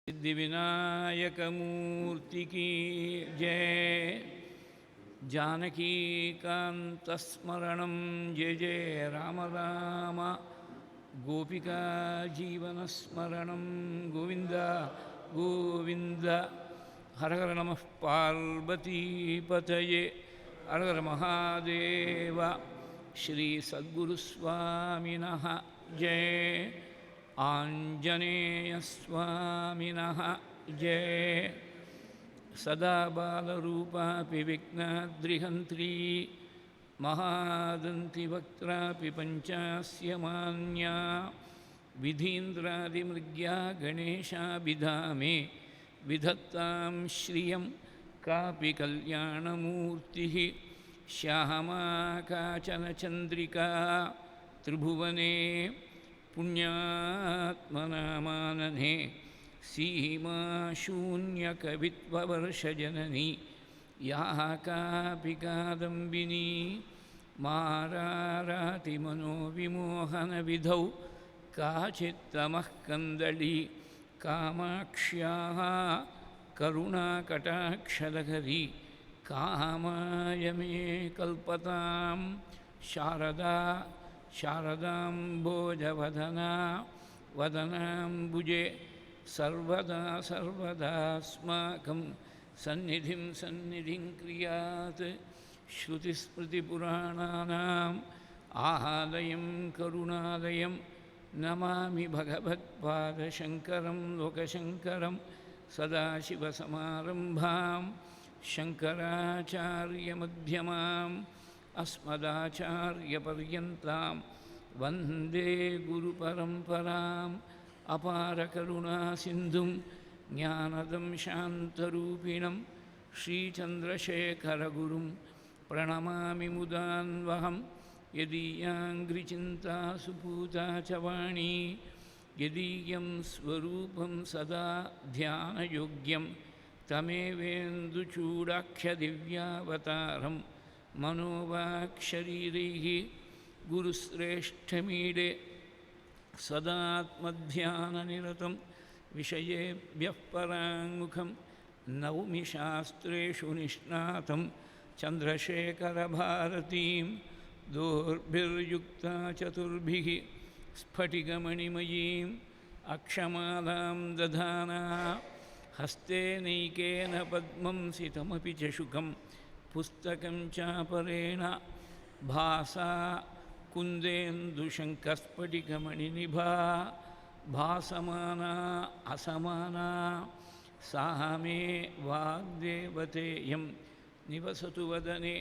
सिद्धिविनायकमूर्ति की जय। जानकीकान्तस्मरणं जय जय राम राम। गोपिका जीवनस्मरणं गोविंद गोविंद। हर हर नमः पार्वतीपतये। हर हर महादेव। श्री सद्गुरुस्वामिनः जय। आञ्जनेयस्वामिनः जय। सदा बालरूपापि विघ्नाद्रिहन्त्री महादन्तिवक्त्रापि पञ्चास्य मान्या विधीन्द्रादिमृग्या गणेशाभिधामे विधत्तां श्रियं कापि कल्याणमूर्तिः श्यामा काचन चन्द्रिका त्रिभुवने पुण्यात्मनामानने सीमा शून्यकवित्ववर्षजननी याः कापि कादम्बिनी मारारातिमनोविमोहनविधौ काचित्तमः कन्दली कामाक्ष्याः करुणाकटाक्षलहरी कामाय मे कल्पतां शारदा शारदाम्बोजवदना वदनाम्बुजे सर्वदा सर्वदास्माकं सन्निधिं क्रियात्। श्रुतिस्मृतिपुराणानाम् आलयं करुणालयं नमामि भगवत्पादशङ्करं लोकशङ्करं। सदाशिवसमारम्भां शङ्कराचार्यमध्यमाम् अस्मदाचार्यपर्यन्तां वन्दे गुरुपरम्पराम्। अपारकरुणासिन्धुं ज्ञानदं शान्तरूपिणं श्रीचन्द्रशेखरगुरुं प्रणमामि मुदान्वहं। यदीयाङ्घ्रिचिन्ता सुपूता च वाणी यदीयं स्वरूपं सदा ध्यानयोग्यं तमेवेन्दुचूडाख्यदिव्यावतारं मनोवाक्शरीरैः गुरुश्रेष्ठमीडे सदात्मध्याननिरतं विषयेभ्यः पराङ्मुखं नौमि शास्त्रेषु निष्णातं चन्द्रशेखरभारतीं। दोर्भिर्युक्ता चतुर्भिः स्फटिकमणिमयीम् अक्षमालां दधाना हस्ते नैकेन पद्मं सितमपि च शुकं पुस्तकं चापरेण भासा कुन्देन्दुशङ्खस्फटिकमणिनिभा भासमाना असमाना सा मे वाग्देवतेयं निवसतु वदने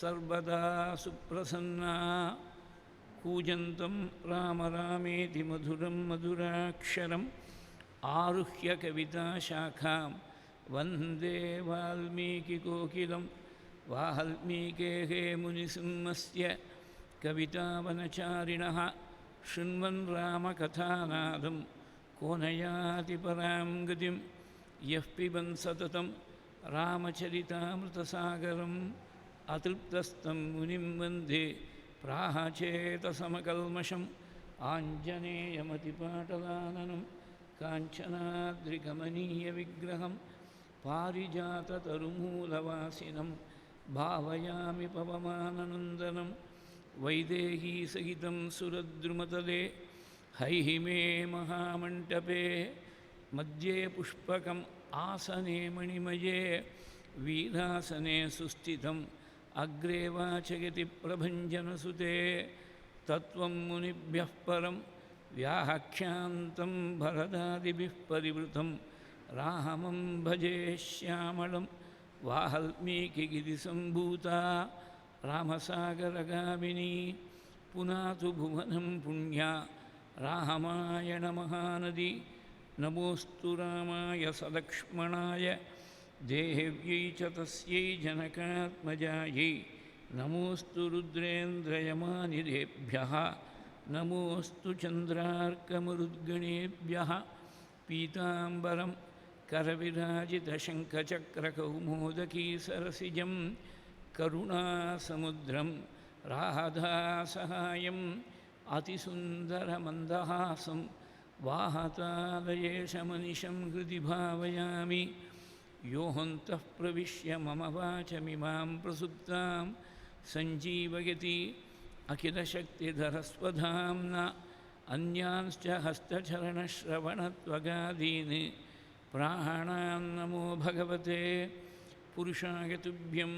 सर्वदा सुप्रसन्ना। कूजन्तं राम रामेति मधुरं मधुराक्षरम् आरुह्य कविताशाखां वन्दे वाल्मीकिकोकिलं। वाल्मीकेः मुनिसिंहस्य कवितावनचारिणः शृण्वन् रामकथानादं को न याति परां गतिं। यः पिबन् सततं रामचरितामृतसागरम् अतृप्तस्तं मुनिं वन्दे प्राहचेतसमकल्मषम्। आञ्जनेयमतिपाटलाननं काञ्चनाद्रिकमनीयविग्रहं पारिजाततरुमूलवासिनं भावयामि पवमाननन्दनं। वैदेहीसहितं सुरद्रुमतले हैहिमे महामण्टपे मध्ये पुष्पकम् आसने मणिमये वीरासने सुस्थितम् अग्रे वाचयति प्रभञ्जनसुते। तत्त्वं मुनिभ्यः परं व्याख्यान्तं भरदादिभिः परिवृतं रामं भजे श्यामलं वाल्मीकिगिरिसम्भूता रामसागरगामिनी। पुनातु भुवनं पुण्या रामायणमहानदी। नमोऽस्तु रामाय सलक्ष्मणाय देव्यै च तस्यै जनकात्मजायै। नमोऽस्तु रुद्रेन्द्रयमानिदेभ्यः नमोऽस्तु चन्द्रार्कमरुद्गणेभ्यः। पीताम्बरं करविराजितशङ्खचक्रकौमोदकीसरसिजं करुणासमुद्रं राधासहायम् अतिसुन्दरमन्दहासं वाहतालयेशमनिशं हृदि भावयामि योऽहन्तः प्रविश्य मम वाचमिमां प्रसुप्तां सञ्जीवयति अखिलशक्तिधरस्वधाम्ना अन्यांश्च हस्तचरणश्रवणत्वगादीन् प्राणान्नमो भगवते पुरुषाय तुभ्यं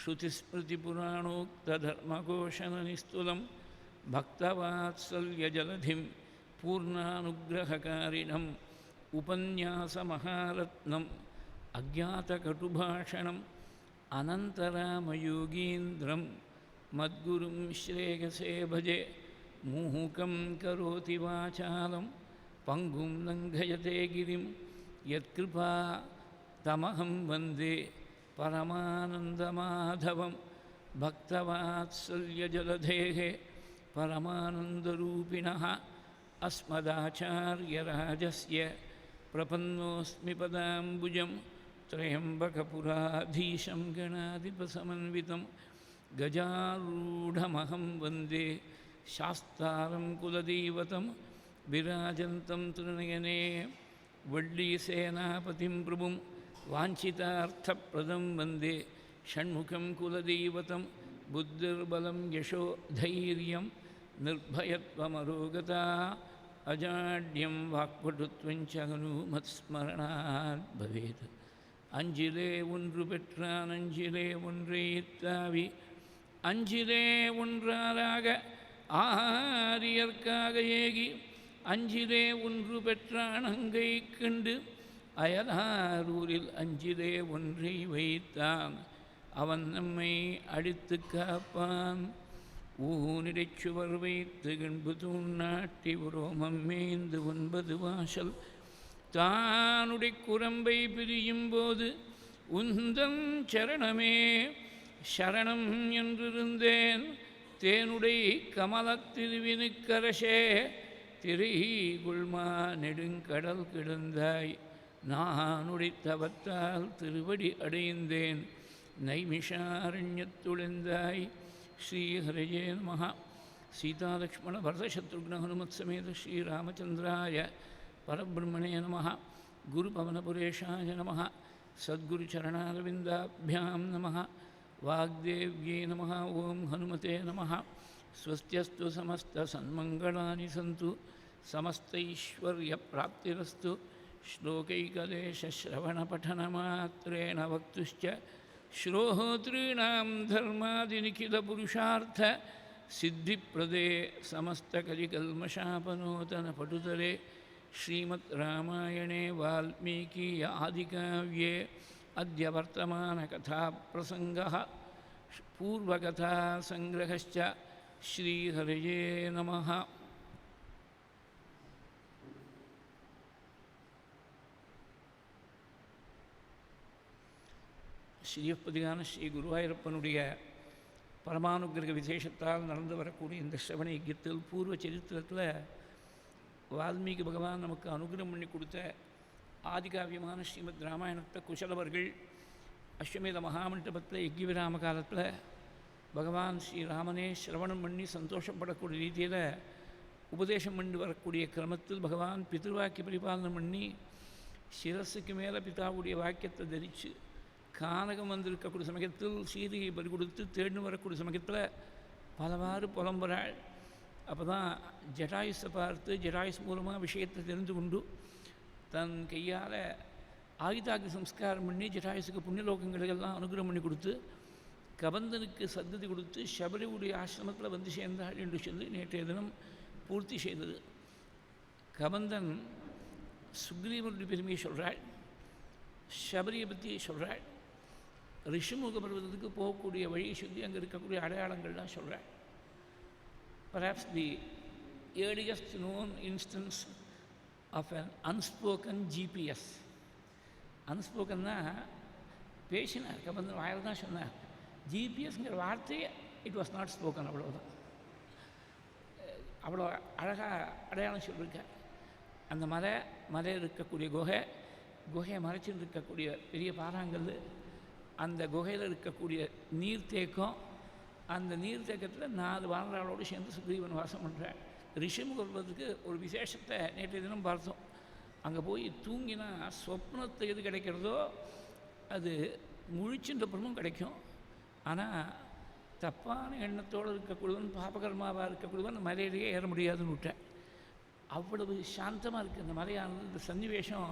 श्रुतिस्मृतिपुराणोक्तधर्मघोषणनिस्तुलं भक्तवात्सल्यजलधिं पूर्णानुग्रहकारिणम् उपन्यासमहारत्नम् अज्ञातकटुभाषणम् अनन्तरामयोगीन्द्रं मद्गुरुं श्रेयसे भजे मुहुकं करोति वाचालं पङ्गुं लङ्घयते गिरिं यत्कृपा तमहं वन्दे परमानन्दमाधवं भक्तवात्सल्यजलधेः परमानन्दरूपिणः अस्मदाचार्यराजस्य प्रपन्नोऽस्मि पदाम्बुजं त्र्यम्बकपुराधीशं गणाधिपसमन्वितं गजारूढमहं वन्दे शास्तारं कुलदैवतं विराजन्तं त्रिनयने वल्लीसेनापतिं प्रभुं वाञ्छितार्थप्रदं वन्दे षण्मुखं कुलदैवतं बुद्धिर्बलं यशो धैर्यं निर्भयत्वमरोगता अजाड्यं वाक्पटुत्वञ्च हनुमत्स्मरणात् भवेत् அஞ்சிலே ஒன்று பெற்றான் அஞ்சிலே ஒன்றை தாவி அஞ்சிலே ஒன்றாராக ஆரியர்க்காக ஏகி அஞ்சிலே ஒன்று பெற்றான் அங்கை கண்டு அயலாரூரில் அஞ்சிலே ஒன்றை வைத்தான் அவன் நம்மை அடித்து காப்பான் ஊனிடைச் சுவர் வைத்து கண்பு தூண் நாட்டி உரோமம் மேய்ந்து 9 வாசல் தானுடைய குரம்பை பிரியும் போது உந்தன் சரணமே சரணம் என்றிருந்தேன் தேனுடை கமலத்திருவினுக்கரசே திரைகுள்மா நெடுங்கடல் கிடந்தாய் நானுடைய தவத்தால் திருவடி அடைந்தேன் நைமிஷாரண்யத்துழந்தாய் ஸ்ரீஹரயே நமः சீதாலக்ஷ்மண பரதசத்ருக்ன ஹனுமத்சமேத ஸ்ரீராமச்சந்திராய परब्रह्मणे नमः गुरुपवनपुरेशाय नमः सद्गुरुचरणारविन्दाभ्यां नमः वाग्देव्यै नमः ॐ हनुमते नमः स्वस्त्यस्तु समस्तसन्मङ्गलानि सन्तु समस्तैश्वर्यप्राप्तिरस्तु श्लोकैकदेशश्रवणपठनमात्रेण वक्तुश्च श्रोतॄणां धर्मादिनिखिलपुरुषार्थ सिद्धिप्रदे समस्तकलिकल्मषापनोतनपटुतरे श्रीमद् रामायणे वाल्मीकीय आदिकाव्ये अद्य वर्तमानकथाप्रसङ्गः पूर्वकथासङ्ग्रहश्च श्रीहरये नमः ஸ்ரீயப்பதிகான ஸ்ரீ குருவாயூரப்பனுடைய பரமானுக்கிரக விசேஷத்தால் நடந்து வரக்கூடிய இந்த சிரவண யஜ்ஞத்தில் பூர்வ சரித்திரத்தில் வால்மீகி பகவான் நமக்கு அனுகிரகம் பண்ணி கொடுத்த ஆதிகாவியமான ஸ்ரீமத் ராமாயணத்தை குசலவர்கள் அஸ்வமேத மகாமண்டபத்தில் யஜ்ஞவிராம காலத்தில் பகவான் ஸ்ரீராமனே சிரவணம் பண்ணி சந்தோஷப்படக்கூடிய ரீதியில் உபதேசம் பண்ணி வரக்கூடிய கிரமத்தில் பகவான் பித்ருவாக்கிய பரிபாலனம் பண்ணி சிரஸுக்கு மேலே பிதாவுடைய வாக்கியத்தை தரித்து கானகம் வந்திருக்கக்கூடிய சமயத்தில் சீதையை பறி கொடுத்து தேடின்னு வரக்கூடிய சமயத்தில் பலவாறு புலம்புறாள். அப்போ தான் ஜடாயுஸை பார்த்து ஜடாயுஸ் மூலமாக விஷயத்தை தெரிந்து கொண்டு தன் கையால் ஆயுதாக்கு சம்ஸ்காரம் பண்ணி ஜடாயுஸுக்கு புண்ணியலோகங்களுக்கெல்லாம் அனுகிரகம் பண்ணி கொடுத்து கபந்தனுக்கு சத்ததி கொடுத்து சபரியுடைய ஆசிரமத்தில் வந்து சேர்ந்தாள் என்று சொல்லி நேற்றைய தினம் பூர்த்தி செய்தது. கபந்தன் சுக்ரீவனுடைய பெருமையை சொல்கிறாள், சபரியை பற்றி சொல்கிறாள், ரிஷிமுக பர்வதத்துக்கு போகக்கூடிய வழியை சொல்லி அங்கே இருக்கக்கூடிய அடையாளங்கள்லாம் சொல்கிறாள். Perhaps the earliest known instance of an unspoken GPS. Unspokenனா பேசினார், கபந்தன் வாயில் தான் சொன்னார். ஜிபிஎஸ்ங்கிற வார்த்தையே இட் வாஸ் நாட் ஸ்போக்கன். அவ்வளோதான், அவ்வளோ அழகாக அடையாளம் சொல்லியிருக்கார். அந்த மலையில் இருக்கக்கூடிய குகையை மறைச்சிட்டு இருக்கக்கூடிய பெரிய பாறாங்கல், அந்த குகையில் இருக்கக்கூடிய நீர்த்தேக்கம், அந்த நீர்த்தேக்கத்தில் 4 வானராளோடு சேர்ந்து சுக்ரீவன் வாசம் பண்ணுறாள். ரிஷிமுகத்துக்கு ஒரு விசேஷத்தை நேற்றைய தினம் பார்த்தோம். அங்கே போய் தூங்கினா சொப்னத்தை எது கிடைக்கிறதோ அது முழிச்சுன்றப்புறமும் கிடைக்கும். ஆனால் தப்பான எண்ணத்தோடு இருக்கக்கூடியவன், பாபகர்மாவாக இருக்கக்கூடியவன் அந்த மலையிலேயே ஏற முடியாதுன்னு விட்டேன். அவ்வளவு சாந்தமாக இருக்குது அந்த மலையானது. இந்த சன்னிவேஷம்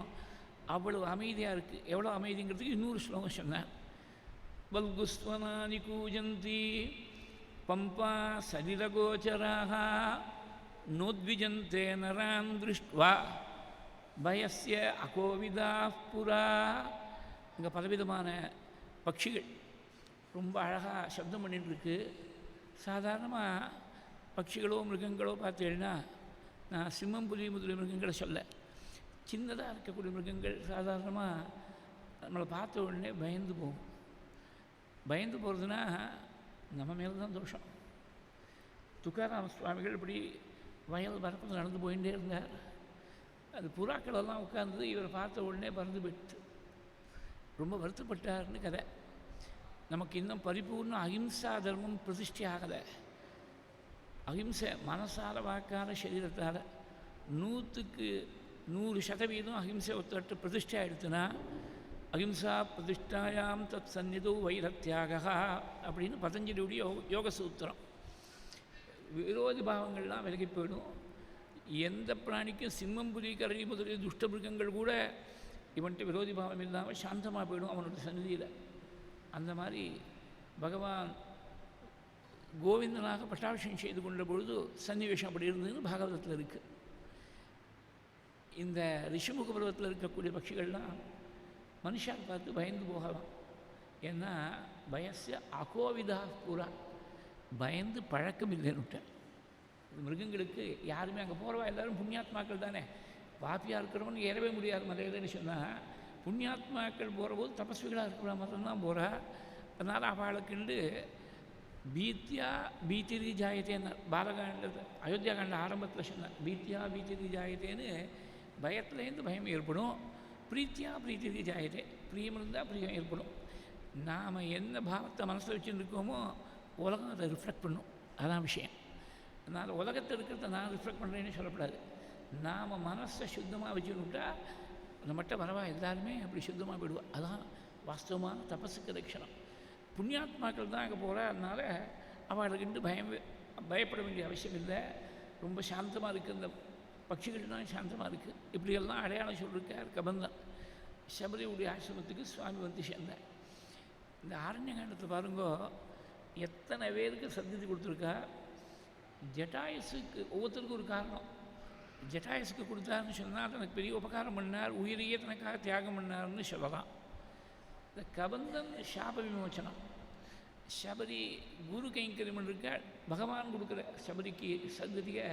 அவ்வளவு அமைதியாக இருக்குது. எவ்வளோ அமைதிங்கிறதுக்கு இன்னொரு ஸ்லோகம் சொன்னேன். வல்குஸ்வனானி கூஜந்தி பம்பா சலிலகோச்சராக நோத்விஜந்தே நரான் திருஷ்ட்வா பயஸ்ய அகோவிதா புரா. இங்கே பலவிதமான பட்சிகள் ரொம்ப அழகாக சப்தம் பண்ணிட்டுருக்கு. சாதாரணமாக பட்சிகளோ மிருகங்களோ பார்த்தீங்கன்னா, நான் சிம்மம், புலி முதலிய மிருகங்களை சொல்ல, சின்னதாக இருக்கக்கூடிய மிருகங்கள் சாதாரணமாக நம்மளை பார்த்த உடனே பயந்து போகும். பயந்து போகிறதுனா நம்ம மேலே தான் தோஷம். துக்காராம சுவாமிகள் இப்படி வயல் வரப்பில் நடந்து போயிட்டே இருந்தார். அது புறாக்களெல்லாம் உட்கார்ந்து இவரை பார்த்த உடனே பறந்து போயிட்டு ரொம்ப வருத்தப்பட்டார்னு கதை. நமக்கு இன்னும் பரிபூர்ண அஹிம்சா தர்மம் பிரதிஷ்டி ஆகலை. அஹிம்சை மனசால, வாக்கால, சரீரத்தால் 100க்கு 100% அஹிம்சை ஒருத்தட்டு பிரதிஷ்டை ஆகிடுத்துனா அஹிம்சா பிரதிஷ்டாயாம் தத் சந்நிதோ வைரத்தியாக அப்படின்னு பதஞ்சலியுடைய யோக சூத்திரம். விரோதி பாவங்கள்லாம் விலகி போயிடும். எந்த பிராணிக்கும் சிம்மம், புலி, கரடி முதலிய துஷ்ட மிருகங்கள் கூட இவன்ட்டு விரோதி பாவம் இல்லாமல் சாந்தமாக போயிடும் அவனுடைய சந்நிதியில். அந்த மாதிரி பகவான் கோவிந்தனாக பட்டாபிஷேகம் செய்து கொண்ட பொழுது சன்னிவேஷம் அப்படி இருந்ததுன்னு பாகவதத்தில் இருக்குது. இந்த ரிஷிமுக பருவத்தில் இருக்கக்கூடிய பட்சிகள்லாம் மனுஷாவை பார்த்து பயந்து போகலாம். ஏன்னா பயஸ்ய அகோவிதா பூரா, பயந்து பழக்கம் இல்லைன்னுட்டேன். மிருகங்களுக்கு யாருமே அங்கே போகிறவா எல்லோரும் புண்ணியாத்மாக்கள் தானே. பாப்பியாக இருக்கிறவங்க ஏறவே முடியாது மலையிலன்னு சொன்னால், புண்ணியாத்மாக்கள் போகிற போது தபஸ்விகளாக இருக்கிற மட்டும்தான் போகிறா. அதனால் அவளுக்குண்டு பீத்தியா பீத்திரி ஜாயத்தேன்னு பாலகாண்டது அயோத்தியா காண்ட ஆரம்பத்தில் சொன்னார். பீத்தியா பீத்திரி ஜாயத்தேன்னு பயத்துலேருந்து பயம் ஏற்படும். பிரீத்தியா பிரீத்திரி ஜாயத்தே, பிரியம் இருந்தால் பிரியம் ஏற்படும். நாம் என்ன பாவத்தை மனசில் வச்சுன்னு இருக்கோமோ உலகம் அதை ரிஃப்ளெக்ட் பண்ணும். அதான் விஷயம். அதனால் உலகத்தை இருக்கிறத நான் ரிஃப்ளெக்ட் பண்ணுறேன்னு சொல்லக்கூடாது. நாம் மனசை சுத்தமாக வச்சுக்கிட்டா நம்மகிட்ட வரவா எல்லாருமே அப்படி சுத்தமாக போயிடுவோம். அதான் வாஸ்தவமான தபஸுக்கு லட்சணம். புண்ணியாத்மாக்கள் தான் அங்கே போகிற, அதனால் அவளுக்கு பயப்பட வேண்டிய அவசியம் இல்லை. ரொம்ப சாந்தமாக இருக்குது. இந்த பட்சிகள் தான் சாந்தமாக இருக்குது. இப்படியெல்லாம் அடையாளம் சொல்லியிருக்கார் கபந்தன். சபரியுடைய ஆசிரமத்துக்கு சுவாமி வந்து சேர்ந்தார். இந்த ஆரண்ய காண்டத்தை பாருங்கோ, எத்தனை பேருக்கு சத்தியத்தை கொடுத்துருக்கா. ஜட்டாயுசுக்கு ஒவ்வொருத்தருக்கும் ஒரு காரணம். ஜட்டாயுசுக்கு கொடுத்தாருன்னு சொன்னால் தனக்கு பெரிய உபகாரம் பண்ணார், உயிரையே தனக்காக தியாகம் பண்ணார்னு சொல்லலாம். இந்த கபந்தன் சாப விமோச்சனம். சபரி குரு கைங்கரியம் இருக்காள். பகவான் கொடுக்குற சபரிக்கு சந்ததியை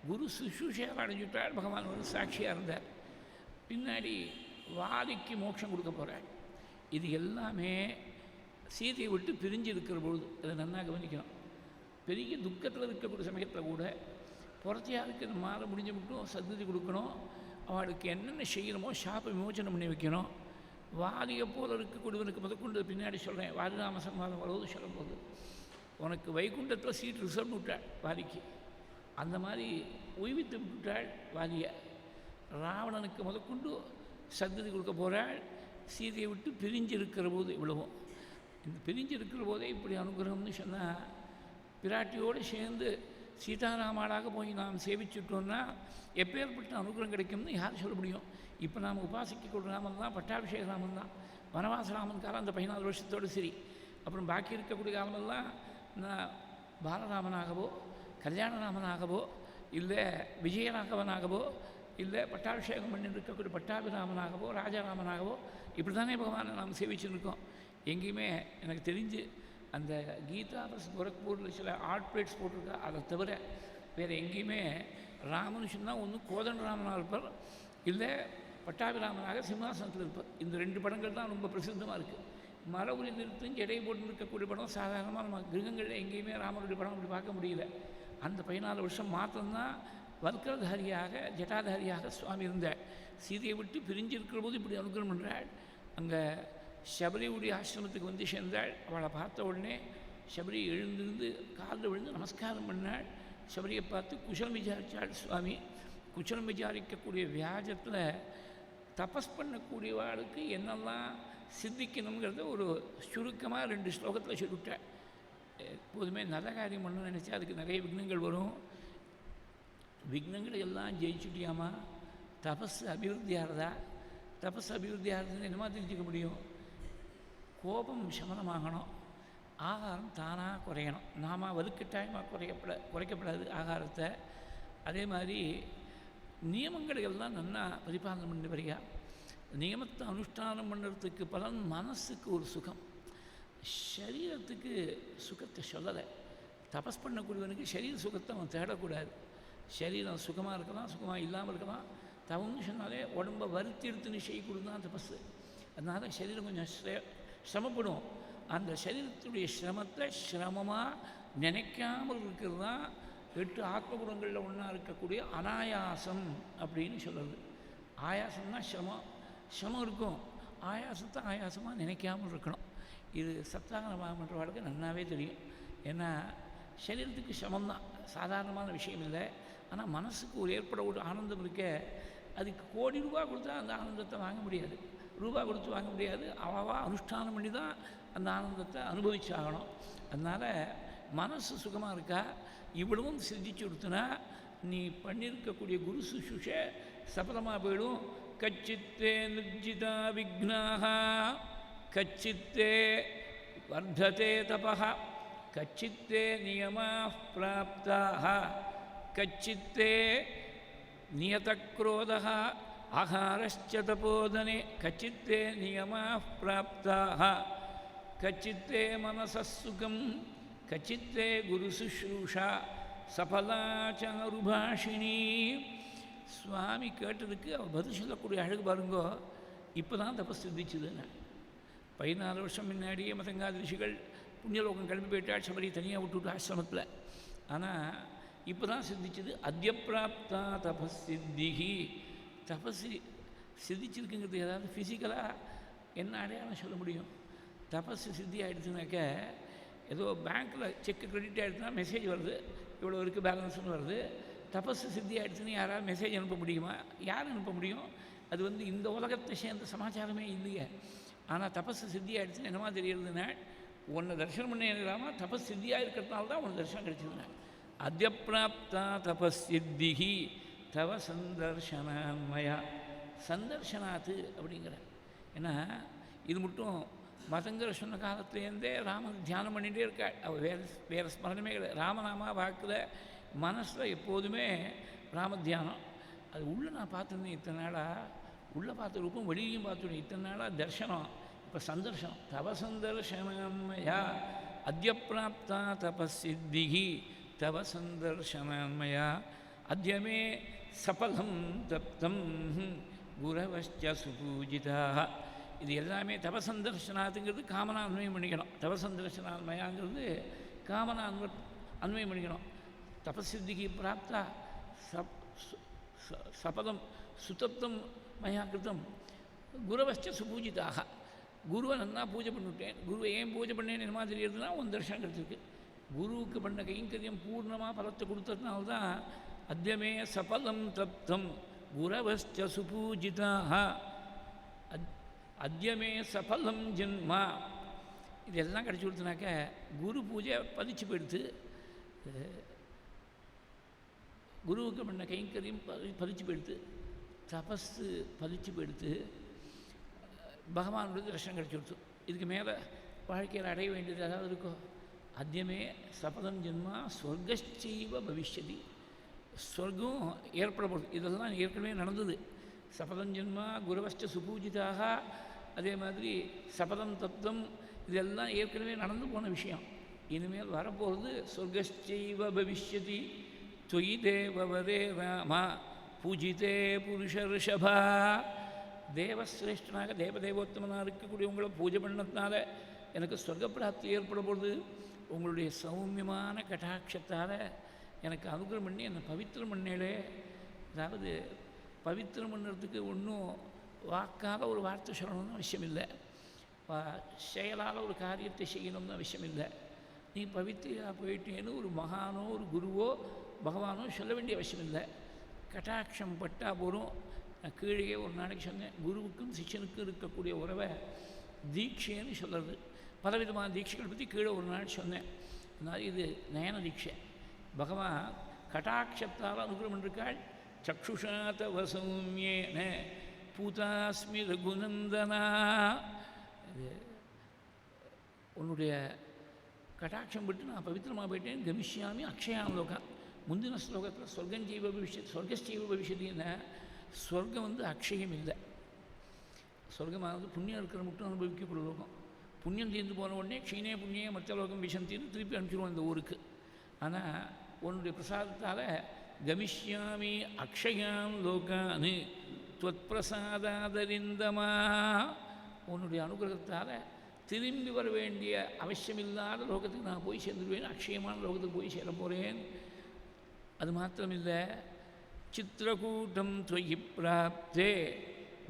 குரு சுசூஷையாக அடைஞ்சுட்டாள். பகவான் வந்து சாட்சியாக இருந்தார். பின்னாடி வாலிக்கு மோட்சம் கொடுக்க போகிறாள். இது எல்லாமே சீதையை விட்டு பிரிஞ்சு இருக்கிற பொழுது. அதை நல்லா கவனிக்கணும். பெரிய துக்கத்தில் இருக்கக்கூடிய சமயத்தில் கூட புறத்தையாருக்கு மாற முடிஞ்ச மட்டும் சந்ததி கொடுக்கணும். அவளுக்கு என்னென்ன செய்யணுமோ சாப்ப விமோச்சனம் பண்ணி வைக்கணும். வாலியை போல் இருக்கக்கூடியவனுக்கு முதற்கொண்டு பின்னாடி சொல்கிறேன். வாலிராம சம்வாதம் வருவது சொல்லும்போது உனக்கு வைகுண்டத்தில் சீட் ரிசர்வ்னு விட்டாள் வாலிக்கு. அந்த மாதிரி உய்வித்து விட்டாள் வாலியை. ராவணனுக்கு முதற்கொண்டு சந்ததி கொடுக்க போகிறாள். சீதையை விட்டு பிரிஞ்சு இருக்கிற போது இவ்வளவும். இந்த பிரிஞ்சு இருக்கிற போதே இப்படி அனுகிரகம்னு சொன்னால், பிராட்டியோடு சேர்ந்து சீதாராமாளாக போய் நாம் சேவிச்சுட்டோம்னா எப்பேற்பட்ட அனுகிரகம் கிடைக்கும்னு யார் சொல்ல முடியும்? இப்போ நாம் உபாசிக்கக்கூடிய ராமன் தான் பட்டாபிஷேக ராமன் தான். வனவாச ராமன் காலம் அந்த 14 வருஷத்தோடு சரி. அப்புறம் பாக்கி இருக்கக்கூடிய காலமெல்லாம் நான் பாலராமனாகவோ கல்யாணராமனாகவோ இல்லை விஜயராகவனாகவோ இல்லை பட்டாபிஷேகம் பண்ணி இருக்கக்கூடிய பட்டாபிராமனாகவோ ராஜாராமனாகவோ இப்படி தானே பகவானை நாம் சேவிச்சுருக்கோம். எங்கேயுமே எனக்கு தெரிஞ்சு அந்த கீதா பஸ் கோரக்பூரில் சில ஆர்ட் பிளேட்ஸ் போட்டிருக்கா. அதை தவிர வேறு எங்கேயுமே ராமன் சொன்னால் ஒன்று கோதண்டராமனாக இருப்பார், இல்லை பட்டாபிராமனாக சிம்மாசனத்தில் இருப்பார். இந்த 2 படங்கள் தான் ரொம்ப பிரசித்தமாக இருக்குது. மர உரி நிறுத்தும் ஜடை போட்டு இருக்கக்கூடிய படம் சாதாரணமாக நம்ம கிரகங்களில் எங்கேயுமே ராமனுடைய படம் அப்படி பார்க்க முடியல. அந்த 14 வருஷம் மாத்திரம்தான் வல்கரதாரியாக ஜட்டாதாரியாக சுவாமி இருந்தாள். சீதையை விட்டு பிரிஞ்சு இருக்கிற போது இப்படி அனுகிரகம் பண்ணுறாள். அங்கே சபரியுடைய ஆசிரமத்துக்கு வந்து சேர்ந்தாள். அவளை பார்த்த உடனே சபரி எழுந்திருந்து காலில் விழுந்து நமஸ்காரம் பண்ணாள். சபரியை பார்த்து குஷலம் விசாரித்தாள் சுவாமி. குஷலம் விசாரிக்கக்கூடிய வியாஜத்தில் தபஸ் பண்ணக்கூடியவாளுக்கு என்னெல்லாம் சித்திக்கணுங்கிறத ஒரு சுருக்கமாக 2 ஸ்லோகத்தில் சொல்லிவிட்டாள். எப்போதுமே நல்ல காரியம் பண்ணணும்னு நினச்சா அதுக்கு நிறைய விக்னங்கள் வரும். விக்னங்களை எல்லாம் ஜெயிச்சுட்டியாமா, தபஸ் அபிவிருத்தி ஆகிறதா? தபஸ் அபிவிருத்தி ஆகிறதுன்னு என்னமா தெரிஞ்சுக்க முடியும்? கோபம் சமனமாகணும், ஆகாரம் தானாக குறையணும். நாம வலுக்கட்டாயமாக குறைக்கப்படாது ஆகாரத்தை. அதே மாதிரி நியமங்களை எல்லாம் நல்லா பரிபாலனை பண்ணி வரியா. நியமத்தை அனுஷ்டானம் பண்ணுறதுக்கு பலன் மனசுக்கு ஒரு சுகம், சரீரத்துக்கு சுகத்தை சொல்லலை. தபஸ் பண்ணக்கூடியவனுக்கு சரீர சுகத்தை அவன் தேடக்கூடாது. சரீரம் சுகமாக இருக்கலாம், சுகமாக இல்லாமல் இருக்கலாம். தவம்னு சொன்னாலே உடம்பை வருத்தி எடுத்துன்னு செய்யக்கூடாது தான் தபஸ். அதனால் சரீரம் கொஞ்சம் சிரமப்படும். அந்த சரீரத்துடைய சிரமத்தை சிரமமாக நினைக்காமல் இருக்கிறது தான் 8 ஆத்மகுணங்களில் ஒன்றா இருக்கக்கூடிய அனாயாசம் அப்படின்னு சொல்கிறது. ஆயாசம்னா சிரமம் இருக்கும், ஆயாசத்தை ஆயாசமாக நினைக்காமல் இருக்கணும். இது சப்தாகனமாக பண்ணுறவாளுக்கு நல்லாவே தெரியும். ஏன்னா சரீரத்துக்கு சிரமம்தான், சாதாரணமான விஷயம் இல்லை. ஆனால் மனசுக்கு ஒரு ஏற்பட ஒரு ஆனந்தம் இருக்க, அதுக்கு கோடி ரூபா கொடுத்தா அந்த ஆனந்தத்தை வாங்க முடியாது, ரூபா கொடுத்து வாங்க முடியாது. அவாவா அனுஷ்டானம் பண்ணி தான் அந்த ஆனந்தத்தை அனுபவிச்சாகணும். அதனால் மனசு சுகமாக இருக்கா, இவ்வளவும் சிந்திச்சு கொடுத்தனா நீ பண்ணியிருக்கக்கூடிய குரு சுசுஷை சபலமாக போயிடும். கச்சித்தே நிர்ஜிதா விக்னாக கச்சித்தே வர்ததே தபஹ கச்சித்தே நியமாः பிராப்தாः கச்சித்தே நியதக்ரோதः ஆகாரஸ்ச தபோதனே கச்சித்தே நியமாः பிராப்தாः கச்சித்தே மனசः சுகம் கச்சித்தே குரு சுஷ்ரூஷா சபலாச்சாருபாஷினி. சுவாமி கேட்டதுக்கு அவர் பதில் சொல்லக்கூடிய அழகு பாருங்கோ. இப்போ தான் தபஸ் சித்திச்சுதுன்னு. 14 வருஷம் முன்னாடியே மதங்காதி ரிஷிகள் புண்ணியலோகம் கிளம்பி போயிட்டாள், சபரி தனியாக விட்டுவிட்டு ஆசிரமத்தில். ஆனால் இப்போ தான் சித்திச்சுது. அத்யப்பிராப்தா தபஸ் சித்திகி. தபஸ் சித்திச்சிருக்குங்கிறது ஏதாவது ஃபிசிக்கலாக என்ன அடையாளம் சொல்ல முடியும்? தபஸ் சித்தி ஆகிடுச்சுனாக்க ஏதோ பேங்க்கில் செக்கு கிரெடிட் ஆகிடுச்சுன்னா மெசேஜ் வருது, இவ்வளோ இருக்குது பேலன்ஸ்னு வருது. தபஸ் சித்தி ஆகிடுச்சுன்னு யாராவது மெசேஜ் அனுப்ப முடியுமா? யார் அனுப்ப முடியும்? அது இந்த உலகத்தை சேர்ந்த சமாச்சாரமே இல்லையே. ஆனால் தபஸ் சித்தி ஆகிடுச்சுன்னு என்னமா தெரியுதுன்னா, உன்னை தரிசனம் பண்ண இல்லாமல் தபஸ் சித்தியாக இருக்கிறதுனால தான் உனக்கு தரிசனம் கிடைச்சதுன்னா. அத்யப்பிராப்தா தபஸ் சித்திகி தவ சந்தர்ஷனமயா. சந்தர்ஷனாத்து அப்படிங்கிற. ஏன்னா இது மட்டும் மதங்கிற சொன்ன காலத்துலேருந்தே ராமன் தியானம் பண்ணிகிட்டே இருக்காள். அவள் வேறு ஸ்மரணமே கிடையாது. ராமநாமா வாக்கில் மனசில் எப்போதுமே ராம தியானம். அது உள்ளே நான் பார்த்துருந்தேன் இத்தனை நாளாக. உள்ளே பார்த்த ரூபம் வெளியிலையும் பார்த்துருந்தேன் இத்தனை நாளாக. தர்ஷனம், இப்போ சந்தர்ஷனம். தவ சந்தர்ஷனமயா அத்யப்பிராப்தா தபசித்திகி தவ சந்தர்ஷனமயா அத்யமே சபலம் தப்தம் குரவஸ்ச சுபூஜிதாக. இது எல்லாமே தவசந்தர்ஷனாத்துங்கிறது காமனா அன்வயம் பண்ணிக்கணும். தவசந்தர்ஷனான்மயாங்கிறது காமனா அன்வயம் பண்ணிக்கணும். தபசித்திக்கு பிராப்தா சபதம் சுத்தப்தம் மயா கிருத்தம் குருவஸ்ச சுபூஜிதாக. குருவை நல்லா பூஜை பண்ணிவிட்டேன். குருவை ஏன் பூஜை பண்ணேன்னு என்னமா தெரியுதுன்னா உன் தர்ஷனம் கிடைச்சிருக்கு. குருவுக்கு பண்ண கைங்கரியம் பூர்ணமாக பலத்தை கொடுத்ததுனால தான் அத்யமே சபலம் தப்தம் குரவஸ்ச சுபூஜிதாக அத்யமே சபலம் ஜென்மா. இதெல்லாம் கிடச்சி கொடுத்தனாக்க குரு பூஜை பதிச்சு போயிடுத்து. குருவுக்கு பண்ண கைங்கரியம் பதிச்சு போயிடுத்து, தபஸு பதிச்சு போயிடுத்து, பகவானுடைய தரிசனம் கிடச்சி கொடுத்து. இதுக்கு மேலே வாழ்க்கையில் அடைய வேண்டியது ஏதாவது இருக்கோ? அத்யமே சபலம் ஜென்மா சொர்க்கச்சைவ பவிஷ்யதி. சொர்க்கம் ஏற்பட போகுது. இதெல்லாம் ஏற்கனவே நடந்தது. சபலம் ஜென்மா குருவஸ்ச சுபூஜிதாக, அதே மாதிரி சபலம் தத்துவம், இதெல்லாம் ஏற்கனவே நடந்து போன விஷயம். இனிமேல் வரப்போகிறது சொர்க்கச்சைவ பவிஷ்யதி. தொயி தேவவரே ராமா பூஜிதே புருஷ ரிஷபா. தேவசிரேஷ்டனாக தேவதேவோத்தமனாக இருக்கக்கூடிய உங்களை பூஜை பண்ணதுனால எனக்கு சொர்க்கப்பிராப்தி ஏற்பட போகுது. உங்களுடைய சௌமியமான கட்டாட்சத்தால் எனக்கு அனுகிரகம் பண்ணி என்னை பவித்திரம் பண்ணேலே. அதாவது பவித்திரம் பண்ணுறதுக்கு ஒன்றும் வாக்கால் ஒரு வார்த்தை சொல்லணும்னு அவசியம் இல்லை, செயலால் ஒரு காரியத்தை செய்யணும்னு அவசியம் இல்லை. நீ பவித்திரியாக போயிட்டேன்னு ஒரு மகானோ ஒரு குருவோ பகவானோ சொல்ல வேண்டிய அவசியம் இல்லை. கட்டாட்சம் பட்டா போகிறோம். நான் கீழே ஒரு நாளைக்கு சொன்னேன், குருவுக்கும் சிஷ்யனுக்கும் இருக்கக்கூடிய உறவை தீட்சைன்னு சொல்கிறது. பலவிதமான தீட்சைகளை பற்றி கீழே ஒரு நாள் சொன்னேன். அதனால் இது நயன தீட்சை. பகவான் கட்டாட்சத்தால் அனுகிரகம் பண்ணிருக்காள். சக்ஷுஷாத வசௌமியேன பூதாஸ்மி ரகுநந்தனா. இது உன்னுடைய கட்டாட்சம் விட்டு நான் பவித்திரமாக போயிட்டேன். கமிஷ்யாமி அக்ஷயாம் லோகம். முந்தின ஸ்லோகத்தில் சொர்க்கஞ்சீவ பவிஷ்யத் சொர்க்கஸ்டீவ பவிஷ்யத்தின்னா சொர்க்கம் அக்ஷயம் இல்லை. சொர்க்கமானது புண்ணியம் இருக்கிற மட்டும் அனுபவிக்கக்கூடிய லோகம். புண்ணியம் தீர்ந்து போன உடனே க்ஷீணே புண்ணிய மற்ற லோகம் விஷந்தீர்னு திருப்பி அனுப்பிச்சிடுவோம் இந்த ஊருக்கு. ஆனால் உன்னுடைய பிரசாதத்தால் கமிஷ்யாமி அக்ஷயாம் லோகானு துவத் பிரசாதாதரிந்தமா. உன்னுடைய அனுகிரகத்தால் திரும்பி வர வேண்டிய அவசியமில்லாத லோகத்துக்கு நான் போய் சேர்ந்துடுவேன். அக்ஷயமான லோகத்துக்கு போய் சேர போகிறேன். அது மாத்திரமில்லை, சித்திரகூட்டம் துவயி பிராப்தே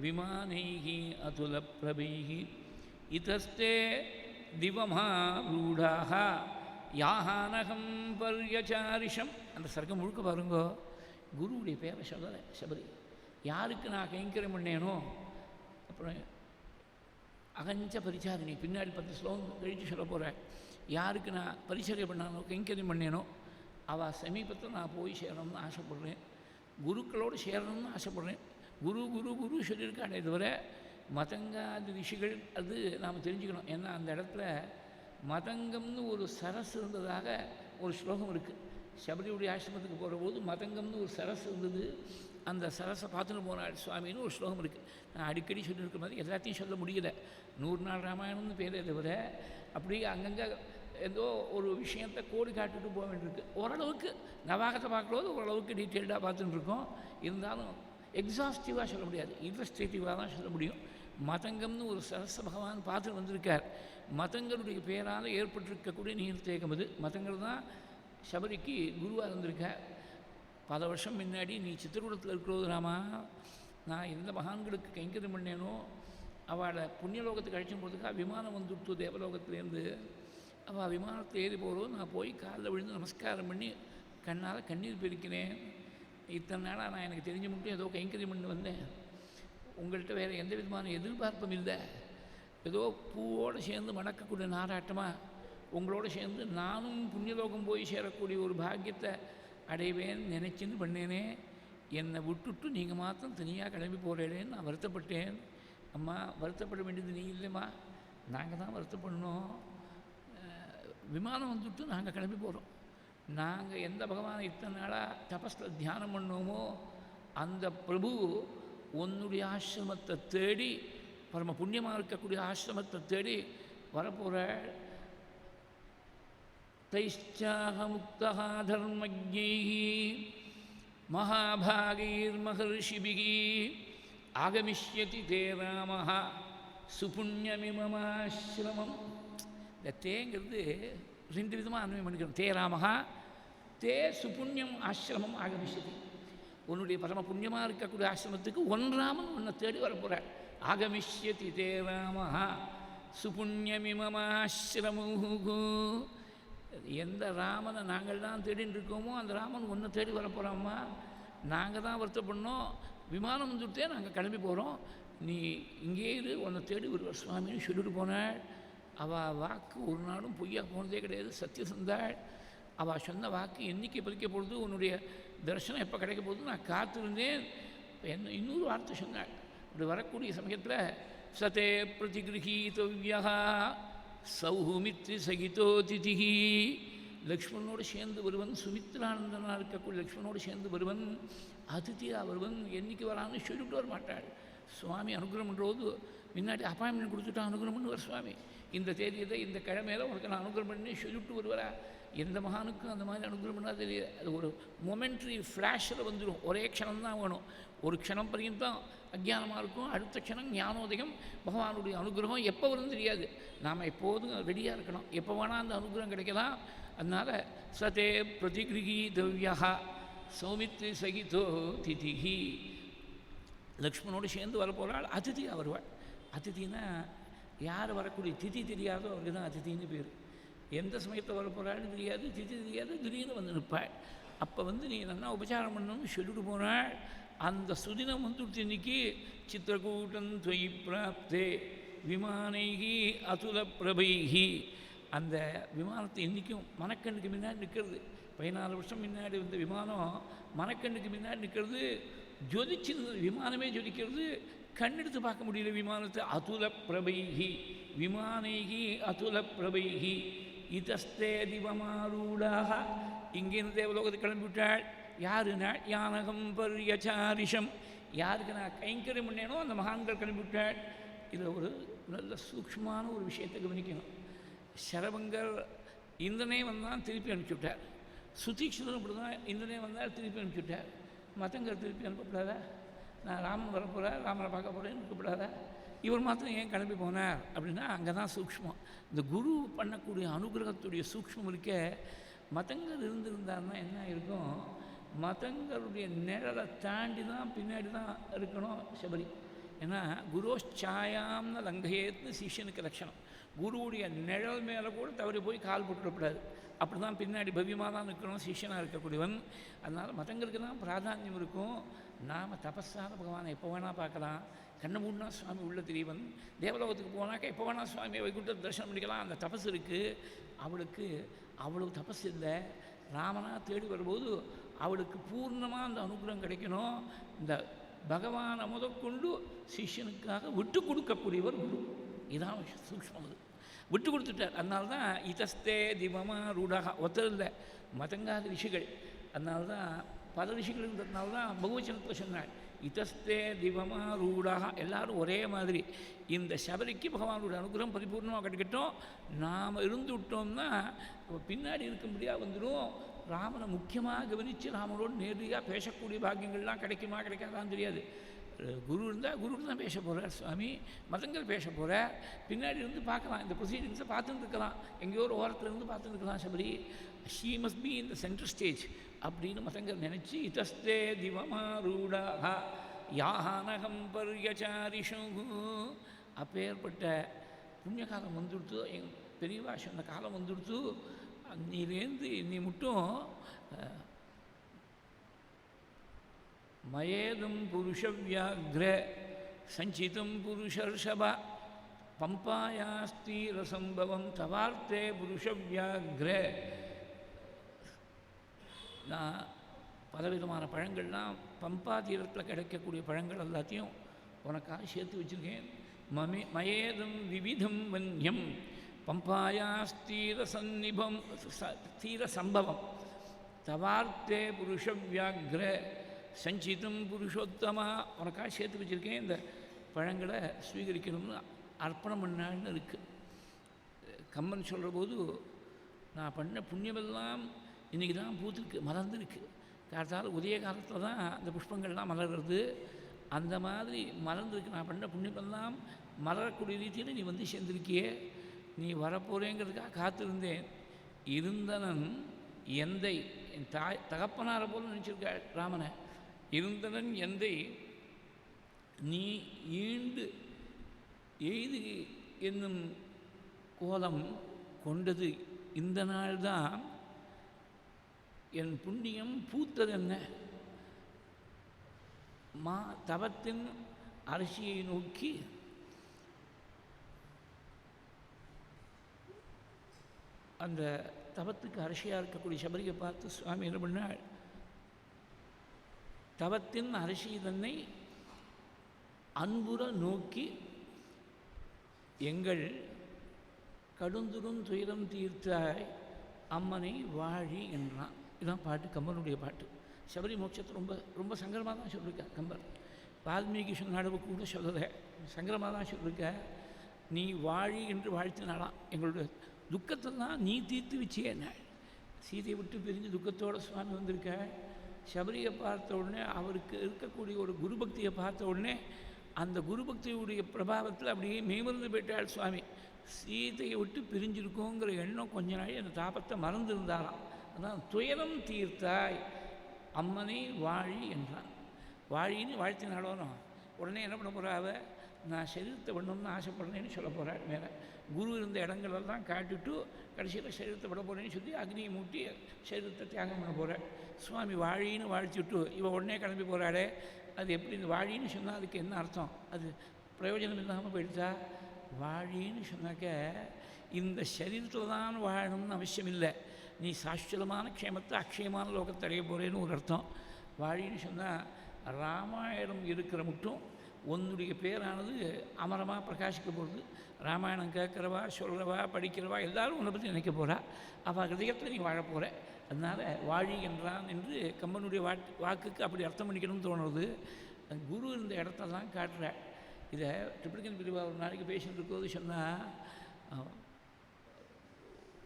விமானைஹி அதுல பிரபைஹி இதஸ்தே திவமாரூடாக யாஹானகம் பர்யசாரிஷம். அந்த சர்க்கம் முழுக்க பாருங்கோ, குருவுடைய பேரை சொல்லலை சபரி. யாருக்கு நான் கைங்கரியம் பண்ணேனோ, அப்புறம் அகஞ்ச பரிச்சாரிணி பின்னாடி 10 ஸ்லோகம் கழித்து சொல்ல போகிறேன். யாருக்கு நான் பரிச்சரியை பண்ணானோ கைங்கரியம் பண்ணேனோ அவள் சமீபத்தில் நான் போய் சேரணும்னு ஆசைப்படுறேன். குருக்களோடு சேரணும்னு ஆசைப்படுறேன். குரு குரு குரு சொல்லியிருக்கானே தவிர மதங்காதி ரிஷிகள் அது நாம் தெரிஞ்சுக்கணும். ஏன்னா அந்த இடத்துல மதங்கம்னு ஒரு சரஸ் இருந்ததாக ஒரு ஸ்லோகம் இருக்குது. சபரியுடைய ஆசிரமத்துக்கு போகிற போது மதங்கம்னு ஒரு சரஸ் இருந்தது. அந்த சரஸை பார்த்துன்னு போனாள் சுவாமின்னு ஒரு ஸ்லோகம் இருக்குது. நான் அடிக்கடி சொல்லியிருக்க மாதிரி எல்லாத்தையும் சொல்ல முடியல. 100 நாள் ராமாயணம்னு பேரே தவிர அப்படியே அங்கங்கே ஏதோ ஒரு விஷயத்தை கோடி காட்டுட்டு போக வேண்டியிருக்கு. ஓரளவுக்கு நவாகத்தை பார்க்கும்போது ஓரளவுக்கு டீட்டெயில்டாக பார்த்துட்டு இருக்கோம். இருந்தாலும் எக்ஸாஸ்டிவாக சொல்ல முடியாது, இல்லஸ்ட்ரேட்டிவாக தான் சொல்ல முடியும். மதங்கம்னு ஒரு சரச பகவான் பார்த்துட்டு வந்திருக்கார். மதங்களுடைய பேரால் ஏற்பட்டிருக்கக்கூடிய நீர்த்தேகம் அது. மதங்கள் தான் சபரிக்கு குருவாக இருந்திருக்கார். பல வருஷம் முன்னாடி நீ சித்திரகூடத்தில் இருக்கிறது ராமா, நான் எந்த மகான்களுக்கு கைங்கரியம் பண்ணேனோ அவளை புண்ணியலோகத்துக்கு அழைச்சும் போகிறதுக்காக விமானம் வந்துடுத்து தேவலோகத்துலேருந்து. அவள் விமானத்தில் ஏறி போகிறோம். நான் போய் காலில் விழுந்து நமஸ்காரம் பண்ணி கண்ணால் கண்ணீர் பெருக்கினேன். இத்தனை நாளாக நான் எனக்கு தெரிஞ்ச மட்டும் ஏதோ கைங்கரியம் பண்ணி வந்தேன். உங்கள்கிட்ட வேறு எந்த விதமான எதிர்பார்ப்பும் இல்லை. ஏதோ பூவோடு சேர்ந்து மணக்கக்கூடிய நாராட்டமாக உங்களோட சேர்ந்து நானும் புண்ணியலோகம் போய் சேரக்கூடிய ஒரு பாக்கியத்தை அடைவேன் நினைச்சின்னு பண்ணேனே. என்னை விட்டுட்டு நீங்கள் மாத்திரம் தனியாக கிளம்பி போகிறேன்னு நான் வருத்தப்பட்டேன். அம்மா, வருத்தப்பட வேண்டியது நீ இல்லைம்மா, நாங்கள் தான் வருத்தப்படணும். விமானம் வந்துவிட்டு நாங்கள் கிளம்பி போகிறோம். நாங்கள் எந்த பகவானை இத்தனை நாளாக தபஸில் தியானம் பண்ணோமோ அந்த பிரபு உன்னுடைய ஆசிரமத்தை தேடி, பரம புண்ணியமாக இருக்கக்கூடிய ஆசிரமத்தை தேடி வரப்போகிற. தைஷ்சாஹ முக்தஹ தர்மஜ்ஞைஹி மகாபாகைர்மஹர்ஷிபிஹி ஆகமிஷ்யதி தே ராமஹ சுபுண்ணியமிமமாஸ்ரமம். இந்த தேங்கிறது 2 விதமாக அன்வயம் பண்ணிக்கிறோம். தே ராமஹா தே சுபுண்ணியம் ஆசிரமம் ஆகமிஷ்யதி. உன்னுடைய பரம புண்ணியமாக இருக்கக்கூடிய ஆசிரமத்துக்கு ராமன் உன்னை தேடி வரப்போகிறார். ஆகமிஷ்யதி தே ராமஹா சுபுண்ணியமிமமாஸ்ரமுஹு. எந்த ராமனை நாங்கள் தான் தேடின்னு இருக்கோமோ அந்த ராமன் ஒன்றை தேடி வரப்போகிறாம்மா. நாங்கள் தான் வருத்தப்படணும். விமானம் வந்துவிட்டே நாங்கள் கிளம்பி போகிறோம். நீ இங்கே இரு, உன்னை தேடி வருவார் சுவாமின்னு சொல்லிட்டு போனாள். அவள் வாக்கு ஒரு நாளும் பொய்யா போனதே கிடையாது, சத்தியசந்தாள். அவள் சொன்ன வாக்கு என்றைக்கு பறிக்க போகிறது, உன்னுடைய தரிசனம் எப்போ கிடைக்க போகுது நான் காத்திருந்தேன். என்ன இன்னொரு வார்த்தை சொன்னாள். அப்படி வரக்கூடிய சமயத்தில் சதே பிரதிகிரகீதவ்யா சௌமித்ரி சகிதோ திதிஹி. லக்ஷ்மணனோடு சேர்ந்து வருவன், சுமித்ரானந்தனாக இருக்கக்கூடிய லக்ஷ்மணனோடு சேர்ந்து வருவன், அதிதியாக வருவன். என்றைக்கு வரான்னு சொல்லிவிட்டு வர மாட்டாள். சுவாமி அனுகிரகம் பண்ணுறது முன்னாடி அப்பாயின்மெண்ட் கொடுத்துட்டா அனுகிரகம் பண்ணுவார் சுவாமி. இந்த தேதியை இந்த கிழமையில உனக்கு நான் அனுகிரகம் பண்ணி சொல்லிவிட்டு வருவாரா. எந்த மகானுக்கும் அந்த மாதிரி அனுகிரகம் பண்ணால் தெரியாது. அது ஒரு மொமெண்ட்ரி ஃப்ளாஷில் வந்துடும். ஒரே க்ஷணம் தான் வேணும். ஒரு க்ஷணம் பர்யந்தம் அஜ்ஞானமாக இருக்கும், அடுத்த க்ஷணம் ஞானோதயம். பகவானுடைய அனுகிரகம் எப்போ வரும்னு தெரியாது. நாம் எப்போதும் ரெடியாக இருக்கணும். எப்போ வேணால் அந்த அனுகிரகம் கிடைக்கலாம். அதனால் சதே பிரதிகிரகீதவ்யா சௌமித்ரி சகிதோ திதிஹி. லக்ஷ்மணோடு சேர்ந்து வரப்போகிறாள். அதிதியாக வருவாள். அதிதினா யார் வரக்கூடிய திதி தெரியாதோ அவருக்கு தான் அதிதின்னு பேர். எந்த சமயத்தில் வரப்போகிறான்னு தெரியாது, திதி தெரியாது, திடீர்னு வந்து நிற்பாள். அப்போ வந்து நீ நல்லா உபச்சாரம் பண்ணணும்னு சொல்லிட்டு போனாள். அந்த சுதினம் வந்துடுத்து இன்னைக்கு சித்திரக்கூட்டம் தொய் பிராப்தே விமானைகி அதுல பிரபைகி. அந்த விமானத்தை இன்றைக்கும் மனக்கண்ணுக்கு முன்னாடி நிற்கிறது. 14 வருஷம் முன்னாடி இந்த விமானம் மனக்கண்ணுக்கு முன்னாடி நிற்கிறது. ஜொலிச்சிருந்தது, விமானமே ஜொலிக்கிறது. கண்ணெடுத்து பார்க்க முடியல விமானத்தை. அதுல பிரபைகி விமானைகி அதுல பிரபைகி இதஸ்தே திவமாரூடாக. இங்கேருந்து தேவலோகத்தை கிளம்பிவிட்டாள். யாருன்னா யானகம் பர்யசாரிஷம். யாருக்கு நான் கைங்கரியம் பண்ணேனோ அந்த மகான்கள் கிளம்பிவிட்டாள். இதில் ஒரு நல்ல சூக்ஷ்மமான ஒரு விஷயத்தை கவனிக்கணும். சரபங்கர் இந்திரனே வந்தால் திருப்பி அனுப்பிச்சுட்டார். சுதீக்ஷனும் இப்படி தான், இந்திரனே வந்தால் திருப்பி அனுப்பிச்சுட்டார். மற்றங்கர் திருப்பி அனுப்பப்படாதா? நான் ராமன் வரப்போகிறேன், ராமனை பார்க்க போகிறேன்னு இருக்கப்படாதா? இவர் மாத்திரம் ஏன் கிளம்பி போனார் அப்படின்னா அங்கே தான் சூக்ஷ்மம். இந்த குரு பண்ணக்கூடிய அனுகிரகத்துடைய சூக்ஷ்மம் இருக்க. மதங்கர் இருந்திருந்தாருன்னா என்ன இருக்கும்? மதங்களுடைய நிழலை தாண்டி தான் பின்னாடி தான் இருக்கணும் சபரி. ஏன்னா குரோச்சாயாம்னு லங்கையேன்னு சிஷ்யனுக்கு லட்சணம். குருவுடைய நிழல் மேலே கூட தவறி போய் கால் போட்டுவிடக்கூடாது. அப்படி தான் பின்னாடி பவ்யமாக தான் நிற்கணும் சிஷ்யனாக இருக்கக்கூடியவன். அதனால் மதங்களுக்கு தான் பிராதானியம் இருக்கும். நாம் தபஸான பகவானை எப்போ வேணால் பார்க்கலாம். கண்ணை மூடினா சுவாமி உள்ள தெரியவன். தேவலோகத்துக்கு போனாக்கா எப்போ வேணால் சுவாமியை வைகுண்டத்தை தரிசனம் பண்ணிக்கலாம். அந்த தபஸ் இருக்குது. அவளுக்கு அவ்வளவு தபஸ் இல்லை. ராமனாக தேடி வரும்போது அவளுக்கு பூர்ணமாக அந்த அனுகிரகம் கிடைக்கணும். இந்த பகவானை முதற்கொண்டு சிஷ்யனுக்காக விட்டு கொடுக்கக்கூடியவர் குரு. இதான் சூக்ஷ்மம். அது விட்டு கொடுத்துட்டார். அதனால தான் இதஸ்தே திவமா ரூடாக ஒருத்தர் இல்லை, மதங்காத ரிஷிகள். அதனால தான் பல ரிஷிகள் இருந்ததுனால தான் பகுவச்சனத்தை சொன்னாள். இதஸ்தே திவமா ரூடாக. எல்லாரும் ஒரே மாதிரி. இந்த சபரிக்கு பகவானுடைய அனுகிரகம் பரிபூர்ணமாக கிடைக்கட்டும். நாம் இருந்து விட்டோம்னா பின்னாடி இருக்க முடியாது வந்துடும். ராமனை முக்கியமாக கவனித்து ராமனோடு நேரடியாக பேசக்கூடிய பாக்கியங்கள்லாம் கிடைக்குமா கிடைக்காதான்னு தெரியாது. குரு இருந்தால் குரு தான் பேச போகிறார் சுவாமி. மதங்கள் பேச போகிறார். பின்னாடி இருந்து பார்க்கலாம், இந்த ப்ரொசீடிங்ஸை பார்த்துட்டு இருக்கலாம். எங்கேயோ ஒரு ஓரத்தில் இருந்து பார்த்துட்டு இருக்கலாம் சபரி. ஷீ மஸ்ட் பி இந்த சென்ட்ரல் ஸ்டேஜ் அப்படின்னு மதங்கள் நினச்சி இதஸ்தே திவமாரூடாக யானகம் பர்யசாரிஷு. அப்பேற்பட்ட புண்ணிய காலம் வந்துடுத்து. எங்கள் பெரியவா சொன்ன காலம் வந்துடுத்து. அன்னிலேருந்து இன்னி மட்டும் மயேதம் புருஷவியாக்ர சஞ்சிதம் புருஷர்ஷப பம்பாயாஸ்தீரசம்பவம் தவார்த்தே புருஷவியாக்ர. நான் பலவிதமான பழங்கள்லாம் பம்பா தீரத்தில் கிடைக்கக்கூடிய பழங்கள் எல்லாத்தையும் உனக்காக சேர்த்து வச்சுருக்கேன். மயேதம் விவிதம் வன்யம் பம்பாயாஸ்தீரசன்னிபம் தீரசம்பவம் தவார்த்தே புருஷவியாக்ர சஞ்சிதம் புருஷோத்தமா. உனக்காக சேர்த்து வச்சுருக்கேன். இந்த பழங்களை ஸ்வீகரிக்கணும்னு அர்ப்பணம் பண்ணான்னு இருக்குது. கம்மன் சொல்கிற போது நான் பண்ண புண்ணியமெல்லாம் இன்றைக்கி தான் பூத்துருக்கு, மலர்ந்துருக்கு. காலத்தால் உதய காலத்தில் தான் அந்த புஷ்பங்கள்லாம் மலர்றது. அந்த மாதிரி மலர்ந்துருக்கு. நான் பண்ண புண்ணியமெல்லாம் மலரக்கூடிய ரீதியில் நீ வந்து சேர்ந்திருக்கியே. நீ வரப்போகிறேங்கிறதுக்காக காத்திருந்தேன். இருந்தனன் எந்தை, என் தகப்பனாரை போல நினச்சிருக்காள் ராமனை. இருந்தனன் எந்தை நீ ஈண்டு எய்து என்னும் கோலம் கொண்டது இந்த நாள்தான் என் புண்ணியம் பூத்ததென்ன. தவத்தின் அரசியை நோக்கி அந்த தவத்துக்கு அரசியாக இருக்கக்கூடிய சபரியை பார்த்து சுவாமி என்ன பண்ணாள்? தவத்தின் அரசி தன்னை அன்புற நோக்கி எங்கள் கடுந்துரும் துயரம் தீர்த்தாய் அம்மனை வாழி என்றான். இதுதான் பாட்டு, கம்பனுடைய பாட்டு. சபரி மோட்சத்தை ரொம்ப ரொம்ப சங்கரமாக தான் சொல்லியிருக்க கம்பன். வால்மீகி சொன்னாடவு கூட சொல்லலை, சங்கரமாக தான் சொல்லியிருக்க. நீ வாழி என்று வாழ்த்தினாலாம். எங்களுடைய துக்கத்தெல்லாம் நீ தீர்த்து வச்சியே. நாள் சீதையை விட்டு பிரிஞ்சு துக்கத்தோடு சுவாமி வந்திருக்க. சபரியை பார்த்த உடனே அவருக்கு இருக்கக்கூடிய ஒரு குரு பக்தியை பார்த்த உடனே அந்த குரு பக்தியுடைய பிரபாவத்தில் அப்படியே மேமருந்து போயிட்டாள் சுவாமி. சீதையை விட்டு பிரிஞ்சிருக்கோங்கிற எண்ணம் கொஞ்ச நாள் அந்த தாபத்தை மறந்துருந்தாராம். அதான் துயரம் தீர்த்தாய் அம்மனை வாழி என்றான். வாழின்னு வாழ்த்தினாலும் உடனே என்ன பண்ண போகிறாவ? நான் சரீரத்தை பண்ணணும்னு ஆசைப்படுறேன்னு சொல்ல போகிறாள். மேலே குரு இருந்த இடங்களெல்லாம் காட்டிட்டு கடைசியில் சரீரத்தை விட போகிறேன்னு சொல்லி அக்னியை மூட்டி சரீரத்தை தியாகம் பண்ண போகிறாள். சுவாமி வாழின்னு வாழ்த்திவிட்டு இவன் உடனே கிளம்பி போகிறாளே, அது எப்படி? இந்த வாழின்னு சொன்னால் அதுக்கு என்ன அர்த்தம்? அது பிரயோஜனம் இல்லாமல் போயிடுச்சா? வாழின்னு சொன்னாக்க இந்த சரீரத்தில் தான் வாழணும்னு அவசியம் இல்லை. நீ சாஸ்வதமான க்ஷேமத்தை அக்ஷயமான லோகத்தை அடைய போகிறேன்னு ஒரு அர்த்தம். வாழின்னு சொன்னால் ராமாயணம் இருக்கிற மட்டும் உன்னுடைய பேரானது அமரமாக பிரகாசிக்க போகிறது. ராமாயணம் கேட்குறவா, சொல்கிறவா, படிக்கிறவா எல்லாரும் உன்னை பற்றி நினைக்க போகிறா. அவள் ஹிருதயத்தில் நீ வாழ போகிற. அதனால் வாழி என்றான் என்று கம்பனுடைய வாக்குக்கு அப்படி அர்த்தம் பண்ணிக்கணும்னு தோணுறது. குரு இந்த இடத்தெல்லாம் காட்டுற. இதை ட்ரிபிளிகன் பிரிவா ஒரு நாளைக்கு பேசிட்டு இருக்கும்போது சொன்னால்,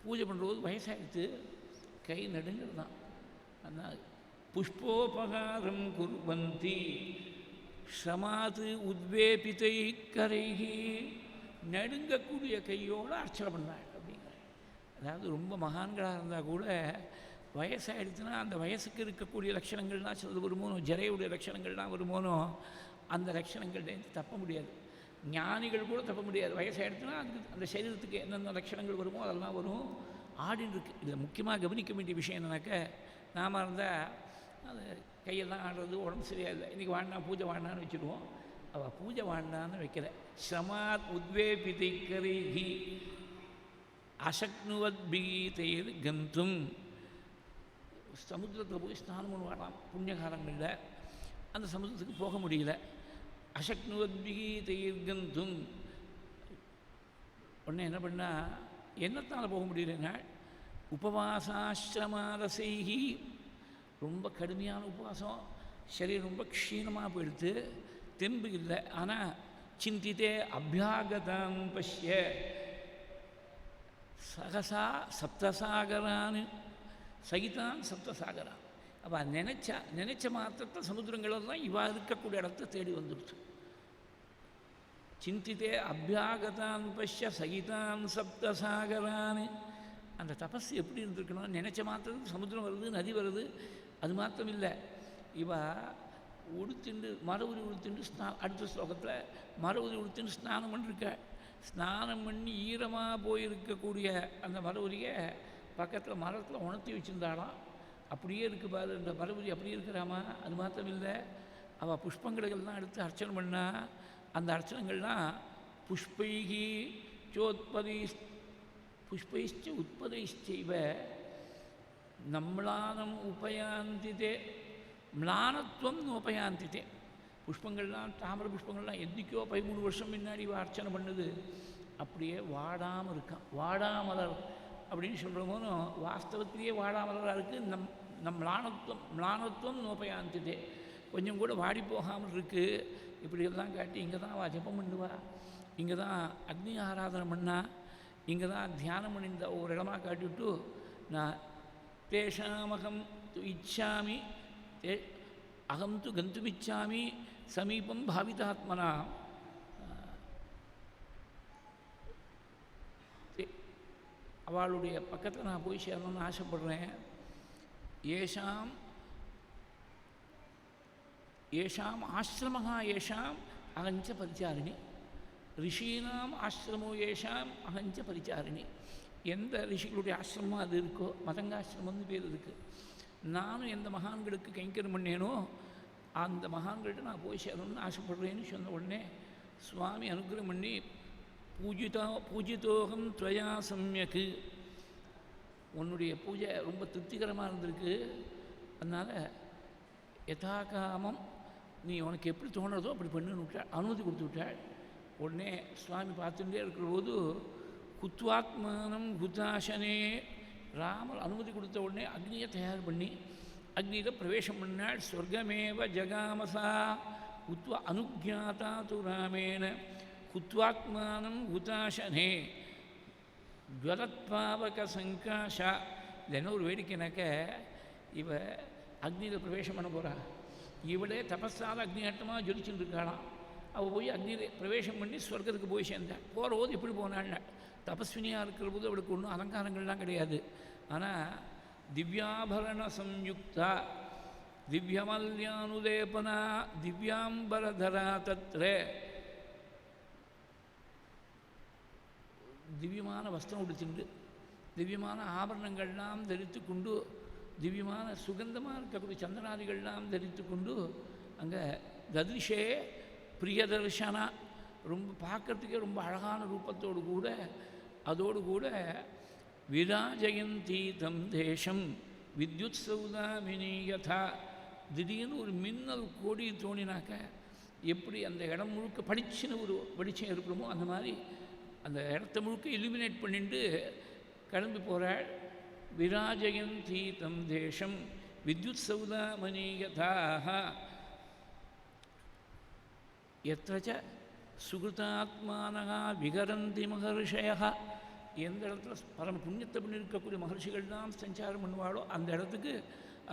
பூஜை பண்ணுறது வயசாகிடுத்து, கை நடுங்கிறது தான். அதனால் புஷ்போபகாரம் குர்வந்தி சமாது உத்வேபித்தை கரைகி, நடுங்கக்கூடிய கையோடு அர்ச்சனை பண்ணாள் அப்படிங்கிற. அதாவது ரொம்ப மகான்களாக இருந்தால் கூட வயசாகிடுச்சுன்னா அந்த வயசுக்கு இருக்கக்கூடிய லட்சணங்கள்லாம் சிலது வருமோனோ, ஜரையுடைய லட்சணங்கள்லாம் வருமோனோ, அந்த லட்சணங்கள்லேருந்து தப்ப முடியாது. ஞானிகள் கூட தப்ப முடியாது. வயசாகிடுச்சுன்னா அதுக்கு அந்த சரீரத்துக்கு என்னென்ன லட்சணங்கள் வருமோ அதெல்லாம் வரும். ஆடின்னு இருக்குது. இதில் முக்கியமாக கவனிக்க வேண்டிய விஷயம் என்னன்னாக்க, நாம இருந்தால் அது கையெல்லாம் ஆடுறது, உடம்பு சரியாயில்லை, இன்றைக்கி வாடினா பூஜை வாடினான்னு வச்சுடுவோம். அவள் பூஜை வாடினான்னு வைக்கல. சமாத் உத்வேபிதை கரைகி அசக்னுவத் பீதைர் கந்தும். சமுத்திரத்தில் போய் ஸ்நானம் பண்ணுவாடாம் புண்ணியகாலங்களில். அந்த சமுத்திரத்துக்கு போக முடியல. அசக்னுவத் பீதைர் கந்தும். உடனே என்ன பண்ணால், என்னத்தால் போக முடியலன்னா, உபவாசாசிரமாரசைகி, ரொம்ப கடுமையான உபவாசம், சரீரம் ரொம்ப க்ஷீணமாக போயிடுத்து, தெம்பு இல்லை. ஆனால் சிந்தித்தே அபியாகதாம் பஷ்ய சகசா சப்தசாகரான்னு சகிதான் சப்தசாகரான். அப்போ நினைச்ச மாத்திரத்தை சமுத்திரங்களெல்லாம் இவா இருக்கக்கூடிய இடத்த தேடி வந்துடுச்சு. சிந்தித்தே அபியாகதான் பஷ்ய சகிதான் சப்தசாகரான்னு. அந்த தபஸ் எப்படி இருந்திருக்கணும்? நினைச்ச மாத்திரத்துக்கு சமுத்திரம் வருது, நதி வருது. அது மாத்திரம் இல்லை, இவா உடுத்திண்டு மர உரி உடுத்திண்டு அடுத்த ஸ்லோகத்தில் மர உரி உடுத்திண்டு ஸ்நானம் பண்ணிருக்க. ஸ்நானம் பண்ணி ஈரமாக போயிருக்கக்கூடிய அந்த மர உரியை பக்கத்தில் மரத்தில் உணர்த்தி வச்சுருந்தாலாம். அப்படியே இருக்குது பாரு, இந்த மர உரி அப்படியே இருக்கிறாமா. அது மாத்திரம் இல்லை, அவள் புஷ்பங்களைகள்லாம் எடுத்து அர்ச்சனை பண்ணால் அந்த அர்ச்சனைகள்லாம் புஷ்பைகி புஷ்பைச்ச உற்பதைச்சைவ நம்ளானம் உபயாந்திதே மிளானத்துவம் உபயாந்திதே. புஷ்பங்கள்லாம் தாமரை புஷ்பங்கள்லாம் என்றைக்கோ 13 வருஷம் முன்னாடி அர்ச்சனை பண்ணுது, அப்படியே வாடாமல் இருக்கான். வாடாமலர் அப்படின்னு சொல்கிறோமோனோ வாஸ்தவத்திலேயே வாடாமலராக இருக்குது. நம் மிளானத்துவம் உபயாந்திதே, கொஞ்சம் கூட வாடி போகாமல் இருக்குது. இப்படியெல்லாம் காட்டி இங்கே தான் அவள் ஜபம் பண்ணுவா, இங்கே தான் அக்னி ஆராதனை பண்ணா, இங்கே தான் தியானம் பண்ணியிருந்த ஒரு இடமா காட்டிவிட்டு, நான் தேஷாமகம் இச்சாமி அகம் து கந்துமிச்சாமி சமீபம் பாவிதாத்மனா. அவளுடைய பக்கத்தில் நான் போய் சேரணும்னு ஆசைப்படுறேன். ஏஷாம் ஆசிரமஹா ஏஷாம் அகஞ்ச பரிச்சாரிணி, ரிஷீனாம் ஆசிரமோ ஏஷாம் அகஞ்ச பரிச்சாரிணி. எந்த ரிஷிகளுடைய ஆசிரமம் அது இருக்கோ, மதங்காசிரமம்னு பேர் இருக்குது. நானும் எந்த மகான்களுக்கு கைங்கரம் பண்ணேனோ அந்த மகான்கள்கிட்ட நான் போய் சேரணும்னு ஆசைப்படுறேன்னு சொன்ன உடனே சுவாமி அனுகிரகம் பண்ணி, பூஜிதோகம் துவயா சம்யக்கு, உன்னுடைய பூஜை ரொம்ப திருப்திகரமாக இருந்திருக்கு, அதனால் யதாகாமம் நீ உனக்கு எப்படி தோணுறதோ அப்படி பண்ணுன்னு விட்டாள், அனுமதி கொடுத்து விட்டாள். உடனே சுவாமி பார்த்துட்டே இருக்கிற போது குத்வாத்மானம் குத்தாசனே, ராமர் அனுமதி கொடுத்த உடனே அக்னியை தயார் பண்ணி அக்னியில் பிரவேசம் பண்ணாள். ஸ்வர்கமேவ ஜகாமசா குத்வா அனுஜாதா து ராமேன குத்வாத்மானம் குத்தாசனே ஜ்வலத்பாவக சங்காஷா. இது என்ன ஒரு வேடிக்கைனாக்க, இவ அக்னியில் பிரவேசம் பண்ண போகிறா. இவளே தபஸால் அக்னியாட்டமாக ஜொலிச்சுட்டு இருக்காளாம். அவள் போய் அக்னியில் பிரவேசம் பண்ணி ஸ்வர்க்கத்துக்கு போய் சேர்ந்தாள். போகிற போது எப்படி போனாள்னா, தபஸ்வினியாக இருக்கிற போது அவளுக்கு ஒன்றும் அலங்காரங்கள்லாம் கிடையாது. ஆனால் திவ்யாபரண சம்யுக்தா திவ்யமல்யானுலேபனா திவ்யாம்பரதரா தத்ர திவ்யமான வஸ்திரம் உடுத்திண்டு திவ்யமான ஆபரணங்கள்லாம் தரித்து கொண்டு திவ்யமான சுகந்தமாக இருக்கக்கூடிய சந்தனாதிகள்லாம் தரித்து கொண்டு அங்கே ததிஷே பிரியதர்ஷனா ரொம்ப பார்க்கறதுக்கே ரொம்ப அழகான ரூபத்தோடு கூட அதோடு கூட விராஜயந்தி தம் தேசம் வித்யுத் சௌதாமினி யதா திடீர்னு ஒரு மின்னல் கோடி தோணினாக்க எப்படி அந்த இடம் முழுக்க படிச்சுன்னு ஒரு வெளிச்சம் இருக்கணுமோ அந்த மாதிரி அந்த இடத்த முழுக்க இலுமினேட் பண்ணிட்டு கிளம்பி போகிறாள். விராஜயந்தி தம் தேசம் வித்யுத் சௌதாமணி யதாக எத்ரச்ச சுகிருதாத்மானகா விகரந்தி மகர்ஷய எந்த இடத்துல பரம புண்ணியத்தை பண்ணியிருக்கக்கூடிய மகர்ஷிகள்லாம் சஞ்சாரம் பண்ணுவாளோ அந்த இடத்துக்கு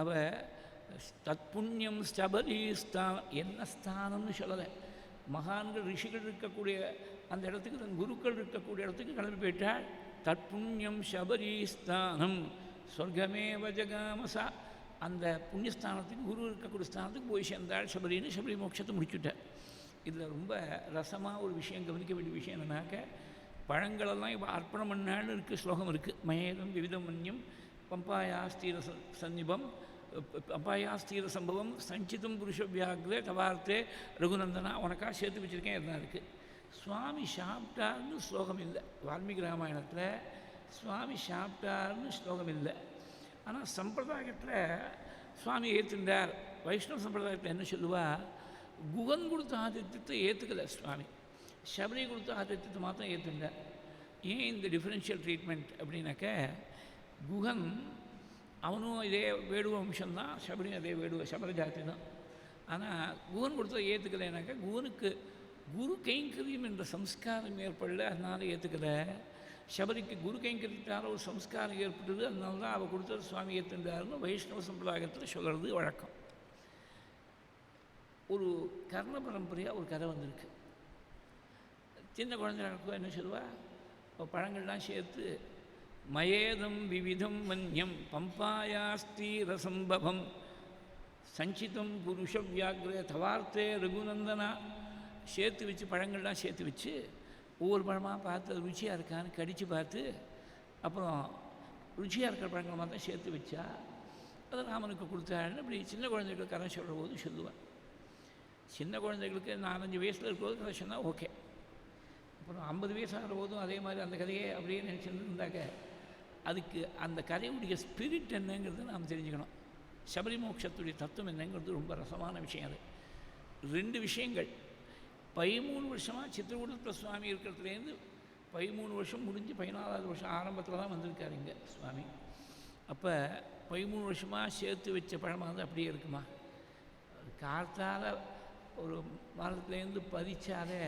அவள் தத்புண்ணியம் ஸ்தபரிஸ்தான் என்ன ஸ்தானம்னு சொல்லலை. மகான்கள் ரிஷிகள் இருக்கக்கூடிய அந்த இடத்துக்கு தன் குருக்கள் இருக்கக்கூடிய இடத்துக்கு கிளம்பி போயிட்டாள். தற்புண்ணியம் சபரிஸ்தானம் சொர்க்கமேவ ஜகாமசா அந்த புண்ணியஸ்தானத்துக்கு குரு இருக்கக்கூடிய ஸ்தானத்துக்கு போய் சேர்ந்தாள். சபரின்னு சபரி மோட்சத்தை முடிச்சுட்டாள். இதில் ரொம்ப ரசமாக ஒரு விஷயம் கவனிக்க வேண்டிய விஷயம் என்னன்னாக்க பழங்களெல்லாம் இப்போ அர்ப்பணம் பண்ணான்னு இருக்குது ஸ்லோகம் இருக்குது. மயேதம் விவிதம் மன்யம் பம்பாயாஸ்தீர சந்நிபம் பம்பாயாஸ்தீர சம்பவம் சஞ்சிதம் புருஷ வியாக்ரே தவார்த்தே ரகுநந்தனா உனக்காக சேர்த்து வச்சுருக்கேன் எல்லாம் இருக்குது. சுவாமி சாப்பிட்டார்னு ஸ்லோகம் இல்லை. வால்மீகி ராமாயணத்தில் சுவாமி சாப்பிட்டார்னு ஸ்லோகம் இல்லை. ஆனால் சம்பிரதாயத்தில் சுவாமி ஏற்றுண்டார். வைஷ்ணவ சம்பிரதாயத்தில் என்ன சொல்லுவா, குகன் கொடுத்த ஆதித்யத்தை ஏற்றுக்கலை சுவாமி, சபரி கொடுத்த ஆதித்யத்தை மாத்திரம் ஏற்றுண்டார். ஏன் இந்த டிஃப்ரென்ஷியல் ட்ரீட்மெண்ட் அப்படின்னாக்க குகன் அவனும் இதே வேடுவ வம்சம்தான், சபரியும் அதே வேடுவ சபர ஜாதி தான். ஆனால் குகன் கொடுத்ததை ஏற்றுக்கலைனாக்கா குகனுக்கு குரு கைங்கரியம் என்ற சம்ஸ்காரம் ஏற்படல, அதனால் ஏற்றுக்கலை. சபரிக்கு குரு கைங்கரியத்தால் ஒரு சம்ஸ்காரம் ஏற்பட்டது, அதனால தான் அவள் கொடுத்தது சுவாமி ஏற்றுண்டாருன்னு வைஷ்ணவ சம்பிரதாயத்தில் சொல்கிறது வழக்கம். ஒரு கர்ண பரம்பரையாக ஒரு கதை வந்திருக்கு. சின்ன குழந்தைகளுக்கும் என்ன சொல்லுவா, பழங்கள்லாம் சேர்த்து மயேதம் விவிதம் மன்யம் பம்பாயாஸ்தி ரசம்பவம் சஞ்சிதம் புருஷ வியாக்ரே தவார்த்தே ரகுநந்தனா சேர்த்து வச்சு பழங்கள்லாம் சேர்த்து வச்சு ஒவ்வொரு பழமாக பார்த்து அது ருச்சியாக இருக்கான்னு கடித்து பார்த்து அப்புறம் ருச்சியாக இருக்கிற பழங்களை மாத்திரம் சேர்த்து வச்சா அதை ராமனுக்கு கொடுத்தாருன்னு இப்படி சின்ன குழந்தைகளுக்கு கதை சொல்கிற போது சொல்லுவேன். சின்ன குழந்தைகளுக்கு 4-5 வயசில் இருக்கிற கதை சொன்னால் ஓகே. அப்புறம் 50 வயசு ஆகிற போதும் அதே மாதிரி அந்த கதையை அப்படியே நினச்சிட்டு இருந்தாக்க அதுக்கு அந்த கதையுடைய ஸ்பிரிட் என்னங்கிறது நாம் தெரிஞ்சுக்கணும். சபரி மோட்சத்துடைய தத்துவம் என்னங்கிறது ரொம்ப ரசமான விஷயம். அது 2 விஷயங்கள். 13 வருஷமாக சித்திரகூடத்தில் சுவாமி இருக்கிறதுலேருந்து 13 வருஷம் முடிஞ்சு 14வது வருஷம் ஆரம்பத்தில் தான் வந்திருக்காரு இங்கே சுவாமி. அப்போ 13 வருஷமாக சேர்த்து வச்ச பழமாக வந்து அப்படியே இருக்குமா? காற்றால் ஒரு மரத்துலேருந்து பறிச்சாலே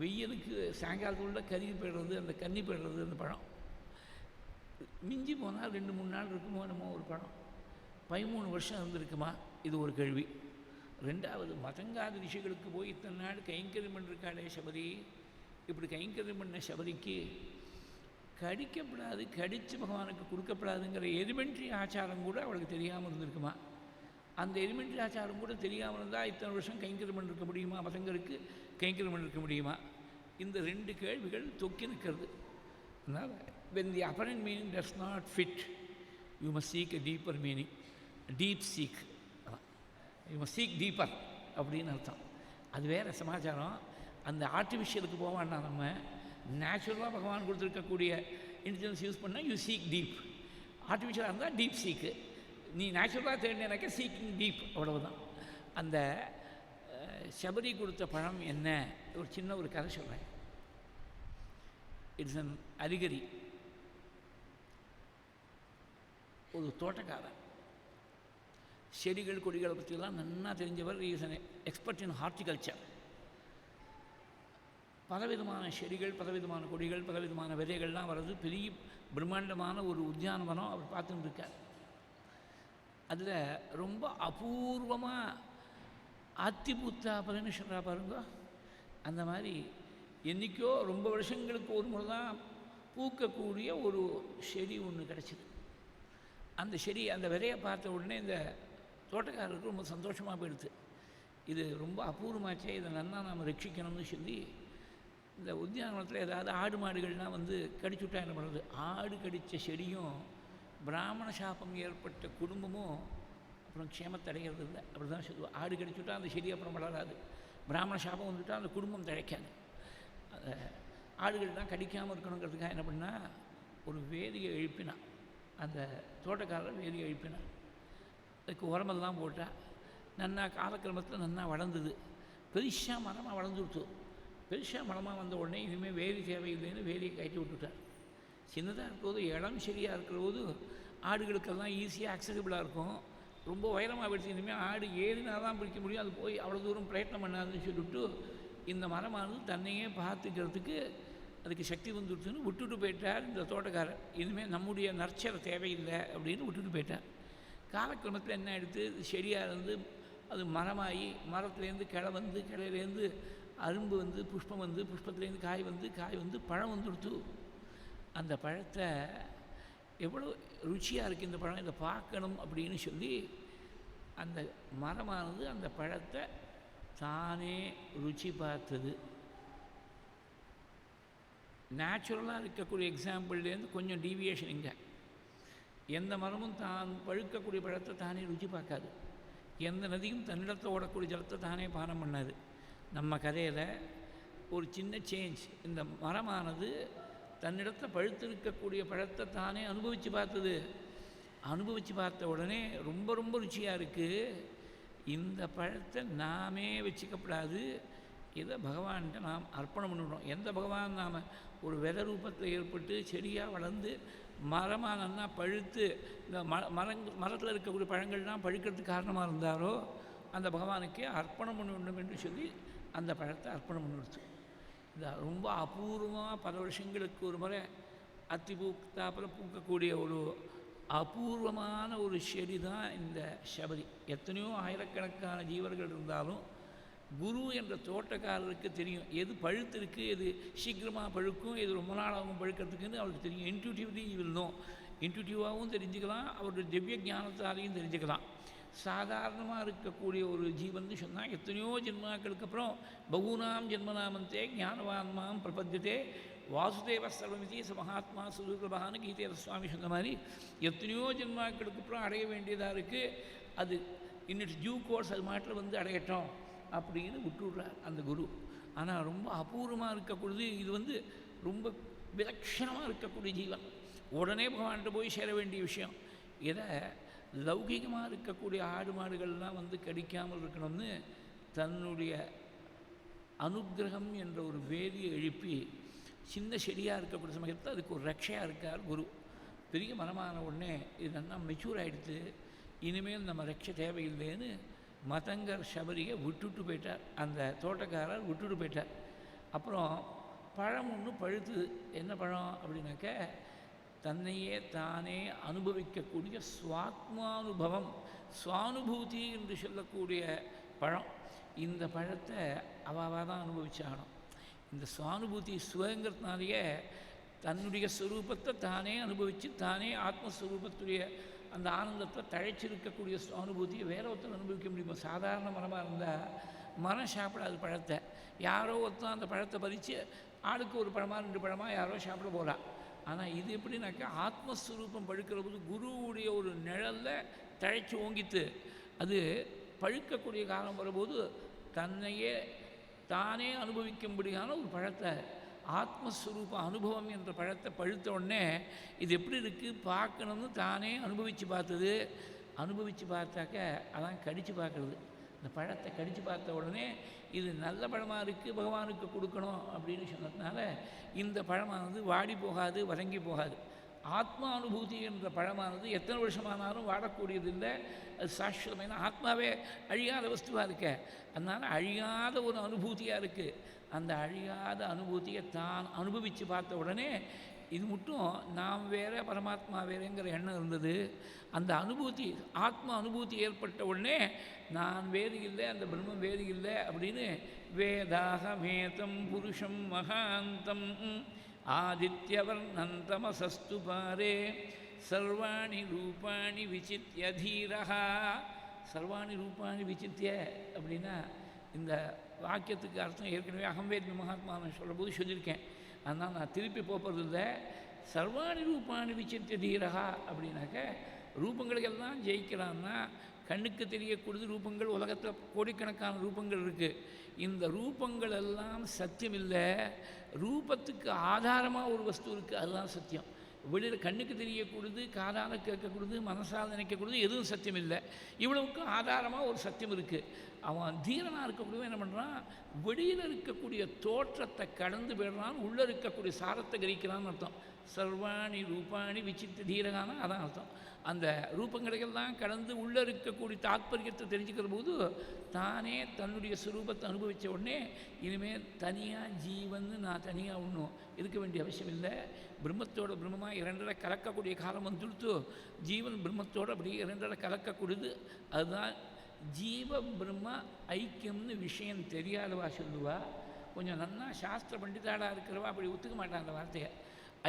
வெயிலுக்கு சாயங்காலத்துக்குள்ள கருகி போய்டுறது, அந்த கன்னி போய்டுறது அந்த பழம். மிஞ்சி போனால் 2-3 நாள் இருக்குமோ என்னமோ ஒரு பழம். 13 வருஷம் இருந்திருக்குமா? இது ஒரு கேள்வி. 2வது, மதங்காத ரிஷிகளுக்கு போய் இத்தனை நாள் கைங்கரியம் பண்ணிருக்காளே சபரி, இப்படி கைங்கரியம் பண்ண சபரிக்கு கடிக்கப்படாது, கடித்து பகவானுக்கு கொடுக்கப்படாதுங்கிற எலிமெண்ட்ரி ஆச்சாரம் கூட அவளுக்கு தெரியாமல் இருந்திருக்குமா? அந்த எலிமெண்ட்ரி ஆச்சாரம் கூட தெரியாமல் இருந்தால் இத்தனை வருஷம் கைங்கரியம் பண்ணிருக்க முடியுமா? மதங்களுக்கு கைங்கரியம் பண்ணிருக்க முடியுமா? இந்த 2 கேள்விகள் தொக்கி நிற்கிறது. அதனால் when the apparent meaning does not fit, you must seek a deeper meaning, deep seek, you must seek deeper அப்படின்னு அர்த்தம். அது வேறு சமாச்சாரம். அந்த ஆர்டிஃபிஷியலுக்கு போவான்னா நம்ம நேச்சுரலாக பகவான் கொடுத்துருக்கக்கூடிய இன்டெலிஜென்ஸ் யூஸ் பண்ணால் யூ சீக் டீப். ஆர்டிஃபிஷியலாக இருந்தால் டீப் சீக்கு. நீ நேச்சுரலாக தேடினாக்க சீக்கிங் டீப், அவ்வளவுதான். அந்த சபரி கொடுத்த பழம் என்ன? ஒரு சின்ன ஒரு கதை சொல்கிறேன். It's an allegory. ஒரு தோட்டக்காரன், செடிகள் கொடிகளை பற்றியெல்லாம் நன்னா தெரிஞ்சவர். Is an expert in horticulture. பலவிதமான செடிகள், பலவிதமான கொடிகள், பலவிதமான விதைகள்லாம் வர்றது பெரிய பிரம்மாண்டமான ஒரு உத்தியானவனம் அவர் பார்த்துட்டு இருக்கார். அதில் ரொம்ப அபூர்வமாக அத்திபூத்தா அப்படின்னு சொல்கிறா பாருங்க. அந்த மாதிரி என்றைக்கோ ரொம்ப வருஷங்களுக்கு ஒரு முறை தான் பூக்கக்கூடிய ஒரு செடி ஒன்று கிடச்சிது. அந்த செடி, அந்த விதையை பார்த்த உடனே இந்த தோட்டக்காரருக்கு ரொம்ப சந்தோஷமாக போயிடுது. இது ரொம்ப அபூர்வமாச்சே, இதை நன்னா நாம் ரட்சிக்கணும்னு சொல்லி இந்த உத்தியானவனத்தில் ஏதாவது ஆடு மாடுகள்லாம் வந்து கடிச்சுட்டா என்ன பண்ணுறது? ஆடு கடித்த செடியும் பிராமண சாபம் ஏற்பட்ட குடும்பமும் அப்புறம் க்ஷேமத்தடைகிறது இல்லை. அப்படி தான் சொல்லுவோம். ஆடு கடிச்சுட்டா அந்த செடி அப்புறம் வளராது. பிராமண சாபம் வந்துவிட்டால் அந்த குடும்பம் தழைக்காது. ஆடுகள்லாம் கடிக்காமல் இருக்கணுங்கிறதுக்காக என்ன பண்ணால் ஒரு வேலியை எழுப்பினான். அந்த தோட்டக்காரர் வேலியை எழுப்பினான். அதுக்கு உரமெல்லாம் போட்டால் நன்னா காலக்கிரமத்தில் நன்னா வளர்ந்தது. பெருசாக மரமாக வளர்ந்துடுத்து. பெருசாக மரமாக வந்த உடனே இனிமேல் வேலி தேவையில்லைன்னு வேலியை கட்டி விட்டுட்டார். சின்னதாக இருக்கிறபோது இடம் சரியாக இருக்கிற போது ஆடுகளுக்கெல்லாம் ஈஸியாக அக்சசிபிளாக இருக்கும். ரொம்ப உயரமாக போயிடுச்சு. இனிமேல் ஆடு ஏறினா தான் பிடிக்க முடியும். அது போய் அவ்வளோ தூரம் பிரயத்னம் பண்ணாதுன்னு சொல்லிவிட்டு இந்த மரமானது தன்னையே பார்த்துக்கிறதுக்கு அதுக்கு சக்தி வந்துடுச்சுன்னு விட்டுட்டு போயிட்டார் இந்த தோட்டக்காரர். இனிமேல் நம்முடைய நற்சரை தேவையில்லை அப்படின்னு விட்டுட்டு போயிட்டார். காலக்கிரமத்தில் என்ன எடுத்து செடியாக இருந்து அது மரமாகி மரத்துலேருந்து கிளை வந்து கிளையிலேருந்து அரும்பு வந்து புஷ்பம் வந்து புஷ்பத்துலேருந்து காய் வந்து பழம் வந்துடுத்து. அந்த பழத்தை எவ்வளோ ருச்சியாக இருக்குது இந்த பழம், இதை பார்க்கணும் அப்படின்னு சொல்லி அந்த மரமானது அந்த பழத்தை தானே ருச்சி பார்த்தது. நேச்சுரலாக இருக்கக்கூடிய எக்ஸாம்பிள்லேருந்து கொஞ்சம் டீவியேஷன் இங்கே. எந்த மரமும் தான் பழுக்கக்கூடிய பழத்தை தானே ருச்சி பார்க்காது. எந்த நதியும் தன்னிடத்தில் ஓடக்கூடிய ஜலத்தை தானே பானம் பண்ணாது. நம்ம கதையில் ஒரு சின்ன சேஞ்ச். இந்த மரமானது தன்னிடத்தில் பழுத்திருக்கக்கூடிய பழத்தை தானே அனுபவித்து பார்த்தது. அனுபவித்து பார்த்த உடனே ரொம்ப ரொம்ப ருச்சியாக இருக்குது, இந்த பழத்தை நாமே வச்சுக்கப்படாது, இதை பகவான்கிட்ட நாம் அர்ப்பணம் பண்ணிவிடணும். எந்த பகவான் நாம் ஒரு வித ரூபத்தில் ஏற்பட்டு செடியாக வளர்ந்து மரமாக நல்லா பழுத்து இந்த மரத்தில் இருக்கக்கூடிய பழங்கள்லாம் பழுக்கிறதுக்கு காரணமாக இருந்தாரோ அந்த பகவானுக்கே அர்ப்பணம் பண்ண வேண்டும் என்று சொல்லி அந்த பழத்தை அர்ப்பணம் பண்ணிவிடுச்சு. இந்த ரொம்ப அபூர்வமாக பல வருஷங்களுக்கு ஒரு முறை அத்தி பூத்தாப்பில் பூக்கக்கூடிய ஒரு அபூர்வமான ஒரு செடி தான் இந்த சபரி. எத்தனையோ ஆயிரக்கணக்கான ஜீவர்கள் இருந்தாலும் குரு என்ற தோட்டக்காரருக்கு தெரியும் எது பழுத்திருக்கு, எது சீக்கிரமாக பழுக்கும், எது ரொம்ப நாளாகவும் பழுக்கிறதுக்குன்னு அவருக்கு தெரியும். இன்ட்யூட்டிவ்லி இருந்தோம். இன்ட்யூட்டிவாகவும் தெரிஞ்சுக்கலாம், அவருடைய திவ்ய ஞானத்தாலையும் தெரிஞ்சுக்கலாம். சாதாரணமாக இருக்கக்கூடிய ஒரு ஜீவன் சொன்னால் எத்தனையோ ஜென்மாக்களுக்கு அப்புறம் பகூனாம் ஜென்மநாமந்தே ஞானவான்மாம் பிரபத்தியதே வாசுதேவ சர்வமிதி ச மகாத்மா சுதுர்லபான்னு கீதையில் சுவாமி சொன்ன மாதிரி எத்தனையோ ஜென்மாக்களுக்கு அப்புறம் அடைய வேண்டியதாக இருக்குது. அது இன்னிட்டு டியூ கோர்ஸ் அது மாட்டில் வந்து அடையட்டும் அப்படின்னு விட்டுடுறார் அந்த குரு. ஆனால் ரொம்ப அபூர்வமாக இருக்கக்கூடியது இது ரொம்ப விலட்சணமாக இருக்கக்கூடிய ஜீவன். உடனே பகவான்கிட்ட போய் சேர வேண்டிய விஷயம். இதை லௌகிகமாக இருக்கக்கூடிய ஆடு மாடுகள்லாம் கடிக்காமல் இருக்கணும்னு தன்னுடைய அனுக்கிரகம் என்ற ஒரு வேதியை எழுப்பி சின்ன செடியாக இருக்கக்கூடிய சமயத்தில் அதுக்கு ஒரு ரட்சையாக இருக்கார் குரு. பெரிய மரமான உடனே இது நல்லா மெச்சூர் ஆகிடுத்து, இனிமேல் நம்ம ரட்சை தேவையில்லைன்னு மதங்கர் சபரியை விட்டுட்டு போயிட்டார். அந்த தோட்டக்காரர் விட்டுட்டு போயிட்டார். அப்புறம் பழம் ஒன்று பழுத்து. என்ன பழம் அப்படின்னாக்க தன்னையே தானே அனுபவிக்கக்கூடிய சுவாத்மானுபவம், சுவானுபூதி என்று சொல்லக்கூடிய பழம். இந்த பழத்தை அவாவாக தான் அனுபவிச்சாகணும். இந்த சுவானுபூதி சுவங்கிறதுனாலேயே தன்னுடைய ஸ்வரூபத்தை தானே அனுபவித்து தானே ஆத்மஸ்வரூபத்துடைய அந்த ஆனந்தத்தை தழைச்சிருக்கக்கூடிய சுவானுபூதியை வேற ஒருத்தர் அனுபவிக்க முடியுமா? சாதாரண மரமாக இருந்தால் மரம் சாப்பிடாது பழத்தை. யாரோ ஒருத்தன் அந்த பழத்தை பறித்து ஆளுக்கு ஒரு பழமாக 2 பழமாக யாரோ சாப்பிட போகிறான். ஆனால் இது எப்படின்னாக்கா ஆத்மஸ்வரூபம் பழுக்கிற போது குருவுடைய ஒரு நிழலில் தழைச்சி ஓங்கித்து அது பழுக்கக்கூடிய காலம் வரும்போது தன்னையே தானே அனுபவிக்கும்படியான ஒரு பழத்தை, ஆத்மஸ்வரூப அனுபவம் என்ற பழத்தை பழுத்த உடனே இது எப்படி இருக்குது பார்க்கணும்னு தானே அனுபவித்து பார்த்தது. அனுபவித்து பார்த்தாக்க அதான் கடித்து பார்க்குறது. இந்த பழத்தை கடித்து பார்த்த உடனே இது நல்ல பழமாக இருக்குது, பகவானுக்கு கொடுக்கணும் அப்படின்னு சொன்னதுனால இந்த பழமானது வாடி போகாது, வதங்கி போகாது. ஆத்மா அனுபூதி என்ற பழமானது எத்தனை வருஷமானாலும் வாடக்கூடியதில்லை, அது சாஸ்வதமான ஆத்மாவே அழியாத வஸ்துவாக இருக்க. அதனால் அழியாத ஒரு அனுபூதியாக இருக்குது. அந்த அழியாத அனுபூதியை தான் அனுபவித்து பார்த்த உடனே இது மட்டும் நாம் வேறு பரமாத்மா வேறுங்கிற எண்ணம் இருந்தது. அந்த அனுபூதி ஆத்ம அனுபூதி ஏற்பட்ட உடனே நான் வேறு இல்லை, அந்த பிரம்மம் வேறு இல்லை அப்படின்னு வேதாகமேதம் புருஷம் மகாந்தம் ஆதித்யவர்ணந்தமசஸ்து பாரே சர்வாணி ரூபாணி விசித்ய தீரஹா. சர்வாணி ரூபாணி விசித்திய அப்படின்னா இந்த வாக்கியத்துக்கு அர்த்தம் ஏற்கனவே அகம்வேத்மி மகாத்மாவை சொல்லும்போது சொல்லியிருக்கேன். அதனால் நான் திருப்பி போகிறது இல்லை. சர்வாணி ரூபாணி விசித்திய தீரகா அப்படின்னாக்க ரூபங்களுக்கெல்லாம் ஜெயிக்கிறான்னா கண்ணுக்கு தெரியக்கூடிய ரூபங்கள் உலகத்தில் கோடிக்கணக்கான ரூபங்கள் இருக்குது. இந்த ரூபங்கள் எல்லாம் சத்தியம் இல்லை. ரூபத்துக்கு ஆதாரமாக ஒரு வஸ்து இருக்குது, அதுதான் சத்தியம். வெளியில் கண்ணுக்கு தெரியக்கூடியது, காதால் கேட்கக்கூடியது, மனசால் நினைக்கக்கூடியது எதுவும் சத்தியம் இல்லை. இவ்வளவுக்கும் ஆதாரமாக ஒரு சத்தியம் இருக்குது. அவன் தீரனாக இருக்கக்கூடியவன் என்ன பண்ணுறான், வெளியில் இருக்கக்கூடிய தோற்றத்தை கடந்து போயிடுறான், உள்ளே இருக்கக்கூடிய சாரத்தை கிரகிக்கிறான்னு அர்த்தம். சர்வாணி ரூபாணி விசித்திய தீரகான அதான் அர்த்தம். அந்த ரூபங்களுக்கெல்லாம் கடந்து உள்ளே இருக்கக்கூடிய தாத்பரியத்தை தெரிஞ்சுக்கிற போது தானே தன்னுடைய சுரூபத்தை அனுபவித்த உடனே இனிமேல் தனியாக ஜீவன் நான் தனியாக ஒன்றும் இருக்க வேண்டிய அவசியம் இல்லை. பிரம்மத்தோட பிரம்மமாக இரண்டரை கலக்கக்கூடிய காலம் வந்துடுத்து. ஜீவன் பிரம்மத்தோடு அப்படி இரண்டரை கலக்கக்கூடியது. அதுதான் ஜீவ பிரம்ம ஐக்கியம்னு விஷயம் தெரியாதவா சொல்லுவா. கொஞ்சம் நன்னா சாஸ்திர பண்டிதாடாக இருக்கிறவா அப்படி ஒத்துக்க மாட்டான் அந்த வார்த்தையை.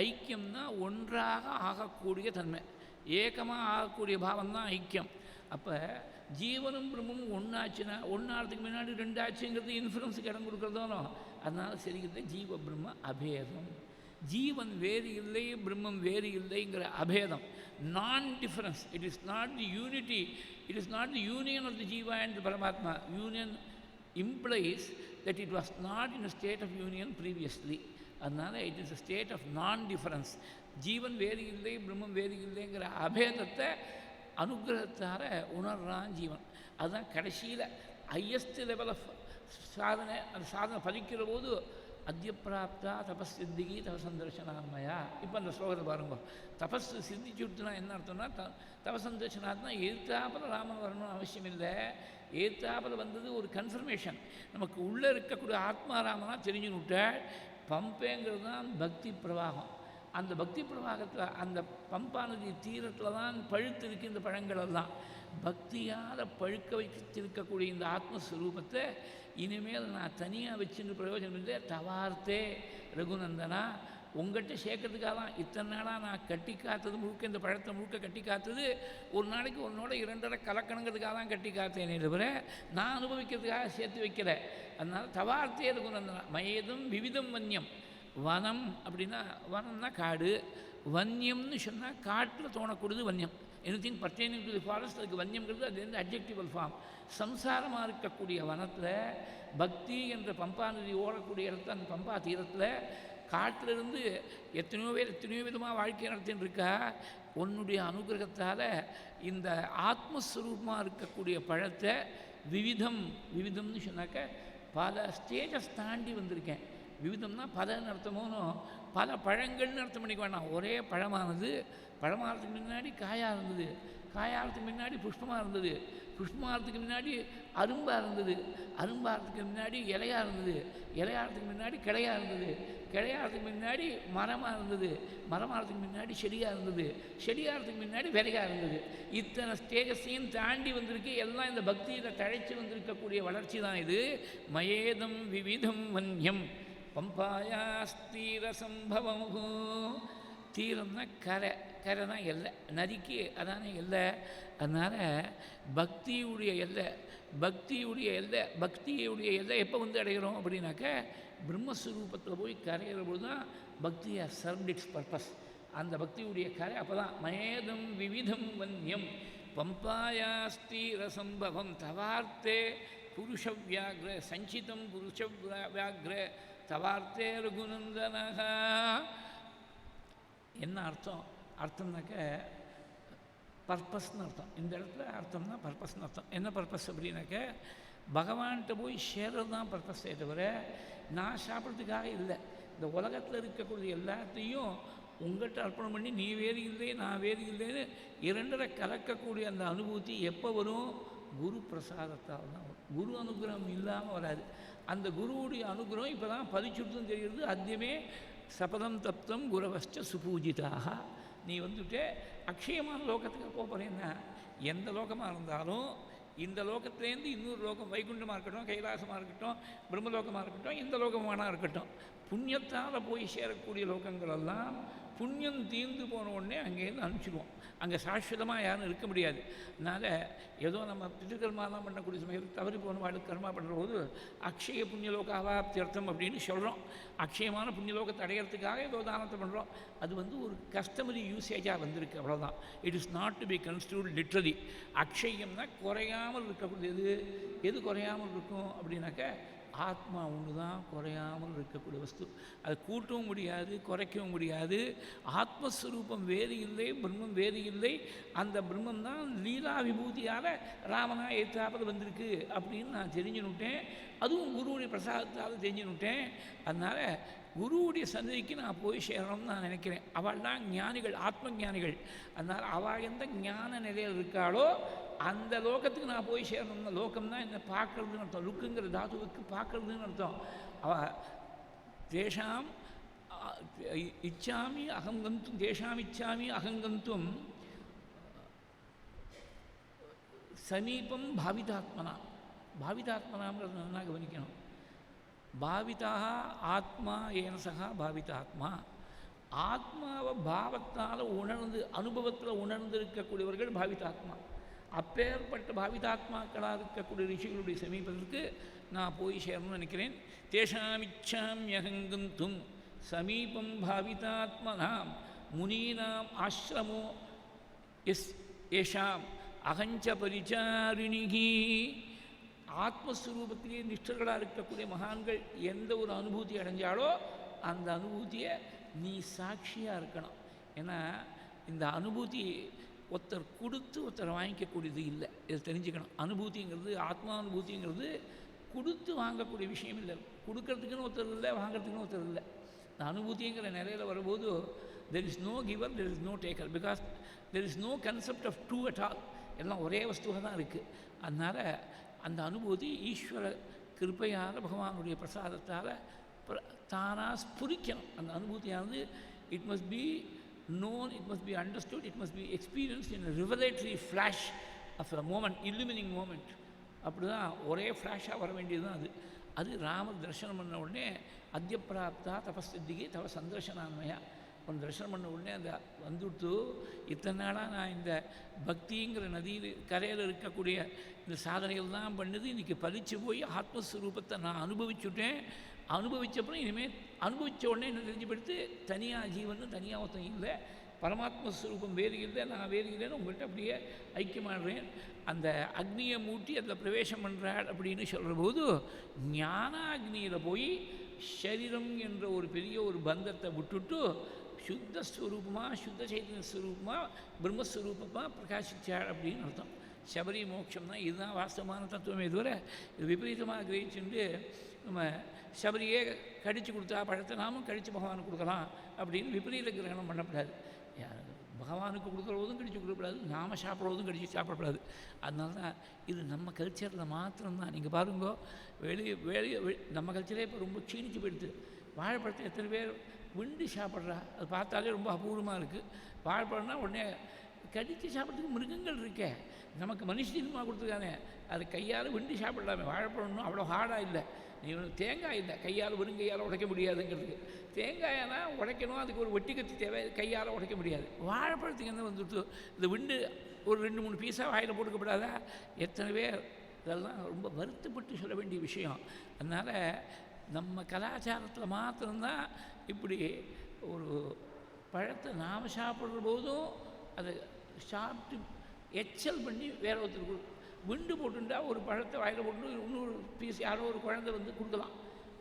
ஐக்கியம்னா ஒன்றாக ஆகக்கூடிய தன்மை, ஏக்கமாக ஆகக்கூடிய பாவம்தான் ஐக்கியம். அப்போ ஜீவனும் பிரம்மமும் ஒன்றாச்சுன்னா ஒன்றாகிறதுக்கு முன்னாடி ரெண்டாச்சுங்கிறது இன்ஃபரன்ஸுக்கு இடம் கொடுக்குறதோனோ. அதனால் சரிகிறது ஜீவ பிரம்ம அபேதம். ஜீவன் வேறு இல்லை, பிரம்மம் வேறு இல்லைங்கிற அபேதம், non difference. It is not the unity, it is not the union of the jiva and paramatma. Union implies that it was not in a state of union previously. அதனால் it is a state of non difference. ஜீவன் வேறு இல்லை, பிரம்மம் வேறு இல்லைங்கிற அபேதத்தை அனுகிரகத்தார உணர்றான் ஜீவன். அதுதான் கடைசியில் highest level of சாதனை. அந்த சாதனை பலிக்கிற போது அத்தியப்பிராப்தா தபஸ் சித்திகி தபசந்தர்ஷனாத்மயா. இப்போ அந்த ஸ்லோகத்தை பாருங்க. தபஸ் சித்திச்சுட்டுனா என்ன அர்த்தம்னா, தபசந்தர்ஷனாத்மா எதிர்த்தாப்பில் ராமன் வரணும்னு அவசியம் இல்லை. எதிர்த்தாப்பில் வந்தது ஒரு கன்ஃபர்மேஷன். நமக்கு உள்ளே இருக்கக்கூடிய ஆத்மாராமனாக தெரிஞ்சுன்னு விட்டால் பம்பேங்கிறது தான் பக்தி பிரவாகம். அந்த பக்தி பிரவாகத்தில் அந்த பம்பானது தீரத்தில் தான் பழுத்து இருக்கு இந்த பழங்களெல்லாம். பக்தியால் பழுக்க வைத்திருக்கக்கூடிய இந்த ஆத்மஸ்வரூபத்தை இனிமேல் நான் தனியாக வச்சுன்னு பிரயோஜனம் இல்லை. தவார்த்தே ரகுநந்தனா, உங்கள்கிட்ட சேர்க்கறதுக்காக தான் இத்தனை நாளாக நான் கட்டி காத்தது முழுக்க, இந்த பழத்தை முழுக்க கட்டி காத்தது ஒரு நாளைக்கு உன்னோட இரண்டரை கலக்கணுங்கிறதுக்காக தான் கட்டி காத்தேனே தவிர நான் அனுபவிக்கிறதுக்காக சேர்த்து வைக்கல. அதனால் தவார்த்தே ரகுநந்தனா மயேதும் விவிதம் வன்யம். வனம் அப்படின்னா வனம்னா காடு, வன்யம்னு சொன்னால் காட்டில் தோணக்கூடியது வன்யம். எனிதிங் பர்டெய்னிங் டு தி ஃபாரஸ்ட், அதுக்கு வன்யம்ங்கிறது அது வந்து அட்ஜெக்டிவல் ஃபார்ம். சம்சாரமாக இருக்கக்கூடிய வனத்தில் பக்தி என்ற பம்பா நதி ஓடக்கூடிய இடத்துல, அந்த பம்பா தீரத்தில் காட்டிலிருந்து எத்தனையோ பேர் எத்தனையோ விதமாக வாழ்க்கை நடத்தின்னு இருக்கா. உன்னுடைய அனுகிரகத்தால் இந்த ஆத்மஸ்வரூபமாக இருக்கக்கூடிய பழத்தை விவிதம்னு சொன்னாக்க பல ஸ்டேஜஸ் தாண்டி வந்திருக்கேன். விவிதம்னா பலன்னு அர்த்தமோனோ, பல பழங்கள்னு அர்த்தம் பண்ணிக்க வேண்டாம். ஒரே பழமானது பழமாகிறதுக்கு முன்னாடி காயாக இருந்தது, காயாகிறதுக்கு முன்னாடி புஷ்பமாக இருந்தது, புஷ்பமாகிறதுக்கு முன்னாடி அரும்பாக இருந்தது, அரும்பாகிறதுக்கு முன்னாடி இலையாக இருந்தது, இலையாகிறதுக்கு முன்னாடி கிளையாக இருந்தது, கிளையாகிறதுக்கு முன்னாடி மரமாக இருந்தது, மரமாகிறதுக்கு முன்னாடி செடியாக இருந்தது, செடியாகிறதுக்கு முன்னாடி விதையாக இருந்தது. இத்தனை ஸ்டேஜஸையும் தாண்டி வந்திருக்கு. எல்லாம் இந்த பக்தியில் தழைச்சி வந்திருக்கக்கூடிய வளர்ச்சி தான் இது. மயேதம் விவிதம் வன்யம் பம்பாயாஸ்தீர சம்பவம். தீரம்னா கரை, கரை தான் எல்லை, நதிக்கு அதானே எல்லை. அதனால் பக்தியுடைய எல்லை, பக்தியுடைய எல்லை எப்போ வந்து அடைகிறோம் அப்படின்னாக்க பிரம்மஸ்வரூபத்தில் போய் கரைகிற போது தான் பக்தி ஹஸ் சர்வ்ட் இட்ஸ் பர்பஸ். அந்த பக்தியுடைய கரை அப்போ தான். மயேதம் விவிதம் வன்யம் பம்பாயாஸ்தீர சம்பவம் தவார்த்தே புருஷ வியாக்ர சஞ்சிதம் புருஷ வியாக்ர தவார்த்தே ரகுநந்தனக. என்ன அர்த்தம்? அர்த்தம்னாக்க பர்பஸ்ன்னு அர்த்தம். இந்த இடத்துல அர்த்தம்னா பர்பஸ்ன்னு அர்த்தம். என்ன பர்பஸ் அப்படின்னாக்க பகவான்கிட்ட போய் சேர்றது தான் பர்பஸே தவிர நான் சாப்பிட்றதுக்காக இல்லை. இந்த உலகத்தில் இருக்கக்கூடிய எல்லாத்தையும் உங்கள்கிட்ட அர்ப்பணம் பண்ணி நீ வேறு இல்லை நான் வேறு இல்லைன்னு இரண்டரை கலக்கக்கூடிய அந்த அனுபூதி எப்போ வரும்? குரு பிரசாதத்தால் தான் வரும். குரு அனுகிரகம் இல்லாமல் வராது. அந்த குருவுடைய அனுகிரகம் இப்போ தான் பதிச்சுட்டுன்னு தெரிகிறது. அத்தியமே சபதம் தப்தம் குரவஷ்ட சுபூஜிதாக. நீ வந்துட்டு அக்ஷயமான லோகத்துக்கு போகிறேன்னா எந்த லோகமாக இருந்தாலும் இந்த லோகத்துலேருந்து இன்னொரு லோகம், வைகுண்டமாக இருக்கட்டும், கைலாசமாக இருக்கட்டும், பிரம்மலோகமாக இருக்கட்டும், எந்த லோகமானா இருக்கட்டும், புண்ணியத்தால் போய் சேரக்கூடிய லோகங்களெல்லாம் புண்ணியம் தீர்ந்து போன உடனே அங்கேருந்து அனுப்பிச்சிடுவோம். அங்கே சாஸ்வதமாக யாரும் இருக்க முடியாது. அதனால் ஏதோ நம்ம பிதுகர்மாலாம் பண்ணக்கூடிய சமயத்தில் தவறி போன வாழ்க்கை கர்மா பண்ணுற போது அக்ஷய புண்ணியலோகாவாப்தியர்த்தம் அப்படின்னு சொல்கிறோம். அக்ஷயமான புண்ணியலோகத்தை அடையிறதுக்காக ஏதோ தானத்தை பண்ணுறோம். அது ஒரு கஸ்டமரி யூசேஜாக வந்திருக்கு, அவ்வளோதான். It is not to be construed literally. அக்ஷயம்னா குறையாமல் இருக்கக்கூடியது. எது குறையாமல் இருக்கும் அப்படின்னாக்க ஆத்மா ஒன்று தான் குறையாமல் இருக்கக்கூடிய வஸ்து. அது கூட்டவும் முடியாது, குறைக்கவும் முடியாது. ஆத்மஸ்வரூபம் வேறு இல்லை, பிரம்மம் வேறு இல்லை. அந்த பிரம்மம் தான் லீலா விபூதியால் ராமனா ஏற்றாப்பது வந்திருக்கு அப்படின்னு நான் தெரிஞ்சுனுட்டேன். அதுவும் குருவுடைய பிரசாதத்தால் தெரிஞ்சுனுட்டேன். அதனால் குருவுடைய சன்னதிக்கு நான் போய் சேரணும்னு நான் நினைக்கிறேன். அவள் தான் ஞானிகள், ஆத்ம ஞானிகள். அதனால் அவள் எந்த ஞான நிலையில் இருக்காளோ அந்த லோகத்துக்கு நான் போய் சேரணும்னா, லோகம் தான் என்ன பார்க்கறதுன்னு அர்த்தம். லுக்குங்கிற தாத்துவுக்கு பார்க்கறதுன்னு அர்த்தம். அவள் தேஷாம் இச்சாமி அகங்கந்தும், தேஷாம் இச்சாமி அகங்கந்தும் சமீபம் பாவிதாத்மனா. பாவிதாத்மனாங்கிறது நல்லா கவனிக்கணும். பாவிதா ஆத்மா ஏன சகா பாவிதாத்மா. ஆத்மாவை பாவத்தால் உணர்ந்து அனுபவத்தில் உணர்ந்திருக்கக்கூடியவர்கள் பாவிதாத்மா. அப்பேற்பட்ட பாவிதாத்மாக்களாக இருக்கக்கூடிய ரிஷிகளுடைய சமீபத்திற்கு நான் போய் சேரணும்னு நினைக்கிறேன். தேஷாமிச்சாமியகங்கந்தும் சமீபம் பாவிதாத்மனாம் முனீனாம் ஆசிரமோ எஸ் ஏஷாம் அகஞ்ச பரிச்சாரிணிகி. ஆத்மஸ்வரூபத்திலேயே நிஷ்டர்களாக இருக்கக்கூடிய மகான்கள் எந்த ஒரு அனுபூதி அடைஞ்சாலோ அந்த அனுபூதியை நீ சாட்சியாக இருக்கணும். ஏன்னா இந்த அனுபூதி ஒருத்தர் கொடுத்து ஒருத்தர் வாங்கிக்கக்கூடியது இல்லை. இதை தெரிஞ்சுக்கணும். அனுபூதிங்கிறது, ஆத்மானுபூதிங்கிறது கொடுத்து வாங்கக்கூடிய விஷயம் இல்லை. கொடுக்கறதுக்குன்னு ஒருத்தர் இல்லை, வாங்கிறதுக்குன்னு ஒருத்தர் இல்லை. இந்த அனுபூதிங்கிற நிலையில் வரும்போது there is no giver, there is no taker. Because there is no concept of two at all. எல்லாம் ஒரே வஸ்துவாக தான் இருக்குது. அதனால் அந்த அனுபூதி ஈஸ்வர கிருப்பையால், பகவானுடைய பிரசாதத்தால் தானாக ஸ்புரிக்கணும். அந்த அனுபூதியானது it must be known, it must be understood, it must be experienced in a revelatory flash of a moment, illuminating moment. அப்படி தான் ஒரே ஃப்ளாஷாக வர வேண்டியது தான் அது. அது ராமர் தரிசனம் பண்ண உடனே அத்திய பிராப்தா தபஸ்திகே தவ சந்தர்சனான்மையா. ஒன்று தரிசனம் பண்ண உடனே அந்த வந்துட்டு இத்தனை நாளாக நான் இந்த பக்திங்கிற நதியில் கரையில் இருக்கக்கூடிய இந்த சாதனைகள் தான் பண்ணுது, இன்றைக்கி பறித்து போய் ஆத்மஸ்வரூபத்தை நான் அனுபவிச்சுட்டேன். அனுபவித்தப்பறம் இனிமேல் அனுபவித்த உடனே என்ன தெரிஞ்சுப்படுத்து, தனியாக ஜீவன் தனியாக ஒருத்தன் இல்லை, பரமாத்மஸ்வரூபம் வேறு இல்லை, நான் வேறு இல்லைன்னு உங்கள்கிட்ட அப்படியே ஐக்கியமாடுறேன். அந்த அக்னியை மூட்டி அதில் பிரவேசம் பண்ணுறாள் அப்படின்னு சொல்கிற போது ஞான அக்னியில் போய் சரீரம் என்ற ஒரு பெரிய ஒரு பந்தத்தை விட்டுட்டு சுத்தஸ்வரூபமாக, சுத்த சைத்தன்ய ஸ்வரூபமாக, பிரம்மஸ்வரூபமாக பிரகாசித்தாள் அப்படின்னு அர்த்தம். சபரி மோட்சம் தான், இதுதான் வாஸ்தவமான தத்துவமே. இதுவரை இது விபரீதமாக கிரகிச்சுட்டு நம்ம சபரியே கடித்து கொடுத்தா பழத்தை நாமும் கடித்து பகவானுக்கு கொடுக்கலாம் அப்படின்னு விபரீத கிரகணம் பண்ணக்கூடாது. பகவானுக்கு கொடுக்குற போதும் கடிச்சு கொடுக்கக்கூடாது, நாம் சாப்பிட்றதும் கடிச்சு சாப்பிடக்கூடாது. அதனால தான் இது நம்ம கல்ச்சரில் மாத்திரம்தான். நீங்கள் பாருங்கோ, வெளியே நம்ம கல்ச்சரே இப்போ ரொம்ப க்ஷீணிச்சு போயிடுது. வாழைப்பழத்தை எத்தனை பேர் விண்டு சாப்பிட்றா, அது பார்த்தாலே ரொம்ப அபூர்வமாக இருக்குது. வாழைப்பழம்னா உடனே கடித்து சாப்பிட்றதுக்கு மிருகங்கள் இருக்கே, நமக்கு மனுஷ ஜென்மா கொடுத்துருக்கானே, அது கையால் விண்டு சாப்பிடலாமே. வாழைப்பழம்னும் அவ்வளோ ஹார்டாக இல்லை. நீ தேங்காய் இல்லை, கையால் வெறுங்கையால் உடைக்க முடியாதுங்கிறதுக்கு. தேங்காயனா உடைக்கணும், அதுக்கு ஒரு வெட்டி கத்தி தேவை, கையால் உடைக்க முடியாது. வாழைப்பழத்துக்கு என்ன வந்துட்டு இந்த விண்டு ஒரு 2-3 பீஸாக வாயில் போட்டுக்கப்படாதா? எத்தனை பேர் இதெல்லாம் ரொம்ப வருத்தப்பட்டு சொல்ல வேண்டிய விஷயம். அதனால் நம்ம கலாச்சாரத்தில் மாத்திரம்தான் இப்படி ஒரு பழத்தை நாம் சாப்பிட்ற போதும் அதை சாப்பிட்டு எச்சல் பண்ணி வேற ஒருத்தருக்கு விண்டு போட்டுட்டா ஒரு பழத்தை வாயில் போட்டு இன்னொரு பீஸ் யாரோ ஒரு குழந்தை வந்து கொடுக்கலாம்.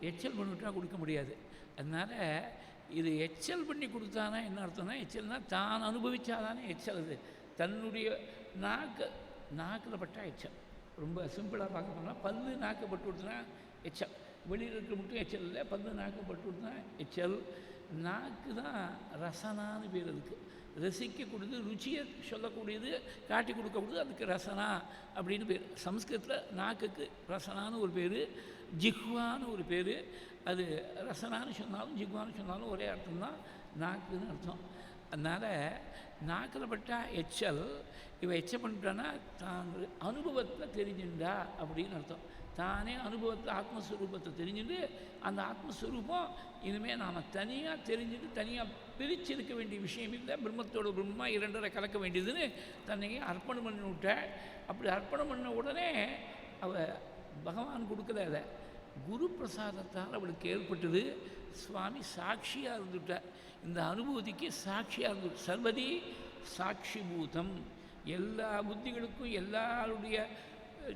எச்சல் பண்ணிவிட்டா கொடுக்க முடியாது. அதனால் இது எச்சல் பண்ணி கொடுத்தானா என்ன அர்த்தம்னா, எச்சல்னால் தான் அனுபவித்தாதானே எச்சல். அது தன்னுடைய நாக்கில் பட்டா எச்சல். ரொம்ப சிம்பிளாக பார்க்க போனால் பல்லு நாக்கு பட்டு கொடுத்தனா எச்சல். வெளியில் இருக்க மட்டும் எச்சல் இல்லை, பல்லு நாக்கு பட்டு கொடுத்தனா எச்சல். நாக்கு தான் ரசனான்னு பேர். அதுக்கு ரசிக்கக்கூடியது, ருச்சியை சொல்லக்கூடியது, காட்டி கொடுக்கக்கூடியது, அதுக்கு ரசனா அப்படின்னு பேர். சம்ஸ்கிருதத்தில் நாக்குக்கு ரசனான்னு ஒரு பேர், ஜிஹ்வான்னு ஒரு பேர். அது ரசனான்னு சொன்னாலும் ஜிஹ்வான்னு சொன்னாலும் ஒரே அர்த்தம் தான், நாக்குன்னு அர்த்தம். அதனால் நாக்கில் பட்டா எச்சல். இவன் எச்சல் பண்ணிட்டான்னா தான் அனுபவத்தில் தெரிஞ்சுண்டா அப்படின்னு அர்த்தம். தானே அனுபவத்தை ஆத்மஸ்வரூபத்தை தெரிஞ்சுட்டு அந்த ஆத்மஸ்வரூபம் இனிமேல் நாம் தனியாக தெரிஞ்சுட்டு தனியாக பிரித்து இருக்க வேண்டிய விஷயம் இல்லை, பிரம்மத்தோட பிரம்மமாக இரண்டரை கலக்க வேண்டியதுன்னு தன்னையே அர்ப்பணம் பண்ணி விட்ட. அப்படி அர்ப்பணம் பண்ண உடனே அவள் பகவான் கொடுக்கல, அதை குரு பிரசாதத்தால் அவளுக்கு ஏற்பட்டது. சுவாமி சாட்சியாக இருந்துட்டார், இந்த அனுபூதிக்கு சாட்சியாக இருந்துட்டு. சர்வதி சாட்சி பூதம், எல்லா புத்திகளுக்கும் எல்லாருடைய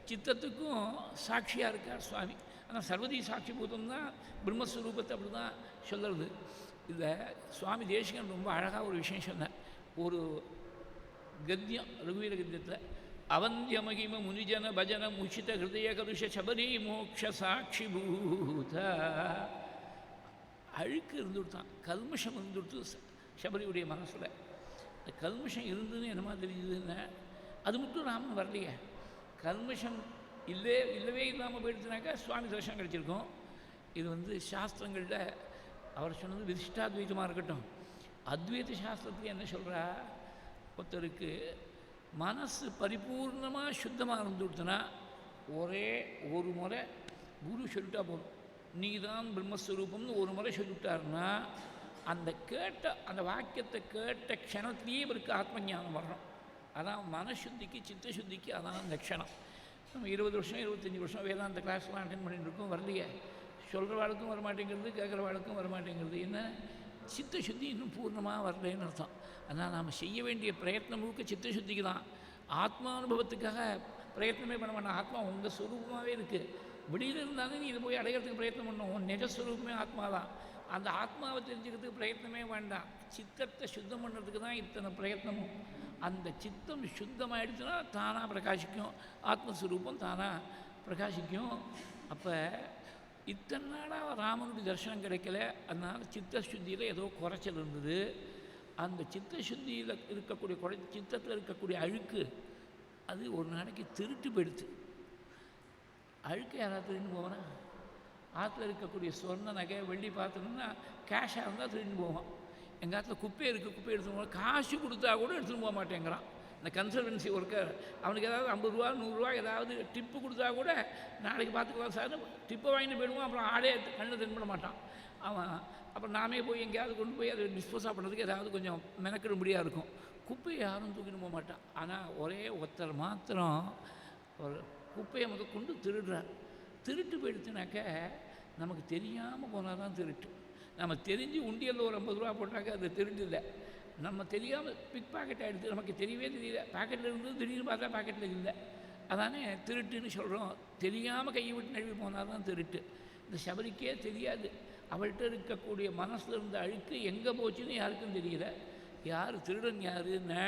சித்தத்துக்கும் சாட்சியாக இருக்கார் சுவாமி. ஆனால் சர்வதி சாட்சி பூதம் தான் பிரம்மஸ்வரூபத்தை அப்படி தான் சொல்லுறது. இதில் சுவாமி தேசிகன் ரொம்ப அழகாக ஒரு விஷயம் சொன்னார். ஒரு கத்தியம் ரகுவீர கத்தியத்தில் அவந்தியமகிம முனிஜன பஜன முஷித ஹிருதய கருஷ சபரி மோக்ஷ சாட்சி பூத. அழுக்கு இருந்துவிட்டான், கல்மஷம் இருந்துவிட்டு சபரியுடைய மனசில். இந்த கல்மஷம் இருந்துன்னு என்னமா தெரியுதுன்னு அது மட்டும் ராமன் வரலையே. கல்மஷம் இல்லவே இல்லாமல் போயிடுச்சுனாக்கா சுவாமி தரிசனம் கிடச்சிருக்கோம். இது சாஸ்திரங்களில் அவர் சொன்னது விசிஷ்டாத்வைத்தமாக இருக்கட்டும். அத்வைத சாஸ்திரத்துக்கு என்ன சொல்கிறா, ஒருத்தருக்கு மனசு பரிபூர்ணமாக சுத்தமாக இருந்துவிட்டுனா ஒரே ஒரு முறை குரு சொல்லிட்டா போதும், நீ தான் பிரம்மஸ்வரூபம்னு ஒரு முறை சொல்லிவிட்டாருன்னா அந்த வாக்கியத்தை கேட்ட க்ஷணத்திலேயே இவருக்கு ஆத்ம ஞானம் வரணும். அதான் மனசுத்திக்கு சித்தசுத்திக்கு அதான் லட்சணம். நம்ம 20 வருஷம் 25 வருஷம் வேதாந்த கிளாஸ்லாம் அட்டென்ட் பண்ணிட்டு இருக்கோம், வரலையே. சொல்கிற வாழ்க்கும் வரமாட்டேங்கிறது, கேட்குற வாழ்க்கும் வரமாட்டேங்கிறது. என்ன சித்தசுத்தி இன்னும் பூர்ணமாக வரலைன்னு அர்த்தம். அதனால் நாம் செய்ய வேண்டிய பிரயத்னம் முழுக்க சித்தசுத்திக்கு தான். ஆத்மானுபவத்துக்காக பிரயத்னமே பண்ண வேண்டாம். ஆத்மா உங்கள் ஸ்வரூபமாகவே இருக்குது. வெளியில் இருந்தாலும் நீ இதை போய் அடைகிறதுக்கு பிரயத்னம் பண்ணணும். உன் நிஜஸ்வரூபமே ஆத்மா தான். அந்த ஆத்மாவை தெரிஞ்சுக்கிறதுக்கு பிரயத்னமே வேண்டாம். சித்தத்தை சுத்தம் பண்ணுறதுக்கு தான் இத்தனை பிரயத்னமும். அந்த சித்தம் சுத்தமாகிடுச்சுன்னா தானாக பிரகாசிக்கும், ஆத்மஸ்வரூபம் தானாக பிரகாசிக்கும். அப்போ இத்தனை நாளாக ராமனுடைய தரிசனம் கிடைக்கல, அதனால் சித்தசுத்தியில் ஏதோ குறைச்சல் இருந்தது. அந்த சித்தசுத்தியில் இருக்கக்கூடிய சித்தத்தில் இருக்கக்கூடிய அழுக்கு அது ஒரு நாளைக்கு திருட்டு போயிடுச்சு. அழுக்கு யாராவது திருட்டு போவானா? ஆற்றுல இருக்கக்கூடிய சொர்ண நகை வெள்ளி பார்த்தோம்னா கேஷாக இருந்தால் திருட்டு போவான். எங்கள் ஆற்றுல குப்பை இருக்குது, குப்பை எடுத்துன்னு போவான். காசு கொடுத்தா கூட எடுத்துன்னு போக மாட்டேங்கிறான். இந்த கன்சல்டன்சி ஒர்க்கர் அவனுக்கு ஏதாவது 50 ரூபா 100 ரூபா ஏதாவது டிப்பு கொடுத்தா கூட நாளைக்கு பார்த்துக்கலாம் சார் டிப்பை வாங்கிட்டு போயிடுவான். அப்புறம் ஆடே கண்ணு தென்பட மாட்டான் அவன். அப்புறம் நாமே போய் எங்கேயாவது கொண்டு போய் அதை டிஸ்போஸ் பண்ணுறதுக்கு ஏதாவது கொஞ்சம் மெனக்கிட முடியாது இருக்கும். குப்பையை யாரும் தூக்கிட்டு போக மாட்டான். ஆனால் ஒரே ஒருத்தர் மாத்திரம் ஒரு குப்பையை கொண்டு திருடுறார். திருட்டு போயிடுச்சுனாக்க நமக்கு தெரியாமல் போனால் தான் திருட்டு. நம்ம தெரிஞ்சு உண்டியலில் ஒரு 50 ரூபா போட்டாக்க அது திருட்டு இல்லை. நம்ம தெரியாமல் பிக் பாக்கெட் ஆகிடுது, நமக்கு தெரியவே தெரியல. பாக்கெட்டில் இருந்து திடீர்னு பார்த்தா பாக்கெட்டில் இல்லை. அதானே திருட்டுன்னு சொல்கிறோம். தெரியாமல் கையை விட்டு நழுவி போனால் தான் திருட்டு. இந்த சபரிக்கே தெரியாது. அவள்கிட்ட இருக்கக்கூடிய மனசில் இருந்த அழுக்கு எங்கே போச்சுன்னு யாருக்கும் தெரியல. யார் திருடன் யாருன்னா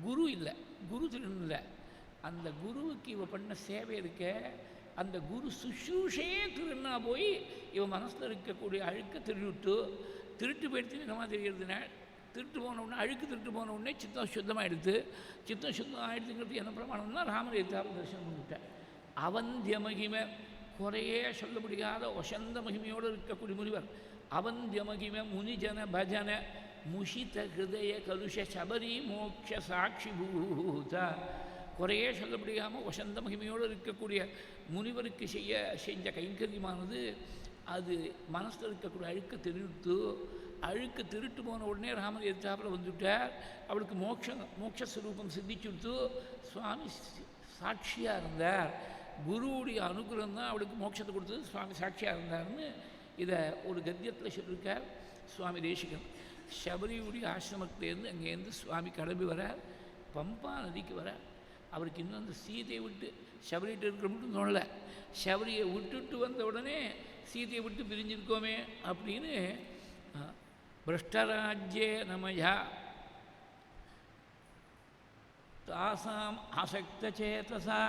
குரு இல்லை, குரு திருடன் இல்லை. அந்த குருவுக்கு இவ பண்ண சேவை இருக்க, அந்த குரு சுஷ்ரூஷையே திருடனா போய் இவன் மனசில் இருக்கக்கூடிய அழுக்க திருட்டு போயிடுச்சுன்னு என்னமா தெரிகிறதுனா, திருட்டு போன உடனே அழுக்கு திருட்டு போன உடனே சித்தம் சுத்தமாகிடுது. சித்தம் சுத்தம் ஆகிடுதுங்கிறது என்ன பிரமாணம்னா ராமர் எத்தாலும் தரிசனம் பண்ணிவிட்டேன். அவந்திய மகிமை குறையே சொல்ல முடியாத வசந்த மகிமையோடு இருக்கக்கூடிய முனிவர். அவந்திய மகிமை முனிஜன பஜன முஷித ஹிருதய கலுஷ சபரி மோக்ஷ சாட்சி பூத. குறையே சொல்ல முடியாமல் வசந்த மகிமையோடு இருக்கக்கூடிய முனிவருக்கு செஞ்ச கைங்கரியமானது அது மனசில் இருக்கக்கூடிய அழுக்கு திருட்டு போன உடனே ராமர் எதிர்த்தாப்பில் வந்துவிட்டார். அவளுக்கு மோட்சஸ்வரூபம் சித்திச்சுடுத்து. சுவாமி சாட்சியாக இருந்தார். குருவுடைய அனுகிரகம் தான் அவளுக்கு மோட்சத்தை கொடுத்தது. சுவாமி சாட்சியாக இருந்தார்னு இதை ஒரு கத்தியத்தில் சொல்லியிருக்கார் சுவாமி தேசிகன். சபரியுடைய ஆசிரமத்திலேருந்து அங்கேருந்து சுவாமி கிளம்பி வரார், பம்பா நதிக்கு வரார். அவருக்கு இன்னும் அந்த சீதையை விட்டு சபரிகிட்ட இருக்கிற மட்டும் தோணலை. சபரியை விட்டுட்டு வந்த உடனே சீதையை விட்டு பிரிஞ்சிருக்கோமே அப்படின்னு பிரஷ்டராஜ்யே நமயா தாசாம் ஆசக்தசேதசா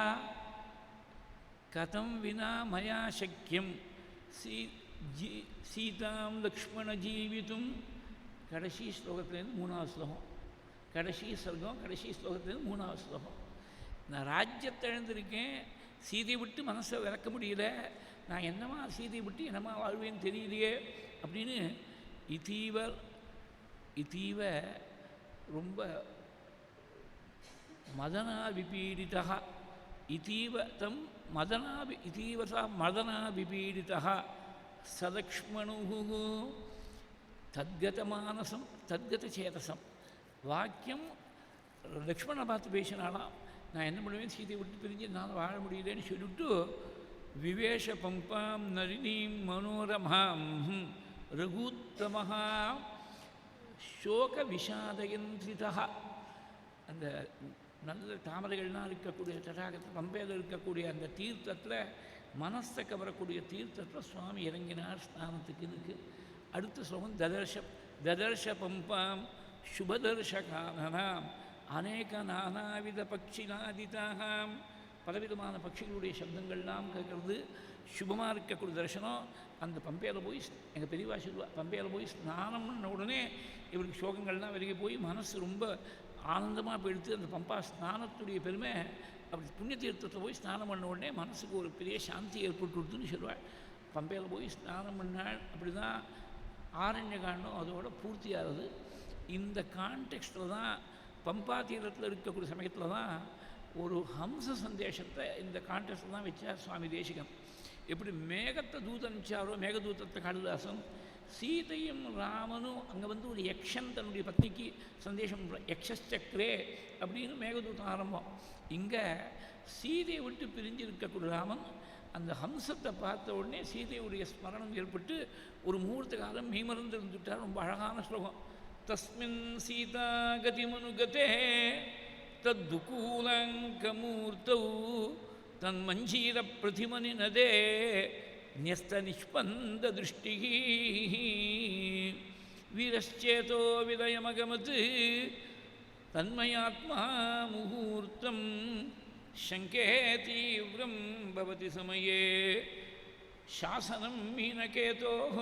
கதம் வினா மயா சக்கியம் சீதாம் லக்ஷ்மண ஜீவித்தும். கடைசி ஸ்லோகத்துலேருந்து 3வது ஸ்லோகம், கடைசி சர்க்கம், கடைசி ஸ்லோகத்துலேருந்து 3வது ஸ்லோகம். நான் ராஜ்யத்தை இழந்திருக்கேன், சீதையை விட்டு மனசை விளக்க முடியல, நான் என்னமா சீதையை விட்டு என்னமா வாழ்வேன்னு தெரியலையே அப்படின்னு இதீவ ரொம்ப மதனா விபீடிதா इतीव तं मदनाभिपीडितः सलक्ष्मणुः तद्गतमानसं तद्गतचेतसं வாக்கியம் லக்ஷ்மணனை பார்த்து பேசினாலாம். நான் என்ன பண்ணுவேன், சீதையை விட்டு பிரிஞ்சு என்னால் வாழ முடியலன்னு சொல்லிவிட்டு விவேஷ பம்பாம் நளினீம் மனோரமாம் ரகுத்தமஹா சோக விஷாதயந்திரிதா, அந்த நல்ல தாமரைகள்லாம் இருக்கக்கூடிய தடாகத்தில் பம்பையில் இருக்கக்கூடிய அந்த தீர்த்தத்தில் மனசை கவரக்கூடிய தீர்த்தத்தில் சுவாமி இறங்கினார் ஸ்நானத்துக்கு. இருக்கு அடுத்த ஸ்லோகம் ததர்ஷ பம்பாம் சுபதர்ஷகானாம் அநேக நானாவித பட்சினாதிதாகாம், பலவிதமான பட்சிகளுடைய சப்தங்கள்லாம் கேட்குறது, சுபமாக இருக்கக்கூடிய தரிசனம். அந்த பம்பையில் போய் எங்கள் பெரியவா சொல்லுவா, பம்பையில் போய் ஸ்நானம் பண்ண உடனே இவருக்கு சோகங்கள்லாம் விலகி போய் மனசு ரொம்ப ஆனந்தமாக போயிடுத்து. அந்த பம்பா ஸ்நானத்துடைய பெருமை, அப்படி புண்ணிய தீர்த்தத்தில் போய் ஸ்நானம் பண்ண உடனே மனசுக்கு ஒரு பெரிய சாந்தி ஏற்பட்டுடுதுன்னு சொல்லுவாள். பம்பையில் போய் ஸ்நானம் பண்ணாள். அப்படி தான் ஆரண்ய காண்டம் அதோட பூர்த்தியாகிறது. இந்த கான்டெக்ஸ்டில் தான் பம்பா தீரத்தில் இருக்கக்கூடிய சமயத்தில் தான் ஒரு ஹம்ச சந்தேஷத்தை இந்த கான்டெக்ஸ்டில் தான் வச்சார் சுவாமி தேசிகன். எப்படி மேகத்தை தூதனிச்சாரோ மேகதூதத்தை காளிதாசன், சீதையும் ராமனும் அங்கே வந்து ஒரு யக்ஷன் தன்னுடைய பத்னிக்கு சந்தேஷம் யக்ஷச்சக்கரே அப்படின்னு மேகதூதம் ஆரம்பம். இங்கே சீதையை விட்டு பிரிஞ்சு இருக்கக்கூடிய ராமன் அந்த ஹம்சத்தை பார்த்த உடனே சீதையுடைய ஸ்மரணம் ஏற்பட்டு ஒரு முகூர்த்த காலம் மெய்மறந்து இருந்துட்டார். ரொம்ப அழகான ஸ்லோகம். தஸ்மின் சீதா கதிமனுகதே தத்துகூலங்கமூர்த்தௌ தன்மஞ்சீர பிரதிமனி நதே न्यस्त निष्पन्द दृष्टि वीरश्चेतो विदयमगमत् तन्मयात्मा मुहूर्तं शङ्के तीव्रं भवति समये शासनं मीनकेतोः.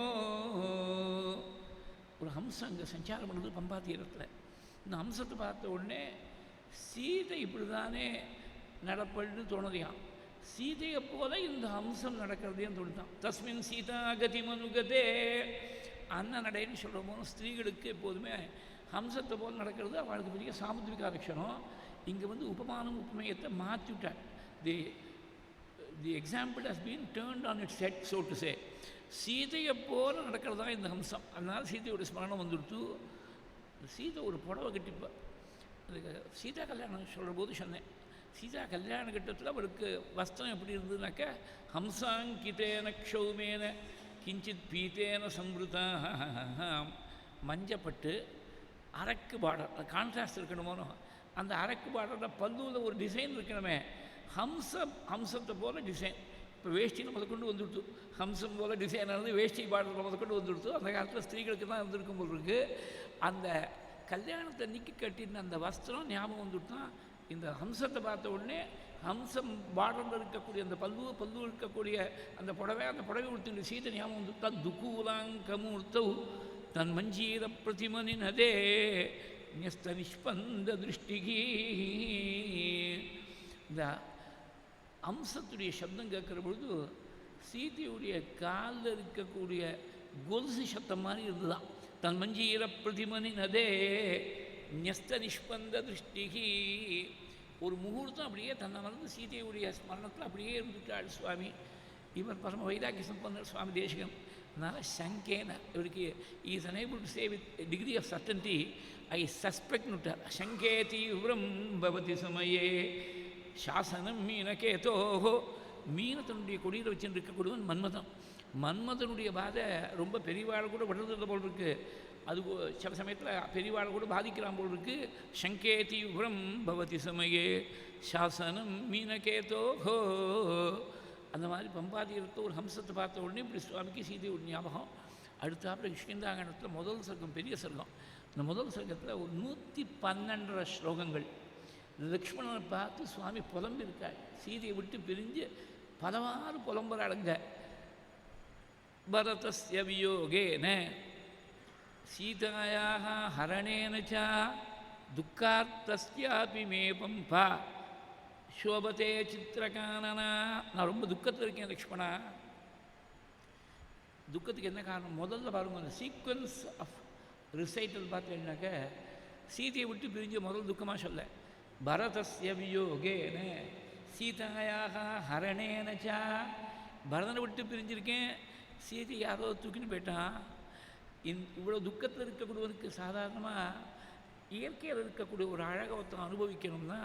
ஒரு ஹம்சம் அங்கே சஞ்சாரம் பண்ணுறது பம்பா தீரத்தில். இந்த ஹம்சத்தை பார்த்த உடனே சீதை இப்படி தானே நடப்பன்னு தோணுதையாம். சீதையை போல இந்த ஹம்சம் நடக்கிறதையும் தோணுதான். தஸ்மின் சீதா கதிமனுகதே, அண்ணன் நடைன்னு சொல்கிற போது ஸ்திரீகளுக்கு எப்போதுமே ஹம்சத்தை போல் நடக்கிறது அவளுக்கு பெரிய சாமுத்திரிக லட்சணம். இங்கே வந்து உபமானம் உபமேயத்தை மாற்றி விட்டாள். The example has been turned on it's head, so to say. சீதையை போல நடக்கிறது தான் இந்த ஹம்சம். அதனால் சீதையோட ஸ்மரணம் வந்துடுத்து. சீதை ஒரு புடவை கட்டிப்பா. அதுக்கு சீதா கல்யாணம் சொல்கிற போது சொன்னேன், சீதா கல்யாண கட்டத்தில் அவருக்கு வஸ்திரம் எப்படி இருந்ததுனாக்க ஹம்சாங்கிதேன க்ஷௌமேன கிஞ்சித் பீத்தேன சம்ருதா, மஞ்சப்பட்டு அரக்கு பார்டர், கான்ட்ராஸ்ட் இருக்கணுமோ, அந்த அரக்கு பார்டரில் பல்லுவில் ஒரு டிசைன் இருக்கணுமே, ஹம்சத்தை போல டிசைன். இப்போ வேஷ்டியில் முதற்கொண்டு வந்துடுத்து, ஹம்சம் போல டிசைன் இருந்து வேஷ்டி பார்டரில் முதற்கொண்டு வந்துடுத்து. அந்த காலத்தில் ஸ்திரீகளுக்கு தான் இருந்திருக்கும் போல் இருக்குது. அந்த கல்யாணத்தை நிற்கி கட்டின அந்த வஸ்திரம் ஞாபகம் வந்துவிட்டான். இந்த ஹம்சத்தை பார்த்த உடனே ஹம்சம் பார்டரில் இருக்கக்கூடிய அந்த பல்லு இருக்கக்கூடிய அந்த புடவை உடுத்தின சீதை ஞாபகம் வந்து தன் துக்கூலாங்கமூர்த்தௌ தன் மஞ்சீர பிரதிமனி நதே ன்யஸ்த நிஷ்பந்த திருஷ்டிகி. இந்த ஹம்சத்துடைய சப்தம் கேட்குற பொழுது சீதையுடைய காலில் இருக்கக்கூடிய கொலுசு சத்தம் மாதிரி இருந்துதான். தன் மஞ்சீர பிரதிமனி நதே ன்யஸ்த நிஷ்பந்த திருஷ்டிகி. ஒரு முகூர்த்தம் அப்படியே தன்னை மறந்து சீதையுடைய ஸ்மரணத்தில் அப்படியே இருந்துட்டாள் சுவாமி. இவர் பரம வைராக்கிய சம்பந்தர் சுவாமி தேசிகன். அதனால் சங்கேன இவருக்கு is unable to say with degree of certainty I suspect விட்டார். சங்கே தீவிரம் பவதி சமயே சாசனம் மீனகேதோஹோ. மீனத்தனுடைய கொடியில் வச்சுட்டு இருக்கக்கூடியவன் மன்மதனுடைய பாதை ரொம்ப பெரியவாழை கூட விடுறதில்லை போல் இருக்குது. அது சில சமயத்தில் பெரியவாழை கூட பாதிக்கிறான் போல் இருக்குது. சங்கே தீவிரம் பவதி சமயே சாசனம் மீனகேதோஹோ. அந்த மாதிரி பம்பாதீரத்தை ஒரு ஹம்சத்தை பார்த்த உடனே இப்படி சுவாமிக்கு சீதை ஒரு ஞாபகம். அடுத்தாப்புல கிருஷ்ணந்தாங்கணத்தில் முதல் சர்க்கம், பெரிய சர்க்கம். இந்த முதல் சர்க்கத்தில் ஒரு 112 ஸ்லோகங்கள். லக்ஷ்மணனை பார்த்து சுவாமி புலம்பிருக்காள். சீதையை விட்டு பிரிஞ்சு பலவாறு புலம்புறாளுங்க. பரதஸ்ய வியோகேன சீதாயாக ஹரணேன ச துக்கார்த்தஸ்யாபி மே பம்பா சோபத்தே சித்திரகானனா. நான் ரொம்ப துக்கத்தில் இருக்கேன் லக்ஷ்மணா. துக்கத்துக்கு என்ன காரணம்? முதல்ல பாருங்க, அந்த சீக்வன்ஸ் ஆஃப் ரிசைட்டல் பார்த்தீங்கன்னாக்க சீதையை விட்டு பிரிஞ்சு முதல் துக்கமாக சொல்ல. பரதஸ்ய வியோகேன சீதாயாக ஹரணேனச்சா, பரதனை விட்டு பிரிஞ்சிருக்கேன், சீதை யாரோ தூக்கின்னு போயிட்டான். இவ்வளோ துக்கத்தில் இருக்கக்கூடியவனுக்கு சாதாரணமாக இயற்கையில் இருக்கக்கூடிய ஒரு அழகை ஒருத்தன் அனுபவிக்கணும்னா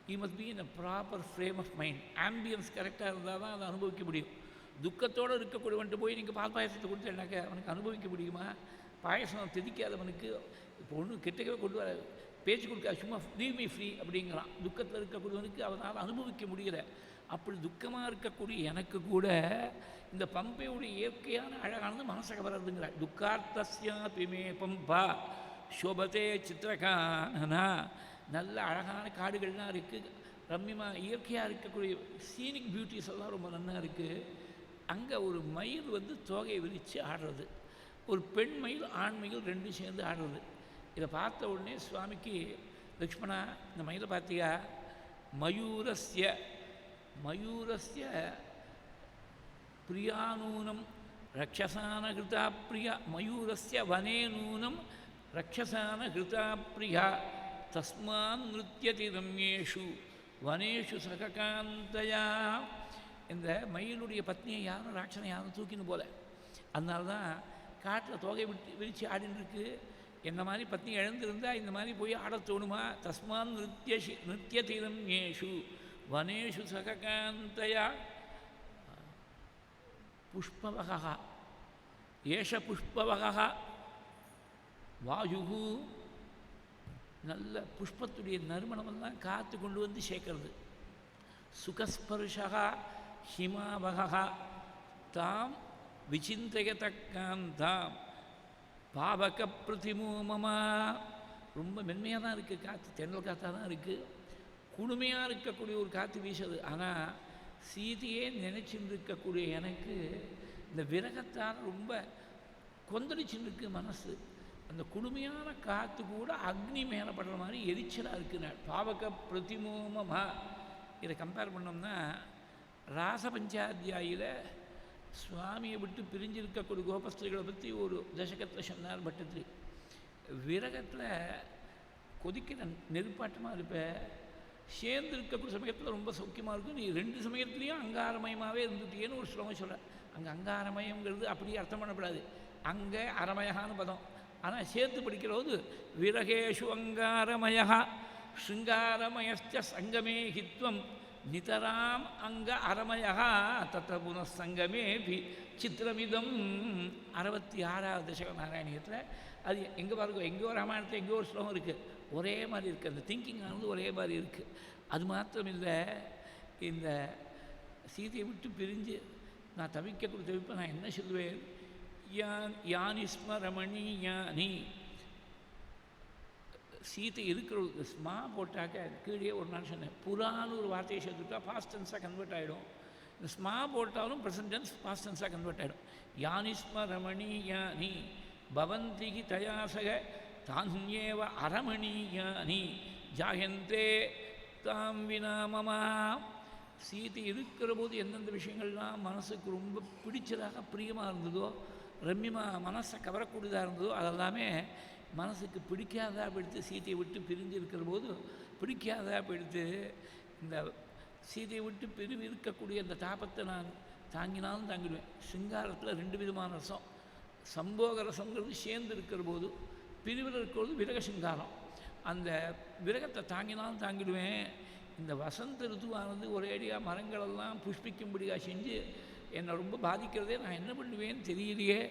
you must be in a proper frame of mind. Ambience கரெக்டாக இருந்தால் தான் அதை அனுபவிக்க முடியும். துக்கத்தோடு இருக்கக்கூடியவன்ட்டு போய் நீங்கள் பால் பாயசத்தை கொடுத்தேன்னாக்க அவனுக்கு அனுபவிக்க முடியுமா? பாயசம் திதிக்காதவனுக்கு இப்போ ஒன்றும் கிட்டக்கவே கொண்டு வர பேச்சு கொடுக்க, சும்மா லீவ் மீ ஃப்ரீ அப்படிங்கிறான். துக்கத்தில் இருக்கக்கூடியவனுக்கு அவனால் அனுபவிக்க முடியல. அப்படி துக்கமாக இருக்கக்கூடிய எனக்கு கூட இந்த பம்பையுடைய இயற்கையான அழகானது மனசை கவர்றதுங்கிறார். துக்கார்த்தஸ்யா பிமே பம்பா சோபத்தே சித்திரகானா. நல்ல அழகான காடுகள்லாம் இருக்குது, ரம்யமாக இயற்கையாக இருக்கக்கூடிய சீனிக் பியூட்டிஸ் எல்லாம் ரொம்ப நல்லா இருக்குது. அங்கே ஒரு மயில் தோகையை விரித்து ஆடுறது, ஒரு பெண் மயில் ஆண் மயில் ரெண்டும் சேர்ந்து ஆடுறது. இதை பார்த்த உடனே சுவாமிக்கு, லக்ஷ்மணா இந்த மயிலை பார்த்தியா? மயூரஸ்ய பிரியானூனம் ரக்ஷசான கிருதா பிரியா, மயூரஸ்ய வனே நூனம் ரக்ஷசான கிருதா பிரியா, தஸ்மான் நிருத்யதி ரம்யேஷு வனேஷு சககாந்தயா. இந்த மயிலுடைய பத்னியை யாரும் ராட்சனை யாரும் தூக்கின்னு போல, அதனால தான் காட்டில் தோகை விரித்து ஆடின்னு இருக்கு. என்ன மாதிரி பத்னி எழுந்திருந்தால் இந்த மாதிரி போய் ஆடத் தோணுமா? தஸ்மான் நிருத்யதி ரம்யேஷு வனேஷு சககாந்தயா. புஷ்பவகா ஏஷ புஷ்பவகா வாயு, நல்ல புஷ்பத்துடைய நறுமணமெல்லாம் காற்று கொண்டு வந்து சேர்க்கறது. சுகஸ்பர்ஷா ஹிமாவகா தாம் விசிந்தயதக்காந்தாம் பாவக பிரதிமோ மமா. ரொம்ப மென்மையாக தான் இருக்குது காற்று, தென்றல் காற்றாக தான் இருக்குது, குளுமையாக இருக்கக்கூடிய ஒரு காற்று வீசுது. ஆனால் சீதையே நினைச்சுட்டு இருக்கக்கூடிய எனக்கு இந்த விரகத்தால் ரொம்ப கொந்தளிச்சுன்னு இருக்கு மனசு. அந்த குளுமையான காற்று கூட அக்னி மேலே படுற மாதிரி எரிச்சலாக இருக்குனாள். பாவக பிரதிமோமமா. இதை கம்பேர் பண்ணோம்னா ராசபஞ்சாத்தியாயில் சுவாமியை விட்டு பிரிஞ்சிருக்கக்கூடிய கோபஸ்திரிகளை பற்றி ஒரு தசகத்தில் சொன்னார் பட்டத்திரி. விரகத்தில் கொதிக்கிற நெருப்பாட்டமாக இருப்ப, சேர்ந்து இருக்கக்கூடிய சமயத்தில் ரொம்ப சௌக்கியமாக இருக்கும். நீ ரெண்டு சமயத்துலேயும் அங்காரமயமாகவே இருந்துட்டியேன்னு ஒரு ஸ்லோகம் சொல்ல. அங்கே அங்காரமயங்கிறது அப்படியே அர்த்தம் பண்ணப்படாது, அங்கே அரமயகான பதம். ஆனால் சேர்த்து படிக்கிறபோது விரகேஷு அங்காரமயா ஸ்ருங்காரமயஸ்ச சங்கமே ஹித்வம் நிதராம் அங்க அரமயா தத்த புனசங்கமே சித்திரமிதம். 66வது தசக நாராயணியத்தில் அது எங்கே பாருங்க, எங்கோ ராமாயணத்தில் எங்கோ ஒரு ஸ்லோகம் இருக்குது, ஒரே மாதிரி இருக்குது. அந்த திங்கிங் ஆனது ஒரே மாதிரி இருக்குது. அது மாத்திரம் இல்லை, இந்த சீதையை விட்டு பிரிஞ்சு நான் தவிக்கக்கூடிய தவிப்பை நான் என்ன சொல்லுவேன்? யானி ஸ்மரமணி யானி. சீதை இருக்கிற ஸ்மா போட்டாக்க கீழே ஒரு நாள் சொன்னேன், புறான்னு ஒரு வார்த்தையை சேர்த்துட்டா பாஸ்ட் டென்ஸாக கன்வெர்ட் ஆகிடும். இந்த ஸ்மா போட்டாலும் ப்ரெசன்ட் டென்ஸ் பாஸ்ட் டென்ஸாக கன்வெர்ட் ஆகிடும். யானி ஸ்மரமணி யானி பவந்திகி தயாசக தான்யேவ அரமணீயானி ஜாயந்தே தாம் வினாமமா. சீதை இருக்கிற போது எந்தெந்த விஷயங்கள்லாம் மனசுக்கு ரொம்ப பிடிச்சதாக பிரியமாக இருந்ததோ, ரம்யமாக மனசை கவரக்கூடியதாக இருந்ததோ, அதெல்லாமே மனசுக்கு பிடிக்காதா போயிடுத்து. சீதையை விட்டு பிரிஞ்சு இருக்கிற போது பிடிக்காதா போயிடுத்து. இந்த சீதையை விட்டு பிரிவு இருக்கக்கூடிய அந்த தாபத்தை நான் தாங்கினாலும் தாங்கிடுவேன். சிங்காரத்தில் 2 விதமான ரசம். சம்போக ரசங்கிறது சேர்ந்து இருக்கிற போது, பிரிவில் இருக்கிறது விரக சிங்காரம். அந்த விரகத்தை தாங்கினாலும் தாங்கிடுவேன். இந்த வசந்த ருத்துவானது ஒரேடியாக மரங்களெல்லாம் புஷ்பிக்கும்படியாக செஞ்சு என்னை ரொம்ப பாதிக்கிறதே. நான் என்ன பண்ணுவேன்னு தெரியலையே.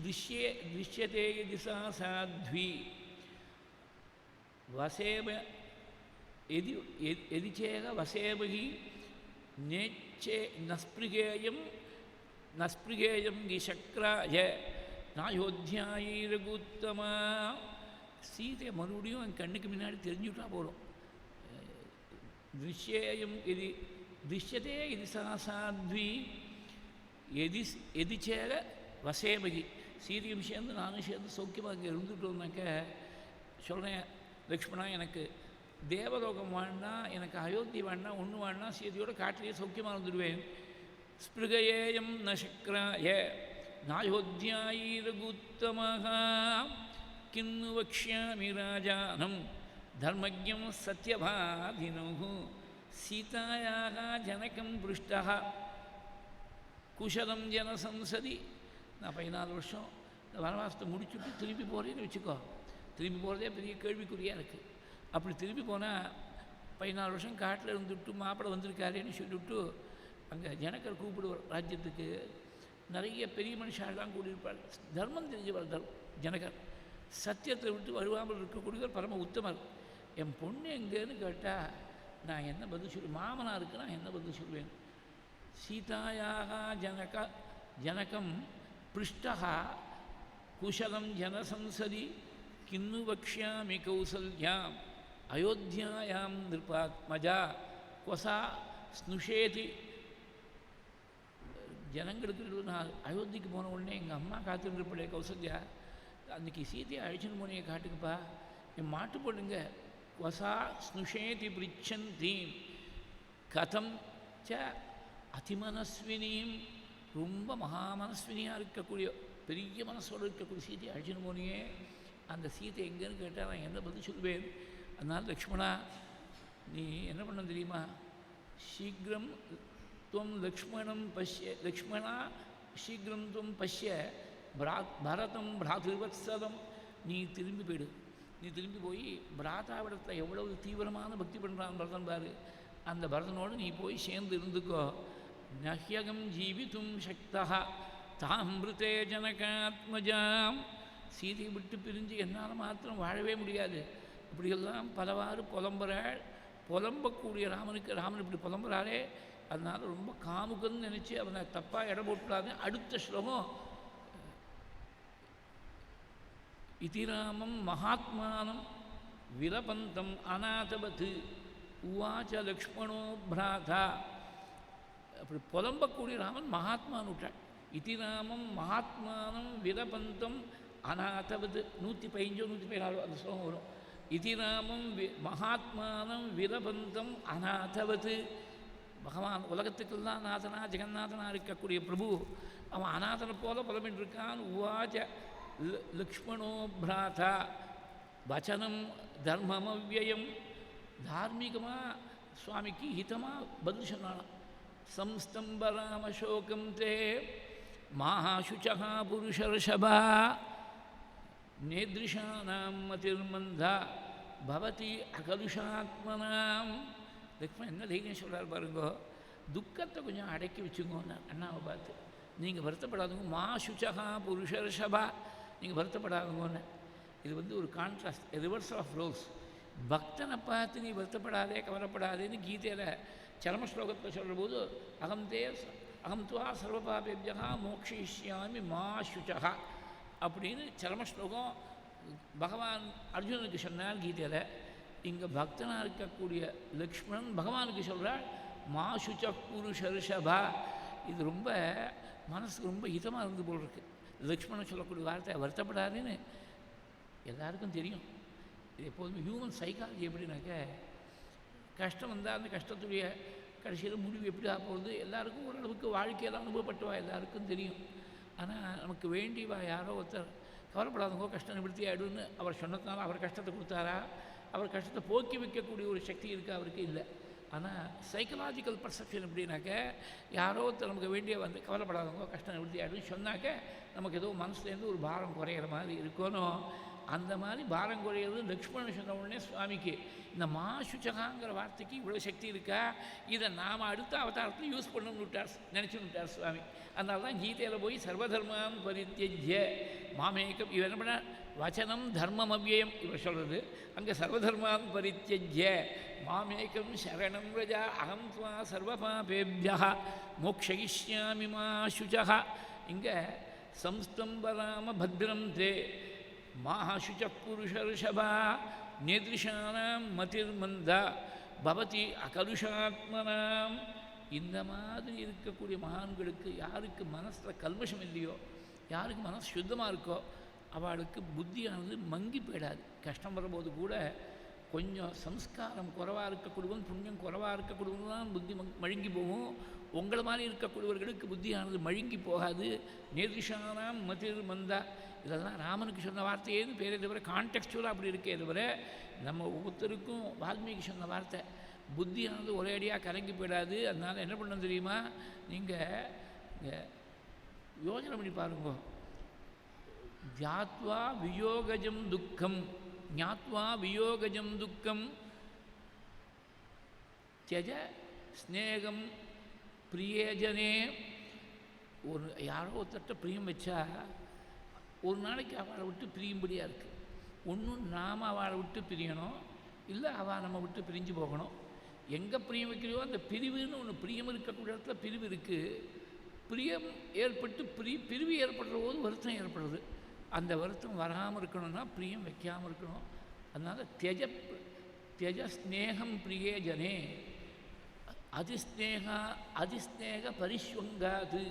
திருஷ்யதே திசா சாத்வி வசேப எதிச்சேக வசேபகி நேச்சே நஸ்பிருகேயம் கிசக்ராய நாயோத்தியாயி ரகுத்தமா. சீதையை மறுபடியும் என் கண்ணுக்கு முன்னாடி தெரிஞ்சுட்டா போகிறோம். திருஷ்யதே இது சாசாத்வி எதிச்சேக வசேபகி. சீதையும் சேர்ந்து நானும் சேர்ந்து சௌக்கியமாக அங்கே இருந்துட்டோம்னாக்க சொல்கிறேன், லக்ஷ்மணா எனக்கு தேவலோகம் வாழ்னா, எனக்கு அயோத்தி வாழ்னா, ஒன்று வாழ்னா சீதையோட காட்டிலேயே சௌக்கியமாக இருந்துடுவேன். ஸ்பிருகேயம் நசக்ராய நாயோத்தியாயி ரகுத்தமாக கின்னு வக்ஷ்யாமி ராஜானம் धर्मज्ञं सत्यभाधिनोः सीतायाः जनकं पृष्टः कुशलं जनसंसदि நான் 14 வருஷம் இந்த வனவாசத்தை முடிச்சுட்டு திரும்பி போகிறேன்னு வச்சுக்கோ. திரும்பி போகிறதே பெரிய கேள்விக்குறியாக இருக்குது. அப்படி திரும்பி போனால் 14 வருஷம் காட்டில் இருந்துவிட்டு மாப்பிள்ளை வந்திருக்காருன்னு சொல்லிவிட்டு அங்கே ஜனக்கர் கூப்பிடுவார். ராஜ்யத்துக்கு நிறைய பெரிய மனுஷாலாம் கூடியிருப்பார். தர்மம் தெரிஞ்சவர் ஜனகர். சத்தியத்தை விட்டு வருவாமல் இருக்கக்கூடியவர் பரம உத்தமர். என் பொண்ணு எங்கேன்னு கேட்டால் நான் என்ன பதில் சொல்லுவேன்? மாமனாருக்கு நான் என்ன பதில் சொல்லுவேன்? சீதாயாக ஜனகம் पृष्टः कुशलं जनसंसदि किन्नु वक्ष्यामि कौसल्याम् अयोध्यायां नृपात्मजा क्वसा स्नुषेति. ஜனங்களுக்கு நான் அயோத்திக்கு போன உடனே எங்கள் அம்மா காத்துருப்படைய கௌசல்யா அன்றைக்கி சீதையை அழிச்சுன்னு போனே காட்டுக்குப்பா, என் மாட்டு பொண்ணுங்க வசா ஸ்னுஷேதி பிரிச்சந்தீம் கதம் ச அதிமனஸ்வினியும் ரொம்ப மகாமனஸ்வினியாக இருக்கக்கூடிய பெரிய மனசோடு இருக்கக்கூடிய சீதையை அழிச்சுன்னு போனியே, அந்த சீதை எங்கேன்னு கேட்டால் நான் என்ன பதில் சொல்வேன்? அதனால் லக்ஷ்மணா நீ என்ன பண்ண தெரியுமா? சீக்கிரம் துவம் லக்ஷ்மணம் பஷ்ய, லக்ஷ்மணா சீக்கிரம் துவம் பஷ்ய பரதம் பிராதுர்வத்சதம். நீ திரும்பி போயிடு. நீ திரும்பி போய் பிராதாவிடத்தை எவ்வளவு தீவிரமான பக்தி பண்ணுறான் பரதன் பாரு, அந்த பரதனோடு நீ போய் சேர்ந்து இருந்துக்கோ. நஹ்யகம் ஜீவித்தும் சக்தா தாமிருத்தே ஜனகாத்மஜாம். சீதையை விட்டு பிரிஞ்சு என்னால் மாத்திரம் வாழவே முடியாது. இப்படியெல்லாம் பலவாறு புலம்பக்கூடிய ராமன் இப்படி புலம்புறாரே, அதனால் ரொம்ப காமுகன்னு நினச்சி அவனை தப்பாக இடம் போட்டுடாது. அடுத்த ஸ்லோகம் இதிராமம் மகாத்மானம் விலபந்தம் அநாதவத் உவாச்ச லக்ஷ்மணோ பிராதா. அப்படி புலம்பக்கூடிய ராமன் மகாத்மான்னு விட்டாள். இதிராமம் மகாத்மானம் விலபந்தம் அநாதவத் 115 114 அந்த ஸ்லோகம் வரும். இதிராமம் மகாத்மானம் விலபந்தம் அநாதவத். பகவான் உலகத்துக்கெல்லாம் நாதனா ஜெகநாதனா இருக்கக்கூடிய பிரபு அவன் அநாதனை போல புலம்பின்றிருக்கான். உவாச்ச லக்ஷ்மணோ பிராதா வச்சனம் தர்மமவ்யயம். தார்மீகமாக சுவாமிக்கு ஹிதமாக பதில் சொன்னான். சம்ஸ்தம்பராமசோகம் தே மாஹாசுச்சா புருஷர்ஷபா நேத்ரிஷானாம் மதிர்மந்தா பவதி அகலுஷாத்மனாம். லக்ஷ்மணன் என்ன தைரியம் சொல்கிறார் பாருங்கோ. துக்கத்தை கொஞ்சம் அடக்கி வச்சுங்கோன்னு அண்ணாவை பார்த்து. நீங்கள் வருத்தப்படாதுங்க. மா சுச்சகா புருஷர்ஷபா, நீங்கள் வருத்தப்படாதுங்கன்னு. இது ஒரு கான்ட்ராஸ்ட், ரிவர்சல் ஆஃப் ரோல்ஸ். பக்தனை பார்த்து நீ வருத்தப்படாதே கவலைப்படாதேன்னு கீதையில் சரம ஸ்லோகத்தில் சொல்கிற போது அகம் துவா சர்வபாபேபியா மோக்ஷயிஷ்யாமி மா சுச்சகா அப்படின்னு சரம ஸ்லோகம் பகவான் அர்ஜுனனுக்கு சொன்னார் கீதையில். இங்கே பக்தனாக இருக்கக்கூடிய லக்ஷ்மணன் பகவானுக்கு சொல்கிறாள் மா சுச்ச புருஷர்ஷபா. இது ரொம்ப மனசுக்கு ரொம்ப ஹிதமாக இருந்து போல் இருக்குது. லக்ஷ்மணன் சொல்லக்கூடிய வார்த்தை வருத்தப்படாதுன்னு எல்லாருக்கும் தெரியும். இது எப்போதுமே ஹியூமன் சைக்காலஜி எப்படின்னாக்க, கஷ்டம் வந்தால் அந்த கஷ்டத்துடைய கடைசியில் முடிவு எப்படி ஆகப்போகுது எல்லாருக்கும் ஓரளவுக்கு வாழ்க்கையில் அனுபவப்பட்டுவா எல்லாருக்கும் தெரியும். ஆனால் நமக்கு வேண்டிவா யாரோ ஒருத்தர் கவலைப்படாதவங்க கஷ்டம் நிவர்த்தி ஆகிடுன்னு அவர் சொன்னதுனால அவர் கஷ்டத்தை கொடுத்தாரா? அவர் கஷ்டத்தை போக்கி வைக்கக்கூடிய ஒரு சக்தி இருக்குது அவருக்கு? இல்லை. ஆனால் சைக்கலாஜிக்கல் பர்செப்ஷன் எப்படின்னாக்க, யாரோ ஒருத்தர் நமக்கு வேண்டிய வந்து கவலைப்படாதவங்க கஷ்டம் நிவர்த்தி ஆகிடுன்னு சொன்னாக்க நமக்கு ஏதோ மனசுலேருந்து ஒரு பாரம் குறையிற மாதிரி இருக்கணும். அந்த மாதிரி பாரம் குறையிறது லக்ஷ்மணன் சொன்ன உடனே சுவாமிக்கு இந்த மாசுச்சகாங்கிற வார்த்தைக்கு இவ்வளோ சக்தி இருக்கா, இதை நாம் அடுத்த அவதாரத்தில் யூஸ் பண்ணணும்னு விட்டார், நினச்சுன்னு விட்டார் சுவாமி. அதனால தான் கீதையில் போய் சர்வதர்மான் பரித்யஜ்ய மாமேகம் இவர் என்ன பண்ண வச்சனம் தர்மம் அவ்யயம் இவர் சொல்கிறது. அங்கே சர்வதர்மான் பரித்யஜ்ய மாமேகம் சரணம் ரஜா அகம் துவா சர்வபாபேபியா மோக்ஷயிஷ்யாமி மா சுச்சா. இங்கே சம்ஸ்தம்பராம பத்ரம் தே மாஹசுச்ச புருஷர்ஷபா நேத்ரிஷானாம் மதிர்மந்தா பவதி அகலுஷாத்மனாம். இந்த மாதிரி இருக்கக்கூடிய மகான்களுக்கு யாருக்கு மனசில் கல்மஷம் இல்லையோ, யாருக்கு மனசு சுத்தமாக இருக்கோ அவளுக்கு புத்தியானது மங்கி போயிடாது. கஷ்டம் வரும்போது கூட கொஞ்சம் சம்ஸ்காரம் குறைவாக இருக்கக்கூடியவன், புண்ணியம் குறைவாக இருக்கக்கூடியவன் தான் புத்தி மழுங்கி போகும். உங்களை மாதிரி இருக்கக்கூடியவர்களுக்கு புத்தியானது மழுங்கி போகாது. நேதிஷானாம் மதிர் மந்தா இதெல்லாம் ராமனுக்கு சொன்ன வார்த்தையேன்னு பேரை தவிர கான்டெக்ஸ்டுவலாக அப்படி இருக்கே தவிர நம்ம ஒவ்வொருத்தருக்கும் வால்மீகி சொன்ன வார்த்தை, புத்தியானது ஒரே அடியாக கலங்கி போயிடாது. அதனால் என்ன பண்ண தெரியுமா, நீங்கள் யோசனை பண்ணி பாருங்க. ஞாத்வா வியோகஜம் துக்கம், ஞாத்வா வியோகஜம் துக்கம் தியஜ ஸ்நேகம் பிரியஜனே. ஒரு யாரோ ஒருத்தட்ட பிரியம் வச்சா ஒரு நாளைக்கு அவளை விட்டு பிரியும்படியாக இருக்குது. ஒன்றும் நாம் அவளை விட்டு பிரியணும், இல்லை அவள் நம்ம விட்டு பிரிஞ்சு போகணும். எங்கே பிரியம் வைக்கிறையோ அந்த பிரிவுன்னு ஒன்று, பிரியம் இருக்கக்கூடிய இடத்துல பிரிவு இருக்குது. பிரியம் ஏற்பட்டு பிரிவு ஏற்படுற போது வருத்தம் ஏற்படுறது. அந்த வருத்தம் வராமல் இருக்கணும்னா பிரியம் வைக்காமல் இருக்கணும். அதனால் தியஜ ஸ்நேகம் பிரியே ஜனே அதிஸ்நேக பரிஸ்வங்காது.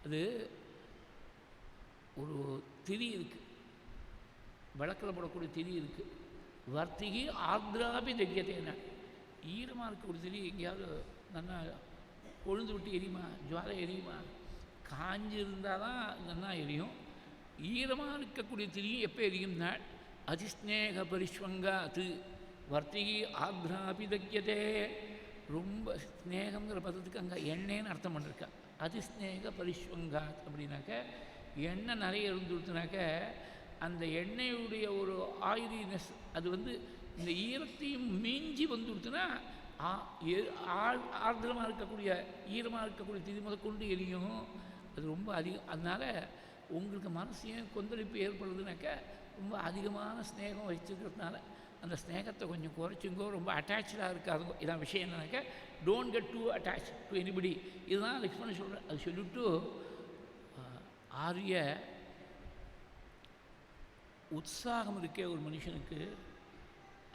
அது ஒரு திரி இருக்குது, விளக்கில் போடக்கூடிய திரி இருக்குது. வர்த்திகி ஆர்திராபி தைரியத்தேன. ஈரமாக இருக்கக்கூடிய திரி எங்கேயாவது நல்லா கொழுந்து விட்டு எரியுமா, ஜுவாலை எரியுமா? காஞ்சி இருந்தால் தான் நல்லா எரியும். ஈரமாக இருக்கக்கூடிய திரியும் எப்போ எரியும்னா அதிஸ்நேக பரிஸ்வங்காத்து வர்த்திகி ஆக்ராபி தைக்கியதே. ரொம்ப ஸ்நேகங்கிற பதத்துக்கு அங்கே எண்ணெய்ன்னு அர்த்தம் பண்ணிருக்கா. அதிஸ்நேக பரிஸ்வங்காத் அப்படின்னாக்க எண்ணெய் நிறைய இருந்துடுத்துனாக்க அந்த எண்ணெயுடைய ஒரு ஆயிலினஸ் அது வந்து இந்த ஈரத்தையும் மீஞ்சி வந்துடுத்துனா ஆர்திரமாக இருக்கக்கூடிய ஈரமாக இருக்கக்கூடிய திரி முதற்கொண்டு எரியும். அது ரொம்ப அதிகம். அதனால் உங்களுக்கு மனசையும் கொந்தளிப்பு ஏற்படுறதுனாக்க ரொம்ப அதிகமான ஸ்நேகம் வச்சுக்கிறதுனால அந்த ஸ்நேகத்தை கொஞ்சம் குறைச்சிங்கோ, ரொம்ப அட்டாச்சாக இருக்காதுங்கோ. இதான் விஷயம். என்னன்னாக்க don't get too attach to anybody. இதுதான் லக்ஷ்மணன் சொல்கிறேன். அது சொல்லிவிட்டு ஆரிய உற்சாகம் இருக்கே ஒரு மனுஷனுக்கு,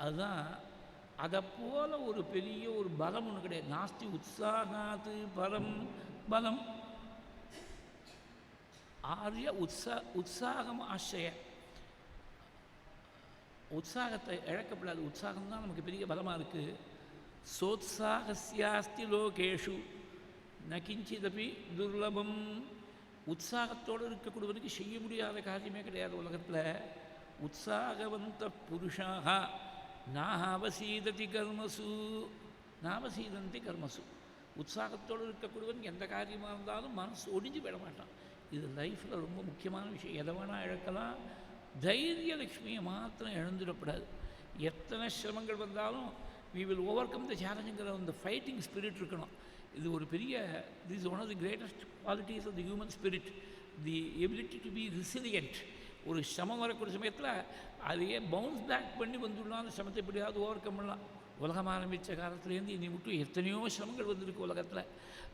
அதுதான் அதை போல் ஒரு பெரிய ஒரு பலம் ஒன்று கிடையாது. நாஸ்தி உற்சாகாத்து பரம் பலம். ஆரிய உற்சாகம் ஆசைய உற்சாகத்தை இழக்கப்படாது. உற்சாகம் தான் நமக்கு பெரிய பலமாக இருக்குது. சோத்சாகஸ்யாஸ்தி லோகேஷு நகிஞ்சிதபி துர்லபம். உற்சாகத்தோடு இருக்கக்கூடியவனுக்கு செய்ய முடியாத காரியமே கிடையாது உலகத்தில். உற்சாகவந்த புருஷாக நாவசீததி கர்மசு நாவசீதந்தி கர்மசு. உற்சாகத்தோடு இருக்கக்கூடியவன் எந்த காரியமாக இருந்தாலும் மனசு ஒடிஞ்சு விட மாட்டான். இது லைஃப்பில் ரொம்ப முக்கியமான விஷயம். எதை வேணால் இழக்கலாம், தைரிய லக்ஷ்மியை மாத்திரம் இழந்துடக்கூடாது. எத்தனை சிரமங்கள் வந்தாலும் we will overcome the challenge-ங்கிற அந்த ஃபைட்டிங் ஸ்பிரிட் இருக்கணும். இது ஒரு பெரிய this is one of the greatest qualities of the human spirit, the ability to be resilient. ஒரு சிரமம் வரக்கூடிய சமயத்தில் அதையே பவுன்ஸ் பேக் பண்ணி வந்துடலாம். அந்த சிரமத்தை எப்படியாவது ஓவர் கம் பண்ணலாம். உலகம் ஆரம்பித்த காலத்துலேருந்து இன்னை விட்டு எத்தனையோ சிரமங்கள் வந்திருக்கு உலகத்தில்.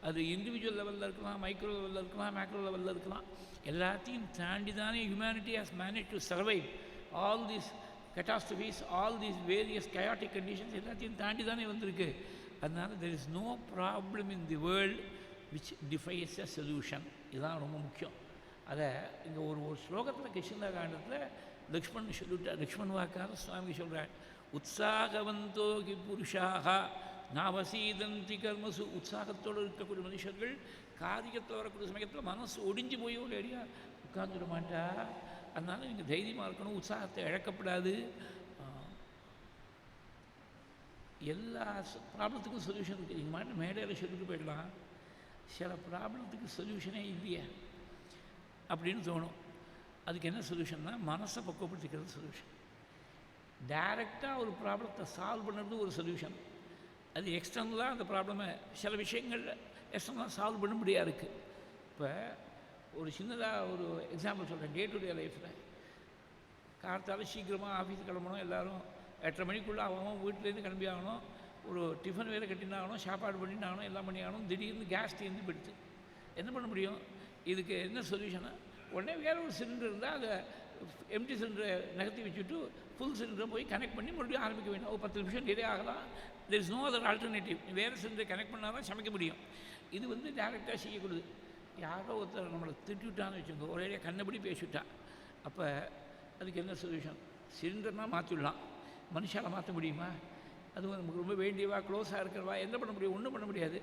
அது இண்டிவிஜுவல் லெவலில் இருக்கலாம், மைக்ரோ லெவலில் இருக்கலாம், மேக்ரோ லெவலில் இருக்கலாம். எல்லாத்தையும் தாண்டி தானே humanity has manage to survive all these catastrophes, all these various chaotic conditions எல்லாத்தையும் தாண்டி தானே வந்திருக்கு. அதனால் there is no problem in the world which defies a solution. இதுதான் ரொம்ப முக்கியம். அதை இங்கே ஒரு ஸ்லோகத்தில் கிருஷ்ண காண்டத்தில் லக்ஷ்மணன் சொல்லிவிட்டார். லக்ஷ்மண் வாக்காக சுவாமி சொல்கிறார், உற்சாகவந்தோ கி புருஷாக நாவசீதந்தி கர்மசு. உற்சாகத்தோடு இருக்கக்கூடிய மனுஷர்கள் காரியத்தில் வரக்கூடிய சமயத்தில் மனசு ஒடிஞ்சு போய் ஒரு அடியாக உட்கார்ந்துட மாட்டா. அதனால் நீங்கள் தைரியமாக இருக்கணும், உற்சாகத்தை இழக்கப்படாது. எல்லா ப்ராப்ளத்துக்கும் சொல்யூஷன் இருக்குது. நீங்கள் மாட்டு மேடையில் சொல்லிட்டு போயிடலாம், சில ப்ராப்ளத்துக்கு சொல்யூஷனே இல்லையே அப்படின்னு தோணும். அதுக்கு என்ன சொல்யூஷன்னா மனசை பக்குவப்படுத்திக்கிறது சொல்யூஷன். டைரெக்டாக ஒரு ப்ராப்ளத்தை சால்வ் பண்ணுறது ஒரு சொல்யூஷன். அது எக்ஸ்டர்னலாக அந்த ப்ராப்ளமை சில விஷயங்களில் எக்ஸ்டர்னலாக சால்வ் பண்ண முடியாது இருக்குது. இப்போ ஒரு சின்னதாக ஒரு எக்ஸாம்பிள் சொல்கிறேன். டே டு டே லைஃப்பில் காலத்தால் சீக்கிரமாக ஆஃபீஸ் கிளம்பணும், எல்லோரும் 8:30 மணிக்குள்ளே ஆகணும், வீட்டிலேருந்து கிளம்பி ஆகணும், ஒரு டிஃபன் வேலை கட்டினாகணும், சாப்பாடு பண்ணினாகணும், எல்லாம் பண்ணி ஆகணும். திடீர்னு கேஸ் தீர்ந்து போயிடுச்சு. என்ன பண்ண முடியும்? இதுக்கு என்ன சொல்யூஷனா? உடனே வேறு ஒரு சிலிண்டர் இருந்தால் அதை எம்டி சிலிண்டரை நகர்த்தி வச்சுட்டு ஃபுல் சிலிண்டரை போய் கனெக்ட் பண்ணி மறுபடியும் ஆரம்பிக்க வேண்டாம். ஒரு 10 நிமிஷம் டிலே ஆகலாம். There is no other alternative. வேறு சிலிண்டரை கனெக்ட் பண்ணால் தான் சமைக்க முடியும். இது வந்து டேரெக்டாக செய்யக்கூடாது. யாரோ ஒருத்தர் நம்மளை திட்டான்னு வச்சுக்கோங்க, ஒரே கண்ணபடி பேசிவிட்டா, அப்போ அதுக்கு என்ன சொல்யூஷன்? சிலிண்டர்னால் மாற்றிடலாம். மனுஷால மாற்ற முடியுமா? அது நமக்கு ரொம்ப வேண்டியவா, க்ளோஸாக இருக்கிறவா, என்ன பண்ண முடியும்? ஒன்றும் பண்ண முடியாது.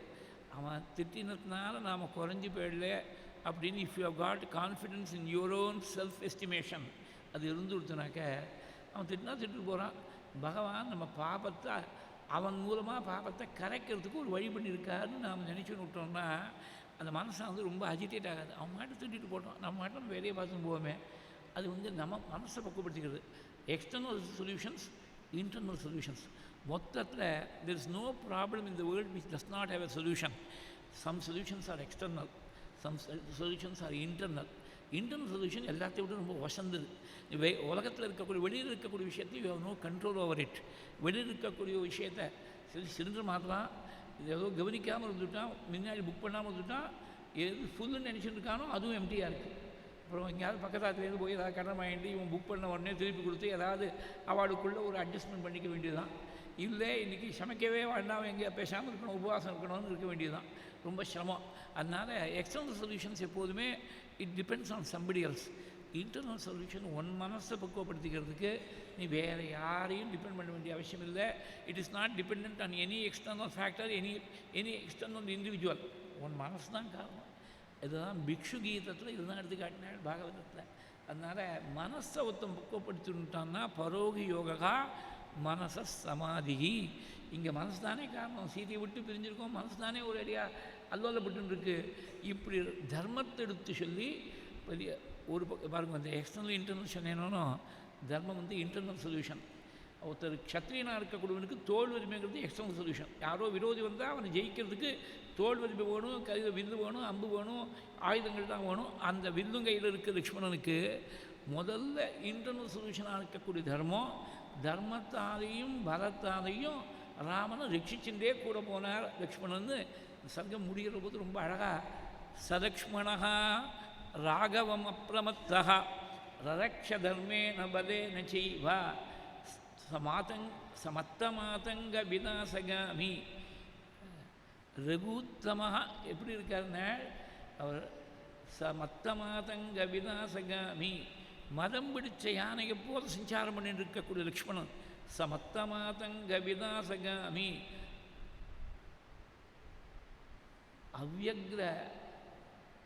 அவன் திட்டினதுனால நாம் குறைஞ்சி போயிடல அப்படின்னு if you have got confidence in your own self estimation அது இருந்து கொடுத்தனாக்க அவன் திட்டினா திட்டு போகிறான். பகவான் நம்ம பாபத்தை அவன் மூலமாக பாபத்தை கரைக்கிறதுக்கு ஒரு வழி பண்ணியிருக்காருன்னு நாம் நினச்சின்னு விட்டோம்னா அந்த மனசை வந்து ரொம்ப அஜிடேட் ஆகாது. அவன் மாட்டு திட்டிட்டு போட்டோம், நம்ம மாட்டம் நம்ம வேலையை பார்த்துன்னு போவோமே. அது வந்து நம்ம மனசை பக்குவப்படுத்திக்கிறது. External solutions, internal solutions. மொத்தத்தில் there is no problem in the world which does not have a solution. Some solutions are external, some solutions are internal. Internal solution எல்லாத்தையும் விட ரொம்ப வசந்தது. உலகத்தில் இருக்கக்கூடிய வெளியில் இருக்கக்கூடிய விஷயத்தை you have no control over it. வெளியில் இருக்கக்கூடிய விஷயத்தை சிலிண்டர் மாற்றலாம், இது ஏதோ கவனிக்காமல் இருந்துட்டான், முன்னாடி புக் பண்ணாமல் இருந்துட்டான், எது ஃபுல்லுன்னு நினச்சிட்டு இருக்கானோ அதுவும் எம்டியாக இருக்குது. அப்புறம் எங்கேயாவது பக்கத்தாத்துலேருந்து போய் ஏதாவது கடன் வாங்கிட்டு இவன் புக் பண்ண உடனே திருப்பி கொடுத்து ஏதாவது அவளுக்குள்ளே ஒரு அட்ஜஸ்ட்மெண்ட் பண்ணிக்க வேண்டியதுதான். இல்லை இன்றைக்கி சமைக்கவே வேண்டாம், எங்கேயா பேசாமல் இருக்கணும், உபவாசம் இருக்கணும்னு இருக்க வேண்டியதுதான். ரொம்ப சிரமம். அதனால் எக்ஸ்டர்னல் சொல்யூஷன்ஸ் எப்போதுமே it depends on somebody else. Internal solution one மனசை பக்குவப்படுத்திக்கிறதுக்கு நீ வேறு யாரையும் டிபெண்ட் பண்ண வேண்டிய அவசியம் இல்லை. It is not depend on any external factor, any external individual. உன் மனசு தான் காரணம். இதுதான் பிக்ஷு கீதத்தில் இதுதான் எடுத்துக்காட்டினாள் பாகவதத்தில். அதனால் மனசை ஒருத்தம் பக்குவப்படுத்திட்டான்னா பரோகி யோகா மனச சமாதி. இங்கே மனசு தானே காரணம். சீதையை விட்டு பிரிஞ்சிருக்கோம், மனசு தானே ஒரு அடியாக அல்லோலப்பட்டுருக்கு. இப்படி தர்மத்தை எடுத்து சொல்லி பெரிய ஒரு பாருங்க, அந்த எக்ஸ்டர்னல் இன்டர்னல் சொன்னேனோ தர்மம் வந்து இன்டர்னல் சொல்யூஷன். ஒருத்தர் க்ஷத்ரியனாக இருக்கக்கூடியவனுக்கு தோல் வலிமைங்கிறது எக்ஸ்டர்னல் சொல்யூஷன். யாரோ விரோதி வந்தால் அவனை ஜெயிக்கிறதுக்கு தோல் வலிமை வேணும், கையில் வில்லு வேணும், அம்பு வேணும், ஆயுதங்கள் தான் வேணும். அந்த வில்லும் கையில் இருக்க லக்ஷ்மணனுக்கு முதல்ல இன்டர்னல் சொல்யூஷனாக இருக்கக்கூடிய தர்மம். தர்மத்தாலையும் பலத்தாலையும் ராமனை ரட்சிச்சுட்டே கூட போனார் லக்ஷ்மணன். சர்க்கம் முடிகிற போது ரொம்ப அழகாக சலக்ஷ்மணா ராகவம் அப்ரமத்தா ரரக்ஷ தர்மேன பலேன செய்வா சமத்தமாதங்க விநாசகாமி. ரகுத்தமாக எப்படி இருக்காருன்னா அவர் சமத்தமாதங்க விநாசகாமி. மதம் பிடிச்ச யானையை போல சஞ்சாரம் பண்ணிட்டு இருக்கக்கூடிய லக்ஷ்மணன் சமத்தமாதங்க விநாசகாமி.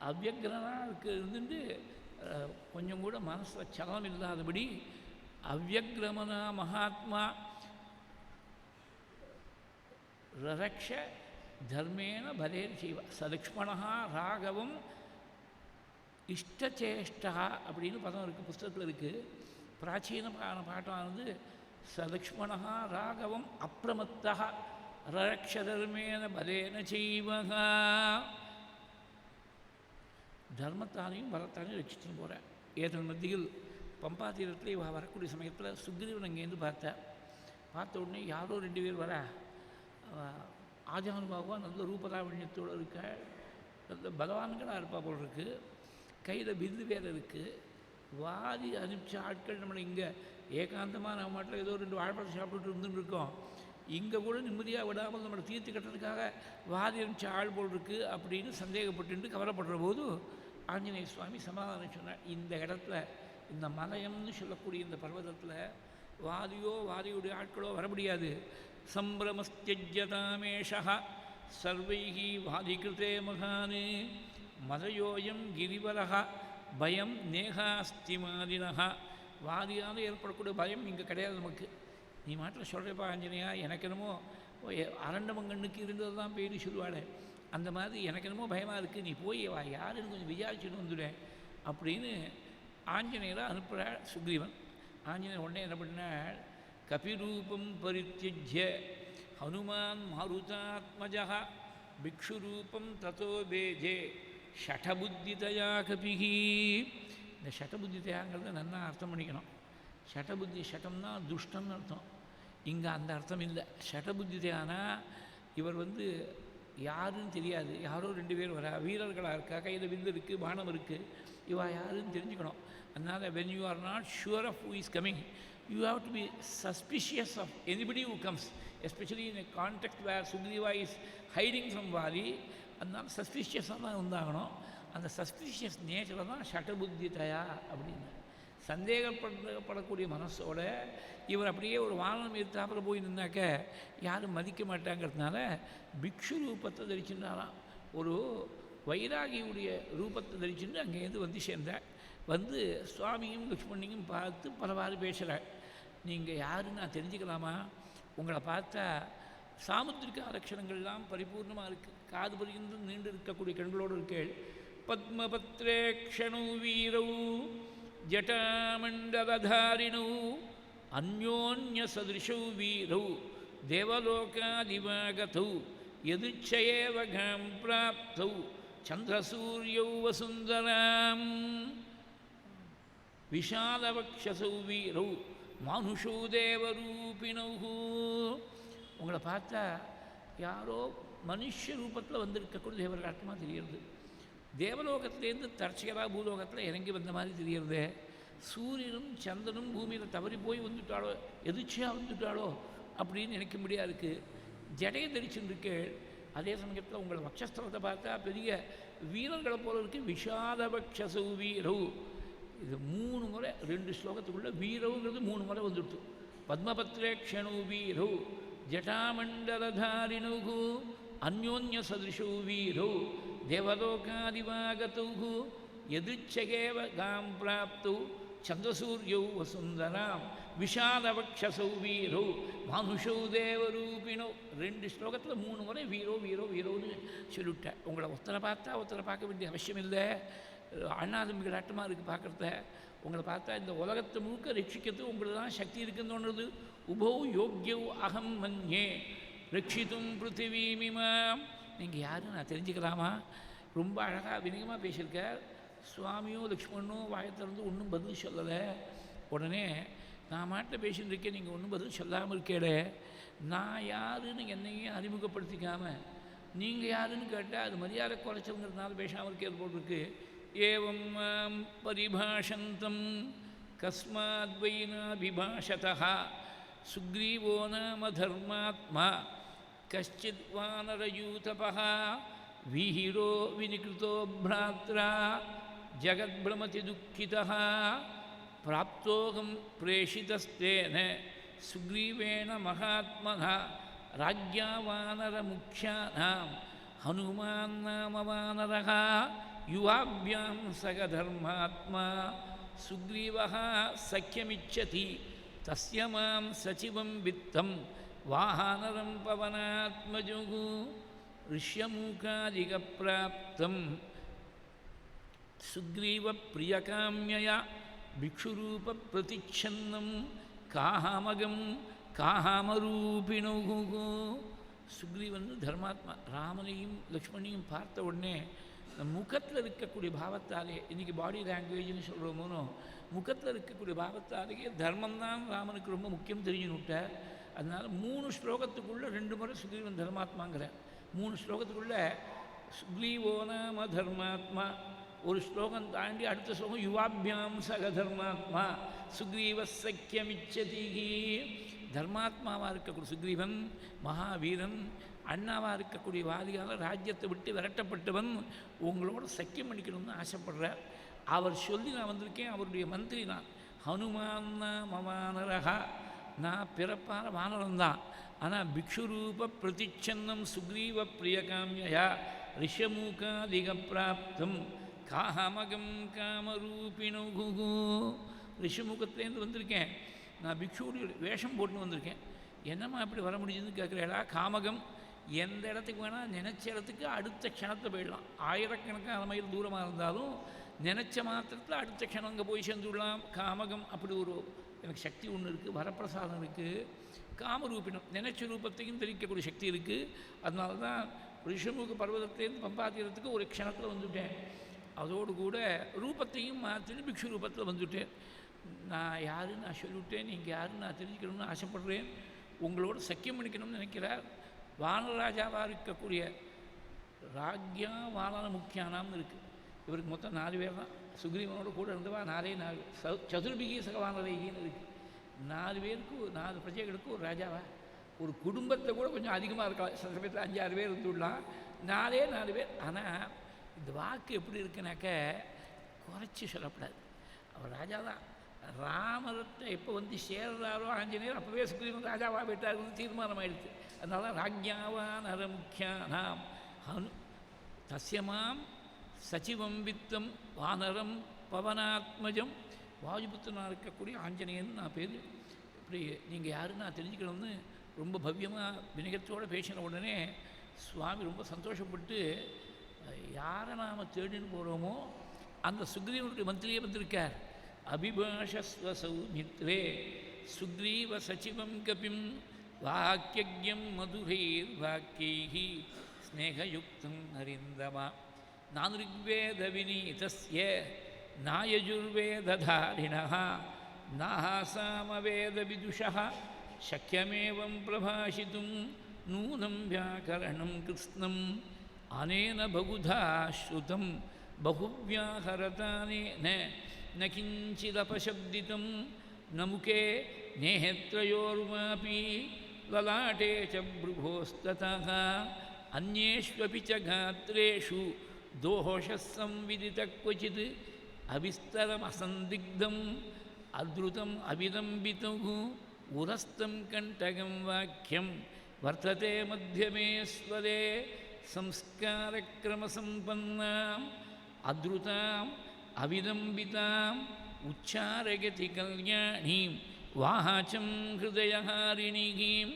அவ்யக்ரனாக இருந்துட்டு கொஞ்சம் கூட மனசில் சலனம் இல்லாதபடி அவ்யக்ரமனா மகாத்மா ரரக்ஷ தர்மேன பலேன செய்வா. சலக்ஷ்மணா ராகவம் இஷ்டச்சேஷ்டா அப்படின்னு பதம் இருக்குது, புஸ்தகத்தில் இருக்குது. பிராச்சீனமான பாட்டானது சலக்ஷ்மணா ராகவம் அப்ரமத்தா ரரக்ஷ தர்மேன பலேன செய்வகா. தர்மத்தாலையும் பலத்தாலையும் ரட்சிச்சுன்னு போகிறேன். ஏதன் மத்தியில் பம்பா தீரத்தில் இவ வரக்கூடிய சமயத்தில் சுக்ரீவன் அங்கேருந்து பார்த்த உடனே யாரோ 2 பேர் வர. ஆஜானுபாவா நல்ல ரூபலாவண்யத்தோடு இருக்க, நல்ல பலவான்களாக இருப்பா போல் இருக்குது. கையில் வில்லு வேறு இருக்குது. வாரி அனுப்பிச்ச ஆட்கள் நம்மளை இங்கே ஏகாந்தமாக நம்ம மாட்டில் ஏதோ 2 வாழைப்பழம் சாப்பிட்டுட்டு இருந்துன்னு இருக்கோம். இங்கே கூட நிம்மதியாக விடாமல் நம்மளை தீர்த்து கட்டுறதுக்காக வாரி அனுப்பிச்ச ஆள் போல் இருக்குது அப்படின்னு சந்தேகப்பட்டு கவலைப்படுற போது ஆஞ்சநேய சுவாமி சமாதானம் சொன்னார். இந்த இடத்துல இந்த மலையம்னு சொல்லக்கூடிய இந்த பர்வதத்தில் வாதியுடைய ஆட்களோ வர முடியாது. சம்பிரமஸ்தியஜதாமேஷா சர்வைஹி வாதிகிருதே மகானே மதயோயம் கிரிவரஹ பயம் நேகாஸ்திமாதினஹா. வாதியால் ஏற்படக்கூடிய பயம் இங்கே கிடையாது நமக்கு. நீ மாட்டில் சொல்கிறப்பா ஆஞ்சநேயா, எனக்கு என்னமோ அரண்டமங்கண்ணுக்கு இருந்தது தான் பேடி சொல்லுவாள். அந்த மாதிரி எனக்கு என்னமோ பயமாக இருக்குது, நீ போய் வா, யாருன்னு கொஞ்சம் விசாரிச்சுட்டு வந்துவிடேன் அப்படின்னு ஆஞ்சநேயரை அனுப்புகிறாள் சுக்ரீவன். ஆஞ்சநேயர் உடனே என்ன பண்ணாள், கபிரூபம் பரித்யஜ்ய ஹனுமான் மாருதாத்மஜா பிக்ஷுரூபம் ததோ பேஜே ஷடபுத்திதயா கபிஹி. இந்த ஷடபுத்திதயாங்கிறத நல்லா அர்த்தம் பண்ணிக்கணும். ஷடபுத்தி, ஷட்டம்னா துஷ்டம்னு அர்த்தம். இங்கே அந்த அர்த்தம் இல்லை. ஷடபுத்திதயானா இவர் யாருன்னு தெரியாது, யாரோ 2 பேர் வர வீரர்களாக இருக்கா, கையில் வில்லு இருக்குது, பானம் இருக்குது, இவா யாருன்னு தெரிஞ்சுக்கணும். அதனால் when you are not sure of who is coming, you have to be suspicious of anybody who comes, especially in a context where Sugriva is hiding from Vali. அதனால் சஸ்பிஷியஸாக தான் இருந்தாகணும். அந்த சஸ்பிஷியஸ் நேச்சரை தான் ஷடபுத்திதயா அப்படின்னு. சந்தேகப்படக்கூடிய மனசோட இவர் அப்படியே ஒரு வாகனம் எடுத்தாப்பில் போய் நின்னாக்க யாரும் மதிக்க மாட்டாங்கிறதுனால பிக்ஷு ரூபத்தை தரிச்சுட்டாராம். ஒரு வைராகியுடைய ரூபத்தை தரிச்சுட்டு அங்கேருந்து சேர்ந்தாள். சுவாமியும் லக்ஷ்மணியும் பார்த்து பலவாறு பேசுகிறாள். நீங்கள் யாருன்னு நான் தெரிஞ்சுக்கலாமா? உங்களை பார்த்தா சாமுத்திரிக லட்சணங்கள்லாம் பரிபூர்ணமாக இருக்குது. காது பரிந்து நீண்டு இருக்கக்கூடிய கண்களோடு இருக்கேள். பத்மபத்ரேக்ஷணு வீரௌ ஜட்டாமண்டலதாரிணௌ அந்யோன்ய சதிருஷௌ வீரௌ தேவலோகாதிவாகதௌ யதுச்சயேவ காம் பிராப்தௌ சந்திரசூரியௌ வசுந்தராம் விஷாலவக்ஷசௌ வீரௌ மானுஷௌ தேவரூபிணௌ. உங்களை பார்த்தா யாரோ மனுஷ ரூபத்தில் வந்திருக்கக்கூடிய தேவராட்டமாக தெரியுது. தேவலோகத்திலேருந்து தற்செயலாக பூலோகத்தில் இறங்கி வந்த மாதிரி தெரியுறது. சூரியனும் சந்திரனும் பூமியில் தவறி போய் வந்துட்டாளோ, எதிர்ச்சியாக வந்துட்டாளோ அப்படின்னு நினைக்க முடியாது இருக்குது. ஜடையை தரிச்சுருக்கு. அதே சமயத்தில் உங்களை வக்ஷஸ்தலத்தை பார்த்தா பெரிய வீரர்களை போல இருக்குது. விஷாதபக்ஷசௌ வீரௌ. இது 3 முறை 2 ஸ்லோகத்துக்குள்ளே வீரவுங்கிறது 3 முறை வந்துடுத்து. பத்மபத்ரேக்ஷணு வீரௌ ஜட்டாமண்டலதாரிணு அந்யோன்ய சதிருஷௌ வீரௌ தேவலோகாதிவாகதௌ யதுச்சகேவ காம் பிராப்தௌ சந்திரசூரியௌ வசுந்தராம் விஷாலவக்ஷசௌ வீரௌ மானுஷௌ தேவரூபிணோ. 2 ஸ்லோகத்தில் 3 முறை வீரோ வீரோ வீரோன்னு சொல்லிவிட்டேன். உங்களை ஒருத்தரை பார்த்தா ஒருத்தரை பார்க்க வேண்டிய அவசியம் இல்லை. அண்ணாதம்பிகள் ஆட்டமாக இருக்குது பார்க்குறத. உங்களை பார்த்தா இந்த உலகத்தை முழுக்க ரட்சிக்கிறது உங்களுக்கு தான் சக்தி இருக்குன்னு தோணுது. உபௌ யோக்யௌ அகம் மன்யே ரட்சித்தும் பிருத்திவீமிமாம். நீங்கள் யாருன்னு நான் தெரிஞ்சுக்கலாமா? ரொம்ப அழகாக வினயமாக பேசியிருக்கார். சுவாமியோ லக்ஷ்மணனோ வாயத்திலிருந்து ஒன்றும் பதில் சொல்லலை. உடனே நான் மாட்ட பேசின்னு இருக்கேன், நீங்கள் ஒன்றும் பதில் சொல்லாமல் இருக்கேடே. நான் யாருன்னு என்னையும் அறிமுகப்படுத்திக்காமல் நீங்கள் யாருன்னு கேட்டால் அது மரியாதை குறைச்சவங்கிறதுனால பேசாமல் இருக்கிறது போட்டிருக்கு. ஏவம் மாம் பரிபாஷந்தம் கஸ்மாத்வைனாபிபாஷதः சுக்ரீவோ நாம தர்மாத்மா கஷ்சித் வானரயூதபः வீஹிரோ வினிகிருதோ भ्रात्रा ஜகத்பிரமதி துக்கிதः பிராப்தோகம் பிரேஷிதஸ்தேன சுக்ரீவேண மகாத்மனः ராஜ்யா வானரமுக்ஷ்யானாம் ஹனுமான் நாம வானரः யுவாभ्यां சகதர்மாத்மா சுக்ரீவः சக்கியமிச்சதி தஸ்ய மாம் சச்சிவம் வித்தம் வாஹனரம் பவனாத்மஜுः ऋष्यमूकादिकप्राप्तं सुग्रीवप्रियकाम्यया भिक्षुरूपप्रतिच्छन्नं काहामगं काहामरूपिणुः. சுக்ரீவன் தர்மாத்மா. ராமனையும் லக்ஷ்மணையும் பார்த்த உடனே முகத்தில் இருக்கக்கூடிய பாவத்தாலே, இன்றைக்கி பாடி லாங்குவேஜ்னு சொல்கிறோமோனோ, முகத்தில் இருக்கக்கூடிய பாவத்தாலேயே தர்மம்தான் ராமனுக்கு ரொம்ப முக்கியம் தெரிஞ்சுன்னு விட்டார். அதனால் 3 ஸ்லோகத்துக்குள்ளே 2 முறை சுக்ரீவன் தர்மாத்மாங்கிற 3 ஸ்லோகத்துக்குள்ளே சுக்ரீவோ நாம தர்மாத்மா. ஒரு ஸ்லோகம் தாண்டி அடுத்த ஸ்லோகம் யுவாभ्यां சகதர்மாத்மா சுக்ரீவ சக்கியமிச்சதி. தர்மாத்மாவாக இருக்கக்கூடிய சுக்ரீவன் மகாவீரன், அண்ணாவாக இருக்கக்கூடிய வாதியால் ராஜ்யத்தை விட்டு விரட்டப்பட்டவன், உங்களோட சக்கியம் பண்ணிக்கணும்னு ஆசைப்படுறார். அவர் சொல்லி நான் வந்திருக்கேன். அவருடைய மந்திரி நான். ஹனுமான்னா மவானரகா. நான் பிறப்பான வானரம்தான். ஆனால் பிக்ஷுரூப பிரதிச்சன்னம் சுக்ரீவ பிரியகாமியா ரிஷமூகாதிக பிராப்தம் காஹமகம் காமரூபிணுகு. ரிஷமுகத்துலேருந்து வந்திருக்கேன். நான் பிக்ஷுடைய வேஷம் போட்டுன்னு வந்திருக்கேன். என்னம்மா இப்படி வர முடியுதுன்னு கேட்குறேடா. காமகம் எந்த இடத்துக்கு வேணால் நினச்ச இடத்துக்கு அடுத்த க்ஷணத்தை போயிடலாம். ஆயிரக்கணக்கான மைல் தூரமாக இருந்தாலும் நினச்ச மாத்திரத்தில் அடுத்த க்ஷணம் அங்கே போய் சேர்ந்துடலாம். காமகம் அப்படி ஒரு எனக்கு சக்தி ஒன்று இருக்குது. வரப்பிரசாதம் இருக்குது. காமரூபினம் நினைச்ச ரூபத்தையும் தெரிவிக்கக்கூடிய சக்தி இருக்குது. அதனால தான் ரிஷமுக பர்வதத்திலேருந்து பம்பாதீரத்துக்கு ஒரு க்ஷணத்தில் வந்துவிட்டேன். அதோடு கூட ரூபத்தையும் மாற்றிட்டு பிக்ஷு ரூபத்தில் வந்துவிட்டேன். நான் யாருன்னு நான் சொல்லிவிட்டேன். நீங்கள் யாருன்னு நான் தெரிஞ்சுக்கணும்னு ஆசைப்படுறேன். உங்களோட சக்கியம் பண்ணிக்கணும்னு நினைக்கிறார். வானராஜாவாக இருக்கக்கூடிய ராஜ்யா வானர முக்கியானாம்னு இருக்குது. இவருக்கு மொத்தம் 4 பேர் தான். சுக்ரீவனோட கூட இருந்தவா 4 சதுர்பிகி சகவானரைகின்னு இருக்குது. 4 பேருக்கு 4 பிரஜைகளுக்கு ஒரு ராஜாவா. ஒரு குடும்பத்தை கூட கொஞ்சம் அதிகமாக இருக்கலாம். சில சமயத்தில் 5-6 பேர் இருந்துவிடலாம். 4 பேர். ஆனால் இந்த வாக்கு எப்படி இருக்குனாக்க குறைச்சி சொல்லப்படாது. அவர் ராஜா தான். ராமரத்தை எப்போ வந்து சேர்றாரோ ஆஞ்சநேயர் அப்போவே சுக்ரீவன் ராஜாவாக போயிட்டாருன்னு தீர்மானம் ஆயிடுச்சு. அதனால ராஜ்யாவான் அரமுக்கியானாம் ஹனு தஸ்யமாம் சச்சிவம் வித்தம் வானரம் பவனாத்மஜம். வாயுபுத்திரனாக இருக்கக்கூடிய ஆஞ்சநேயன் நான் பேர். அப்படி நீங்கள் யாருன்னு நான் தெரிஞ்சுக்கணும்னு ரொம்ப பவ்யமாக வினயத்தோடு பேசின உடனே சுவாமி ரொம்ப சந்தோஷப்பட்டு யாரை நாம் தேடின்னு போகிறோமோ அந்த சுக்ரீவனுடைய மந்திரியே வந்திருக்கார். அபிபாஷஸ்வ சௌமித்ரே சுக்ரீவ சச்சிவம் கபிம் வாக்கியம் மதுரைர் வாக்கியை ஸ்நேகயுக்தம் ஹரிந்தமா நானுர்வேத வினீதஸ்ய நாயஜுர்வேததாரிணः நாசாமவேத விதுஷः சக்கியமேவம் பிரபாஷித்தும் நூனம் வியாக்கரணம் கிருஷ்ணம் அனேன பகுதா ஸ்ருதம் பகுவ்யாஹரதானேன ந கிஞ்சிதபசப்திதம் ந முகே நேத்ரயோர்வாபி லலாட்டே ச ப்ருவோஸ்ததः அந்யேஷ்வபி ச காத்ரேஷு தோஷः संविदितः क्वचित् अविस्तरमसन्दिग्धम् अद्रुतम् अविलम्बितम् उरस्तं कण्टकं वाक्यं वर्तते मध्यमे स्वरे संस्कारक्रमसम्पन्नाम् अद्रुताम् अविलम्बिताम् उच्चारगतिकल्याणीं वाचं हृदयहारिणीं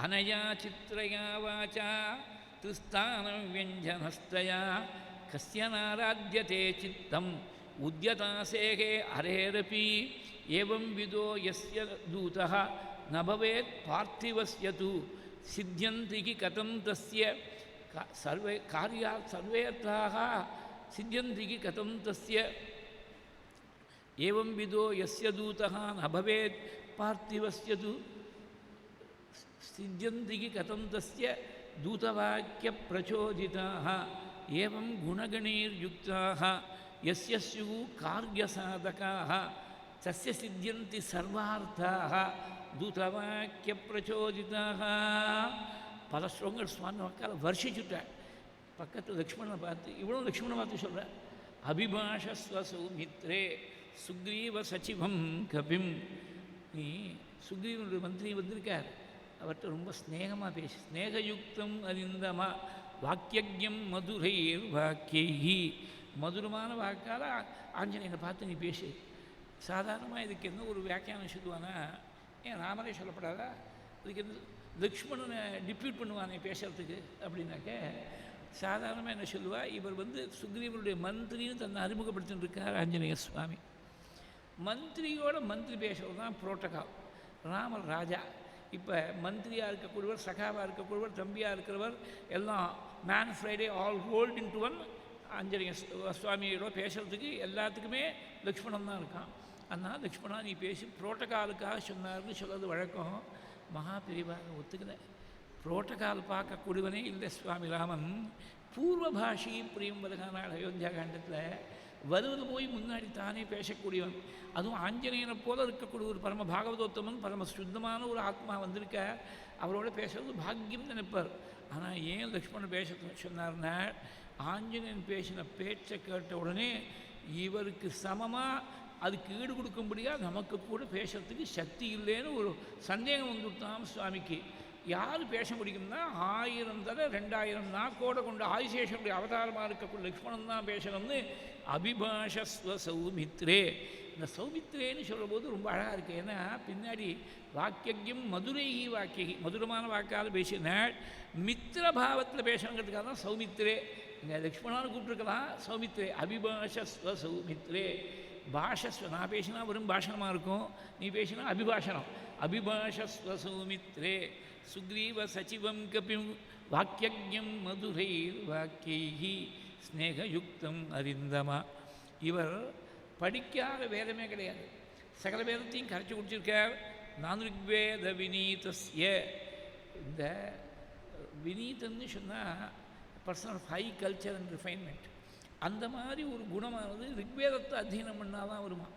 अनया चित्रया वाचा त्रिस्थानव्यञ्जनस्तया कस्य नाराध्यते चित्तम् उद्यतासेहे हरेरपि एवं विदो यस्य दूतः न भवेत् पार्थिवस्य तु सिद्ध्यन्ति कि कथं तस्य सर्वे कार्याः सर्वेऽर्थाः सिद्ध्यन्ति कि कथं तस्य एवं विदो यस्य दूतः न भवेत् पार्थिवस्य तु सिद्ध्यन्ति कि कथं तस्य दूतवाक्यप्रचोदिताः एवं गुणगणैर्युक्ताः यस्य स्युः कार्यसाधकाः तस्य सिद्ध्यन्ति सर्वार्थाः दूतवाक्यप्रचोदिताः. பல ஸ்லோகங்கள் சுவாமி மக்கால் வருஷிச்சுட்டார். பக்கத்தில் லக்ஷ்மணனை பார்த்து இவ்வளோ லக்ஷ்மணனை பார்த்து சொல்கிறார், அபிபாஷஸ்வ சௌமித்ரே சுக்ரீவ சச்சிவம் கபிம். நீ சுக்ரீவனுடைய மந்திரி வந்திருக்கார், அவர்கிட்ட ரொம்ப ஸ்நேகமாக பேசி ஸ்நேகயுக்தம் அறிந்தமா வாக்கியம் மதுரைர் வாக்கியை மதுரமான வாக்கால் ஆஞ்சநேயனை பார்த்து நீ பேசு. சாதாரணமாக இதுக்கு என்ன ஒரு வியாக்கியானம் சொல்லுவானா, ஏன் ராமரே சொல்லப்படாதா, இதுக்கு என்ன லக்ஷ்மணனை டிப்யூட் பண்ணுவானே பேசுறதுக்கு அப்படின்னாக்க சாதாரணமாக என்ன சொல்லுவா, இவர் சுக்ரீவனுடைய மந்திரின்னு தன்னை அறிமுகப்படுத்தின்னு இருக்கார் ஆஞ்சநேய சுவாமி. மந்திரியோட மந்திரி பேசுகிறது தான் புரோட்டோகால். ராமர் ராஜா, இப்போ மந்திரியாக இருக்கக்கூடியவர், சகாவாக இருக்கக்கூடியவர், தம்பியாக இருக்கிறவர் எல்லாம் man Friday all rolled in to one. Anjaneya சுவாமியோட பேசுகிறதுக்கு எல்லாத்துக்குமே லக்ஷ்மணன் தான் இருக்கான். அதனால் லக்ஷ்மணா நீ பேசி புரோட்டோகாலுக்காக சொன்னார்னு சொல்கிறது வழக்கம். மகா பிரிவாக ஒத்துக்கல. புரோட்டோகால் பார்க்கக்கூடியவனே இல்லை சுவாமி ராமன். பூர்வ பாஷி பிரியம் வருகான அயோத்தியா காண்டத்தில் வருவது போய் முன்னாடி தானே பேசக்கூடியவன். அதுவும் ஆஞ்சநேயனை போல இருக்கக்கூடிய ஒரு பரம பாகவதோத்தமன், பரம சுத்தமான ஒரு ஆத்மா வந்திருக்க, அவரோட பேசுறது பாக்கியம் நினைப்பார். ஆனால் ஏன் லக்ஷ்மணன் பேச சொன்னார்னா, ஆஞ்சநேயன் பேசின பேச்சை கேட்ட உடனே இவருக்கு சமமாக அதுக்கு ஈடு கொடுக்கும்படியாக நமக்கு கூட பேசுறதுக்கு சக்தி இல்லைன்னு ஒரு சந்தேகம் வந்துவிட்டான் சுவாமிக்கு. யார் பேச முடியும்னா 1000 தடவை 2000 நாக்கோட கொண்டு ஆதிசேஷனுடைய அவதாரமாக இருக்கக்கூடிய லக்ஷ்மணன் தான் பேசணும்னு அபிபாஷஸ்வ சௌமித்ரே. இந்த சௌமித்ரேன்னு சொல்லும்போது ரொம்ப அழகாக இருக்குது. ஏன்னா பின்னாடி வாக்கியம் மதுரை வாக்கிய மதுரமான வாக்கால் பேசினாள். மித்திர பாவத்தில் பேசணுங்கிறதுக்காக தான் சௌமித்ரே. இங்கே லக்ஷ்மணான்னு கூப்பிட்டுருக்கலாம், சௌமித்ரே. அபிபாஷஸ்வ சௌமித்ரே. பாஷஸ்வ, நான் பேசினா வெறும் பாஷணமாக இருக்கும், நீ பேசினா அபிபாஷணம். அபிபாஷஸ்வ சௌமித்ரே சுக்ரீவ சச்சிவம் கபிம் வாக்கியம் மதுரைர் வாக்கியை ஸ்நேகயுக்தம் அறிந்தமா. இவர் படிக்காத வேதமே கிடையாது, சகல வேதத்தையும் கரைச்சி குடிச்சிருக்கார். நானுர்வேத வினீதஸ்ய. இந்த வினீதன்னு சொன்னால் person of high culture and refinement. அந்த மாதிரி ஒரு குணமானது ரிக்வேதத்தை அத்தியனம் பண்ணால் தான் வருமா.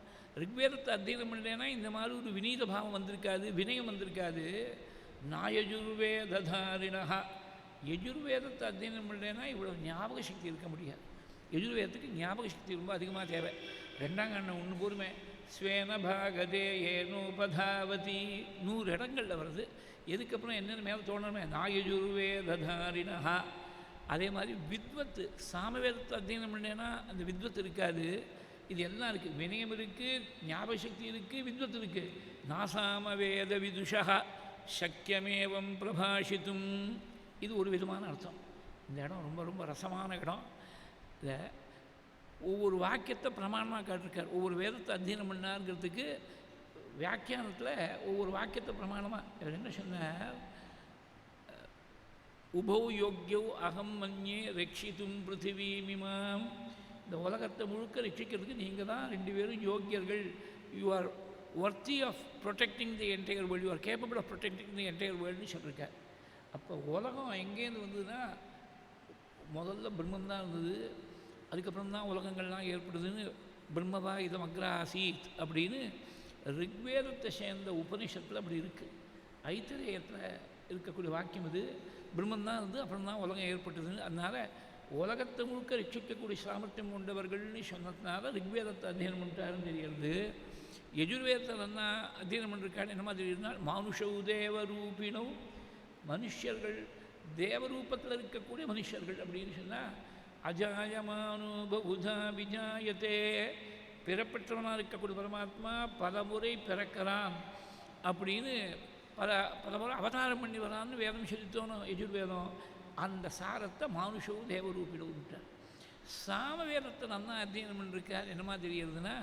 ரிக்வேதத்தை அத்தியனம் பண்ணலைன்னா இந்த மாதிரி ஒரு வினீத பாவம் வந்திருக்காது, வினயம் வந்திருக்காது. நாயஜுர்வேததாரிணா. யஜுர்வேதத்தை அத்தியனம் பண்ணலைன்னா இவ்வளோ ஞாபக சக்தி இருக்க முடியாது. யஜுர்வேதத்துக்கு ஞாபக சக்தி ரொம்ப அதிகமாக தேவை. 2ஆம் கண்ணம் ஒன்று போருமே, ஸ்வேன பாகதே ஏனோபதாவதி 100 இடங்களில் வருது. எதுக்கப்புறம் என்னென்ன மேலே தோணணுமே, நாயஜுர்வேததாரிணா. அதே மாதிரி வித்வத்து, சாமவேதத்தை அத்தியனம் பண்ணேன்னா அந்த வித்வத்து இருக்காது. இது எல்லாம் இருக்குது. வினயம் இருக்குது, ஞாபகசக்தி இருக்குது, வித்வத் இருக்குது. நாசாம வேத விதுஷா சக்கியமேவம் பிரபாஷித்தும், இது ஒரு விதமான அர்த்தம். இந்த இடம் ரொம்ப ரொம்ப ரசமான இடம். இதை ஒவ்வொரு வாக்கியத்தை பிரமாணமாக காட்டிருக்கார். ஒவ்வொரு வேதத்தை அத்தியனம் பண்ணாருங்கிறதுக்கு வியாக்கியானத்தில் ஒவ்வொரு வாக்கியத்தை பிரமாணமாக இவர் என்ன சொன்னார், உபௌ யோக்யௌ அகம் மன்யே ரட்சித்தும் பிருத்திவீமிமாம், இந்த உலகத்தை முழுக்க ரட்சிக்கிறதுக்கு நீங்கள் தான் ரெண்டு பேரும் யோக்கியர்கள். You are worthy of protecting the entire world, you are capable of protecting the entire வேர்ல்டுன்னு சொல்லியிருக்கார். அப்போ உலகம் எங்கேருந்து வந்ததுன்னா முதல்ல பிரம்மன் தான் இருந்தது, அதுக்கப்புறம் தான் உலகங்கள்லாம் ஏற்படுதுன்னு பிரம்மவா இதம் அக்ராசீத் அப்படின்னு ரிக்வேதத்தை சேர்ந்த உபனிஷத்தில் அப்படி இருக்குது. ஐத்திரேயத்தில் இருக்கக்கூடிய வாக்கியம் இது. பிரம்மன் தான் இருந்து அப்புறம் தான் உலகம் ஏற்பட்டதுன்னு. அதனால் உலகத்தை முழுக்க ரட்சிக்கக்கூடிய சாமர்த்தியம் கொண்டவர்கள்னு சொன்னதுனால ரிக்வேதத்தை அத்தியனம் பண்ணிட்டாருன்னு தெரிகிறது. யஜுர்வேதத்தை நல்லா அத்தியனம் பண்ணிருக்காரு. என்ன மாதிரி இருந்தால் மானுஷௌ தேவரூபினோ, மனுஷர்கள் தேவரூபத்தில் இருக்கக்கூடிய மனுஷர்கள் அப்படின்னு சொன்னால் அஜாயமானு பகுதா விஜாயத்தே, பிறப்பற்றவனாக இருக்கக்கூடிய பரமாத்மா பலமுறை பிறக்கிறான் அப்படின்னு பலமுறை அவதாரம் பண்ணி வரான்னு வேதம் சொல்லித்தோணும் யஜுர்வேதம். அந்த சாரத்தை மானுஷோ தேவரூபிடுவிட்டார். சாமவேதத்தை நல்லா அத்தியனம் பண்ணிருக்கார். என்னமா தெரிகிறதுனா,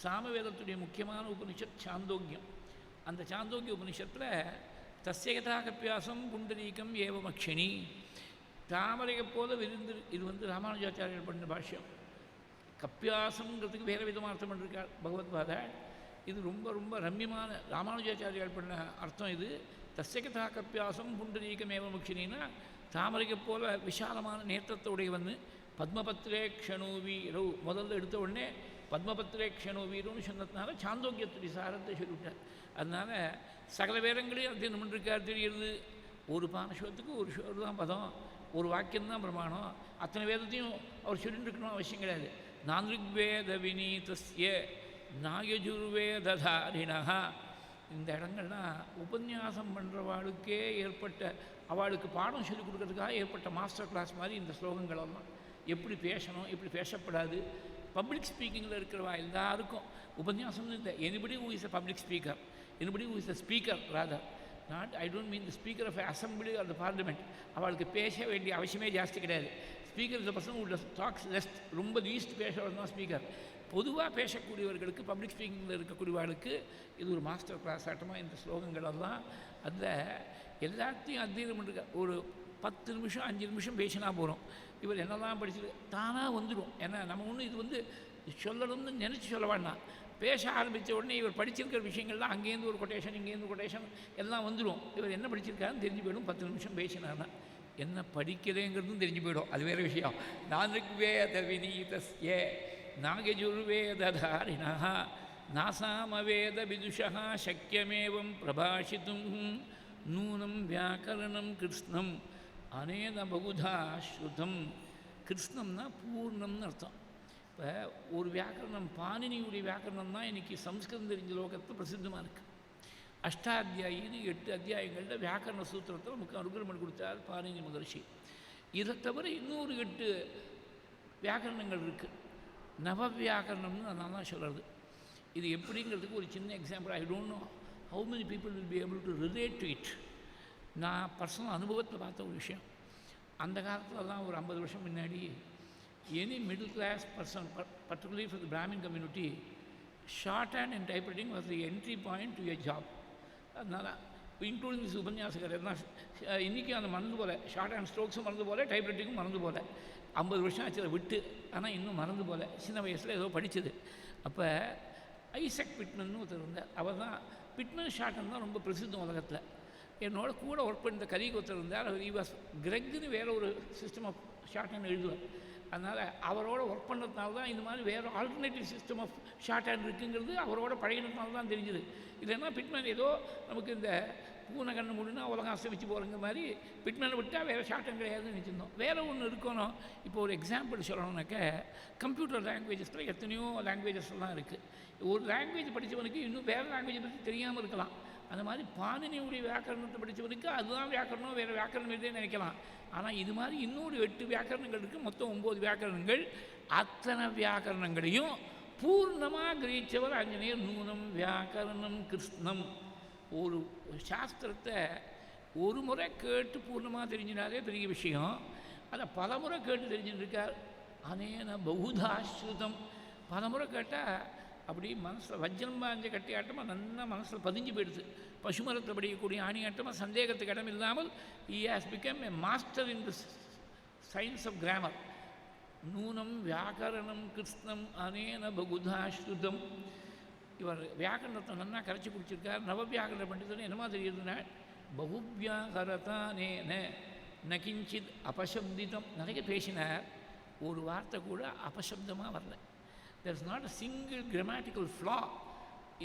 சாமவேதத்துடைய முக்கியமான உபனிஷத் சாந்தோக்கியம். அந்த சாந்தோக்கிய உபனிஷத்தில் தஸ்யகதா கப்பியாசம் புண்டரீகம் ஏவமக்ஷினி, தாமரையை போல விரிந்து, இது ராமானுஜாச்சாரியர் பண்ண பாஷ்யம். கப்பியாசங்கிறதுக்கு வேறு விதமாக அர்த்தம் பண்ணிருக்கார் பகவத்பாதா. இது ரொம்ப ரொம்ப ரம்யமான ராமானுஜாச்சாரியால் பண்ண அர்த்தம். இது தஸ்யகதா கப்பியாசம் புண்டரீகம் ஏவமக்ஷினின்னா தாமரையை போல விசாலமான நேற்றத்தோடையவன். பத்மபத்ரே க்ஷணோவீரோ, முதல்ல எடுத்த உடனே பத்மபத்ரே க்ஷணோவீரோன்னு சொன்னதுனால சாந்தோக்கியத்துடைய சாரத்தை சொல்லிவிட்டார். அதனால் சகல வேதங்களையும் அத்தியனம் பண்ணிருக்கார் தெரிகிறது. ஒரு பானசோத்துக்கு ஒரு ஷோர் தான் பதம், ஒரு வாக்கியம்தான் பிரமாணம். அத்தனை வேதத்தையும் அவர் சொல்லிட்டு இருக்கணும் அவசியம் கிடையாது. நான்ருக்வேத வினீதஸ்ய நாயஜுர்வேதாரிணா, இந்த இடங்கள்லாம் உபன்யாசம் பண்ணுறவாளுக்கே ஏற்பட்ட, அவளுக்கு பாடம் சொல்லிக் கொடுக்கறதுக்காக ஏற்பட்ட மாஸ்டர் கிளாஸ் மாதிரி இந்த ஸ்லோகங்களெல்லாம். எப்படி பேசணும், எப்படி பேசப்படாது. பப்ளிக் ஸ்பீக்கிங்கில் இருக்கிறவா எல்லாருக்கும் உபன்யாசம்னு இல்லை. Anybody who is a public speaker, anybody who is a speaker rather, not I don't mean the speaker of assembly or the parliament. அவளுக்கு பேச வேண்டிய அவசியமே ஜாஸ்தி கிடையாது. Speaker is the person who talks less, ரொம்ப லீஸ்ட் பேசுறது தான் speaker. பொதுவாக பேசக்கூடியவர்களுக்கு, பப்ளிக் ஸ்பீக்கிங்கில் இருக்கக்கூடியவர்களுக்கு இது ஒரு மாஸ்டர் கிளாஸ் ஆட்டமாக இந்த ஸ்லோகங்களெல்லாம். அதில் எல்லாத்தையும் அத்தியனம் பண்ணுற ஒரு 10 நிமிஷம் 5 நிமிஷம் பேசினா போகிறோம். இவர் என்னெல்லாம் படிச்சு தானாக வந்துடும். ஏன்னா நம்ம ஒன்று இது சொல்லணும்னு நினச்சி சொல்ல வேண்டாம். பேச ஆரம்பித்த உடனே இவர் படிச்சிருக்கிற விஷயங்கள்லாம் அங்கேருந்து ஒரு கொட்டேஷன், இங்கேருந்து கொட்டேஷன் எல்லாம் வந்துடும். இவர் என்ன படிச்சிருக்காருன்னு தெரிஞ்சு போயிடும். 10 நிமிஷம் பேசினார்னா என்ன படிக்கிறேங்கிறதும் தெரிஞ்சு போயிடும். அது வேறு விஷயம். நான்ருக்வேத வினீதஸ்ய நாகஜுர்வேதாரிணா நாசாமவேத விதுஷா சக்கியமேவம் பிரபாஷித்தும் நூனம் வியாக்கரணம் கிருஷ்ணம் அனேன பகுதா ஸ்ருதம். கிருஷ்ணம்னா பூர்ணம்னு அர்த்தம். இப்போ ஒரு வியாக்கரணம், பாணினியுடைய வியாக்கரணம் தான் இன்றைக்கி சம்ஸ்கிருதம் தெரிஞ்ச லோகத்தில் பிரசித்தமாக இருக்குது. அஷ்டாத்தியாயின்னு 8 அத்தியாயங்களில் வியாக்கரண சூத்திரத்தை நமக்கு அனுகிரகம் கொடுத்தார் பாணினி மகர்ஷி. இதை தவிர இன்னொரு 8 வியாக்கரணங்கள் இருக்குது. நவவியாக்கரணம்னு நான் தான் சொல்கிறது. இது எப்படிங்கிறதுக்கு ஒரு சின்ன example. I don't know how many people will be able to relate to it. நான் பர்சனல் அனுபவத்தில் பார்த்த ஒரு விஷயம். அந்த காலத்துலலாம் ஒரு 50 வருஷம் முன்னாடி any middle class person, particularly for the Brahmin community, shorthand and typewriting was the entry point to a job. அதனால் இன்க்ளூடிங் திஸ் உபன்யாசகர் எல்லாம் இன்றைக்கி அந்த மறந்து போல, ஷார்ட் ஹேண்ட் ஸ்ட்ரோக்ஸும் மறந்து போல, டைப்ரைட்டிங்கும் மறந்து போல. 50 வருஷம் ஆச்சு அதை விட்டு. ஆனால் இன்னும் மறந்து போல. சின்ன வயசில் ஏதோ படித்தது. அப்போ ஐசக் பிட்மன்னு ஒருத்தர் இருந்தார். அவர் தான் பிட்மன் ஷார்ட் ஹேண்ட் தான் ரொம்ப பிரசித்தம் உலகத்தில். என்னோட கூட ஒர்க் பண்ண கரீக்கு ஒருத்தர் இருந்தார். அவர் வாஸ் கிரெக்னு வேறு ஒரு சிஸ்டம் ஆஃப் ஷார்ட் ஹேண்ட் எழுதுவார். அதனால் அவரோட ஒர்க் பண்ணுறதுனால தான் இந்த மாதிரி வேறு alternative system of shorthand இருக்குங்கிறது அவரோட பழகினதுனால தான் தெரிஞ்சுது. இல்லைன்னா பிட்மேன் ஏதோ நமக்கு இந்த பூனை கண்ணு முடினா உலகம் அஸ்தமிச்சு போகிறங்க மாதிரி பிட்மேனை விட்டால் வேறு ஷார்ட் ஹேண்ட் கிடையாதுன்னு நினச்சிருந்தோம். வேறு ஒன்று இருக்கணும். இப்போ ஒரு எக்ஸாம்பிள் சொல்லணுன்னாக்க, கம்ப்யூட்டர் லாங்குவேஜஸில் எத்தனையோ லாங்குவேஜஸ்லாம் இருக்குது. ஒரு லாங்குவேஜ் படித்தவனுக்கு இன்னும் வேறு லாங்குவேஜை பற்றி தெரியாமல் இருக்கலாம். அந்த மாதிரி பாணினியுடைய வியாக்கரணத்தை படித்தவனுக்கு அதுதான் வியாக்கரணம், வேறு வியாக்கரணம் இதே நினைக்கலாம். ஆனால் இது மாதிரி இன்னொரு 8 வியாக்கரணங்கள் இருக்குது. மொத்தம் 9 வியாக்கரணங்கள். அத்தனை வியாக்கரணங்களையும் பூர்ணமாக கிரகிச்சவர் ஆஞ்சநேயர். நூனம் வியாக்கரணம் கிருஷ்ணம். ஒரு சாஸ்திரத்தை ஒரு முறை கேட்டு பூர்ணமாக தெரிஞ்சினாலே பெரிய விஷயம். அதை பல முறை கேட்டு தெரிஞ்சுட்டுருக்கார். அனேன பகுதாஸ்ருதம். பல முறை கேட்டால் அப்படி மனசில் வஜ்ரம் பாஞ்ச கட்டியாட்டமாக நல்லா மனசில் பதிஞ்சு போயிடுது. பசுமரத்தை படிக்கக்கூடிய ஆணியாட்டமாக சந்தேகத்துக்கு இடம் இல்லாமல் he has become a master in the science of grammar. நூனம் வியாக்கரணம் கிருஷ்ணம் அனேன பகுதாஸ்ருதம். இவர் வியாக்கரணத்தை நல்லா கரைச்சி குடிச்சிருக்கார். நவவியாக்கரண பண்டிதன் என்னமா தெரியுதுன்னா பகுவியாகரதானேன நகிஞ்சித் அபசப்திதம். நிறைய பேசினார், ஒரு வார்த்தை கூட அபசப்தமாக வரல. There is not a single grammatical flaw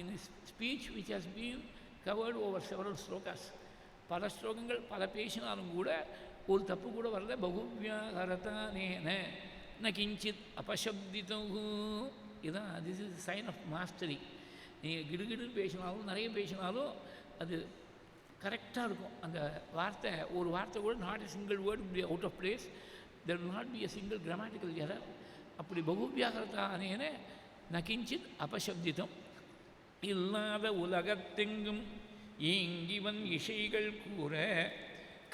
in his speech which has been covered over several slokas. பல ஸ்லோகங்கள் பல பேசினாலும் கூட ஒரு தப்பு கூட வரல. பகுவியாகரதானேன நகிஞ்சித் அபசப்திதம். இதுதான் this is sign of mastery. நீங்கள் கிடுகிடுன்னு பேசினாலும் நிறைய பேசினாலும் அது கரெக்டாக இருக்கும். அந்த வார்த்தை ஒரு வார்த்தை கூட not a single word be out of place. There will not be a single grammatical error. அப்படி பகுவியாகரத்தானேன நகிஞ்சித் அபசப்திதம். இல்லாத உலகத்தெங்கும் ஈங்கிவன் இசைகள் கூற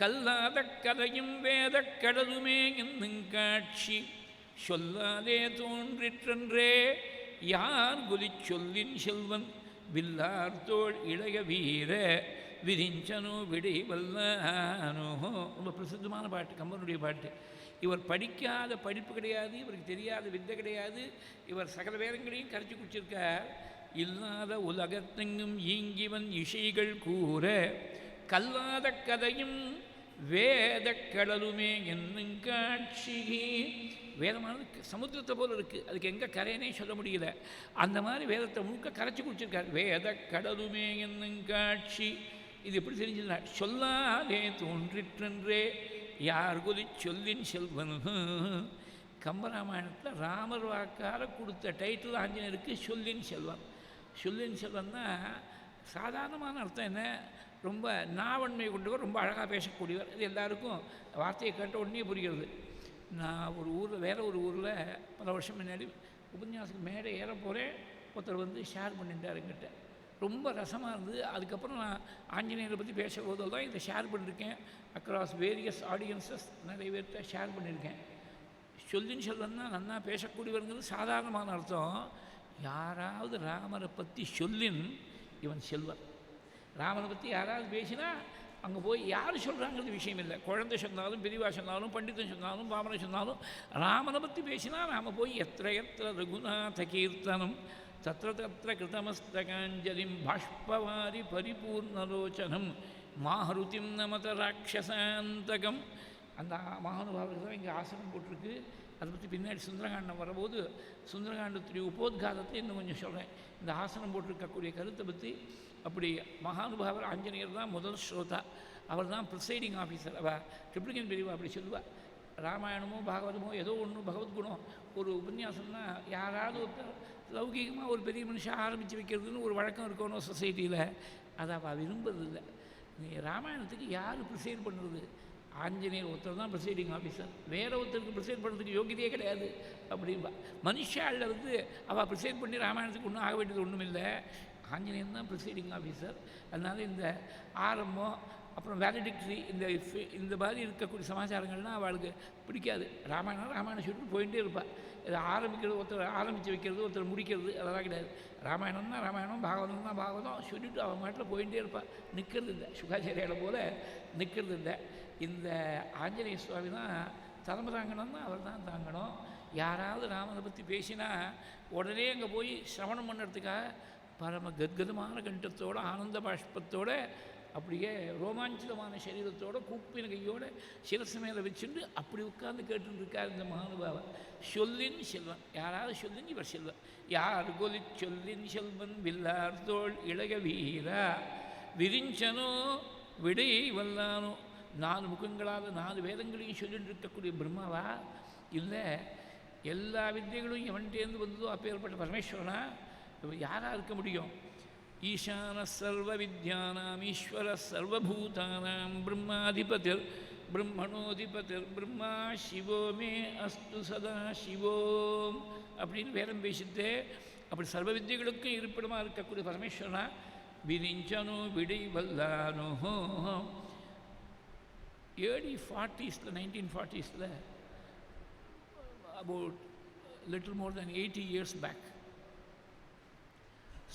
கல்லாத கதையும் வேத கடலுமே என்னும் காட்சி சொல்லாதே தோன்றிற்றன்றே யார் குலி சொல்லின் செல்வன் வில்லார் தோள் இளைய வீர விரிஞ்சனோ விடை வல்லானோ. ரொம்ப பிரசித்தமான பாட்டு, கம்பனுடைய பாட்டு. இவர் படிக்காத படிப்பு கிடையாது, இவருக்கு தெரியாத வித்தை கிடையாது. இவர் சகல வேதங்களையும் கரைச்சி குடிச்சிருக்கார். இல்லாத உலகத்தெங்கும் ஈங்கிவன் இசைகள் கூற கல்லாத கதையும் வேத கடலுமே என்னும் காட்சி. வேதமானது சமுத்திரத்தை போல் இருக்குது, அதுக்கு எங்கே கரையனே சொல்ல முடியல. அந்த மாதிரி வேதத்தை முழுக்க கரைச்சி குடிச்சிருக்கார். வேத கடலுமே என்னும் காட்சி. இது எப்படி தெரிஞ்சுனா சொல்லாதே தோன்றிற்றன்றே யார் கொலி சொல்லின் செல்வன். கம்பராமாயணத்தில் ராமர் வாக்கார கொடுத்த டைட்டில் ஆஞ்சநேயருக்கு சொல்லின் செல்வன். சொல்லின் செல்வன்னா சாதாரணமான அர்த்தம் என்ன, ரொம்ப நாவன்மை கொண்டவர், ரொம்ப அழகாக பேசக்கூடியவர். இது எல்லாருக்கும் வார்த்தையை கேட்ட உடனே புரிகிறது. நான் ஒரு ஊரில் வேறு ஒரு ஊரில் பல வருஷம் முன்னாடி உபன்யாசத்துக்கு மேடை ஏற போகிறேன். ஒருத்தர் வந்து ஷேர் பண்ணிட்டார் என்கிட்ட, ரொம்ப ரசமாக இருந்தது. அதுக்கப்புறம் நான் ஆஞ்சநேயரை பற்றி பேசும்போது தான் இதை ஷேர் பண்ணியிருக்கேன். அக்ராஸ் வேரியஸ் ஆடியன்ஸஸ் நிறைய பேர்கிட்ட ஷேர் பண்ணியிருக்கேன். சொல்லின்னு சொல்லன்னா நன்னா பேசக்கூடியவருங்கிறது சாதாரணமான அர்த்தம். யாராவது ராமரை பற்றி சொல்லின் இவன் செல்வன். ராமனை பற்றி யாராவது பேசினா அங்கே போய் யார் சொல்கிறாங்கிறது விஷயம் இல்லை. குழந்தை சொன்னாலும் பெரியவா சொன்னாலும் பண்டிதன் சொன்னாலும் பாமனை சொன்னாலும் ராமனை பற்றி பேசினா நாம் போய் எத்திர எத்திர ரகுநாத கீர்த்தனம் தத்திர தத்திர கிருதமஸ்தகாஞ்சலிம் பாஷ்பவாரி பரிபூர்ணலோச்சனம் மாஹருதிம் நமத ராட்சசாந்தகம். அந்த மகானுபாவருக்கு தான் இங்கே ஆசனம் போட்டிருக்கு. அதை பற்றி பின்னாடி சுந்தரகாண்டம் வரும்போது சுந்தரகாண்டத்துடைய உபோத்காதத்தை இன்னும் கொஞ்சம் சொல்கிறேன். இந்த ஆசனம் போட்டிருக்கக்கூடிய கருத்தை பற்றி அப்படி மகானுபாவர் ஆஞ்சநேயர் தான் முதல் ஸ்ரோதா. அவர் தான் ப்ரிசைடிங் ஆஃபீஸர். அவள் ட்ரிப்ளிகன் பெரியவா அப்படி சொல்லுவாள். ராமாயணமோ பாகவதமோ ஏதோ ஒன்று பகவத்குணம் ஒரு உபன்யாசம்னா யாராவது ஒருத்தர் லௌகிகமாக ஒரு பெரிய மனுஷன் ஆரம்பித்து வைக்கிறதுன்னு ஒரு வழக்கம் இருக்கணும் சொசைட்டியில். அதை அவள் விரும்புறதில்லை. நீ ராமாயணத்துக்கு யார் ப்ரிசைட் பண்ணுறது? ஆஞ்சநேயர் ஒருத்தர் தான் ப்ரிசைடிங் ஆஃபீஸர். வேறு ஒருத்தருக்கு ப்ரிசைட் பண்ணுறதுக்கு யோகியதையே கிடையாது அப்படின்பா. மனுஷாளில் வந்து அவள் ப்ரிசைட் பண்ணி ராமாயணத்துக்கு ஒன்றும் ஆக வேண்டியது ஒன்றும் இல்லை. ஆஞ்சநேயர் தான் ப்ரிசைடிங் ஆஃபீஸர். அதனால் இந்த ஆரம்பம் அப்புறம் வேலிடிக்ட்ரி இந்த மாதிரி இருக்கக்கூடிய சமாச்சாரங்கள்லாம் அவளுக்கு பிடிக்காது. ராமாயணம் சொல்லிட்டு போயிட்டே இருப்பாள். இதை ஆரம்பிக்கிறது ஒருத்தர் ஆரம்பித்து வைக்கிறது ஒருத்தர் முடிக்கிறது அதெல்லாம் கிடையாது. ராமாயணம்னா ராமாயணம், பாகவதம்னா பாகவதம் சொல்லிவிட்டு அவன் மாட்டில் போயிட்டே இருப்பாள். நிற்கிறது இல்லை, சுகாச்சாரியால் போல் நிற்கிறது இல்லை. இந்த ஆஞ்சநேய சுவாமி தான் தலைமை தாங்கணும்னா அவர் தான் தாங்கணும். யாராவது ராமனை பற்றி பேசினா உடனே அங்கே போய் சிரவணம் பண்ணுறதுக்காக பரம கத்கதமான கண்டத்தோடு ஆனந்த பாஷ்பத்தோடு அப்படியே ரோமாஞ்சிதமான சரீரத்தோடு கூப்பின கையோடு சிரசு மேலே வச்சுட்டு அப்படி உட்கார்ந்து கேட்டுருக்கார் இந்த மகானுபாவன். சொல்லின் செல்வன், யாராவது சொல்லின் இவர் செல்வன். யார் கொலி சொல்லின் செல்வன் வில்லார் தோள் இளைய வீரா விரிஞ்சனோ விடை வல்லானோ. 4 முகங்களால் 4 வேதங்களையும் சொல்லிட்டு இருக்கக்கூடிய பிரம்மாவா இல்லை எல்லா வித்தியங்களும் எவன்கிட்டேருந்து வந்ததோ அப்பேற்பட்ட பரமேஸ்வரனா யாராக இருக்க முடியும்? ஈசான சர்வ வித்யானாம் ஈஸ்வர சர்வபூதானாம் பிரம்மாதிபதிர் பிரம்மணோதிபதிர் பிரம்மா சிவோ மே அஸ்து சதா சிவோம். அப்படின்னு வேதம் பேசிட்டு அப்படி சர்வ வித்தியர்களுக்கும் இருப்பிடமாக இருக்கக்கூடிய பரமேஸ்வரனா விரிஞ்சனு விடை வல்லானோ early 1940s about little more than 80 years back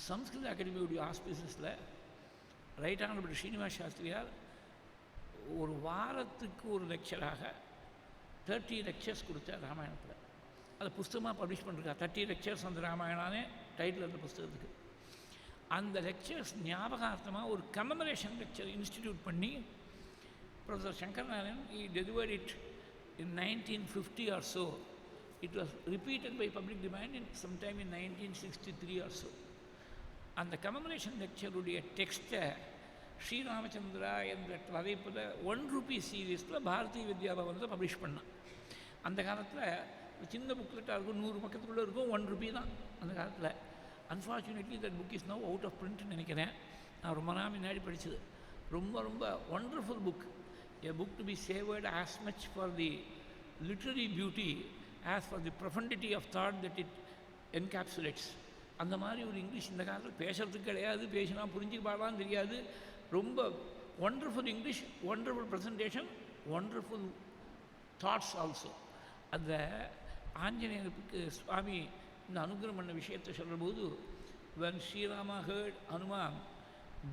Samskrita அகாடமியுடைய ஆஸ்பீசஸில் ரைட் ஆனபடி ஸ்ரீனிவாஸ் சாஸ்திரியார் ஒரு வாரத்துக்கு ஒரு லெக்சராக 30 லெக்சர்ஸ் கொடுத்தார் ராமாயணத்தில். அதை புஸ்தகமாக பப்ளிஷ் பண்ணிருக்கார். 30 லெக்சர்ஸ் அந்த ராமாயணானே டைட்டில் அந்த புஸ்தகத்துக்கு. அந்த லெக்சர்ஸ் ஞாபகார்த்தமாக ஒரு கமெமரேஷன் லெக்சர் இன்ஸ்டிடியூட் பண்ணி professor Sankaranarayanan he delivered it in 1950 or so. It was repeated by public demand in sometime in 1963 or so. அந்த கமெமரேஷன் லெக்சருடைய டெக்ஸ்ட்டை ஸ்ரீராமச்சந்திரா என்ற தலைப்பில் ₹1 சீரீஸில் பாரதிய வித்யா பவனில் பப்ளிஷ் பண்ணான். அந்த காலத்தில் சின்ன புக்லெட்டாக இருக்கும், 100 பக்கத்துக்குள்ளே இருக்கும், ₹1 தான் அந்த காலத்தில். Unfortunately that book is now out of பிரிண்ட்னு நினைக்கிறேன். நான் ரொம்ப நாள் முன்னாடி படித்தது. ரொம்ப ரொம்ப wonderful book. A book to be savored as much for the literary beauty as for the profundity of thought that it encapsulates. அந்த மாதிரி ஒரு இங்கிலீஷ் இந்த காலத்தில் பேசுறதுக்கு கிடையாது, பேசினா புரிஞ்சுக்க பாடலாம் தெரியாது. ரொம்ப wonderful English, wonderful presentation, wonderful thoughts also. அந்த ஆஞ்சநேயருக்கு சுவாமி இந்த அனுகிரகம் பண்ண விஷயத்தை சொல்லும்போது when Srirama heard Hanuman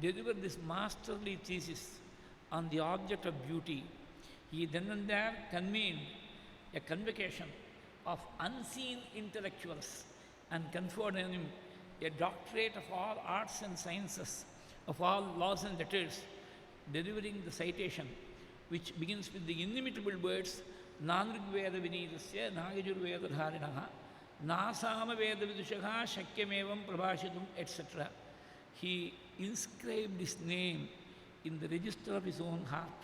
deliver this masterly thesis on the object of beauty, he then and there convened a convocation of unseen intellectuals and conferred on him a doctorate of all arts and sciences, of all laws and letters, delivering the citation which begins with the inimitable words Nanrigveda Vinidasya Nagajurveda Dharinaha Nasama Veda Vidushaha Shakyamevam Prabhashitum etc. He inscribed his name in the register of his own heart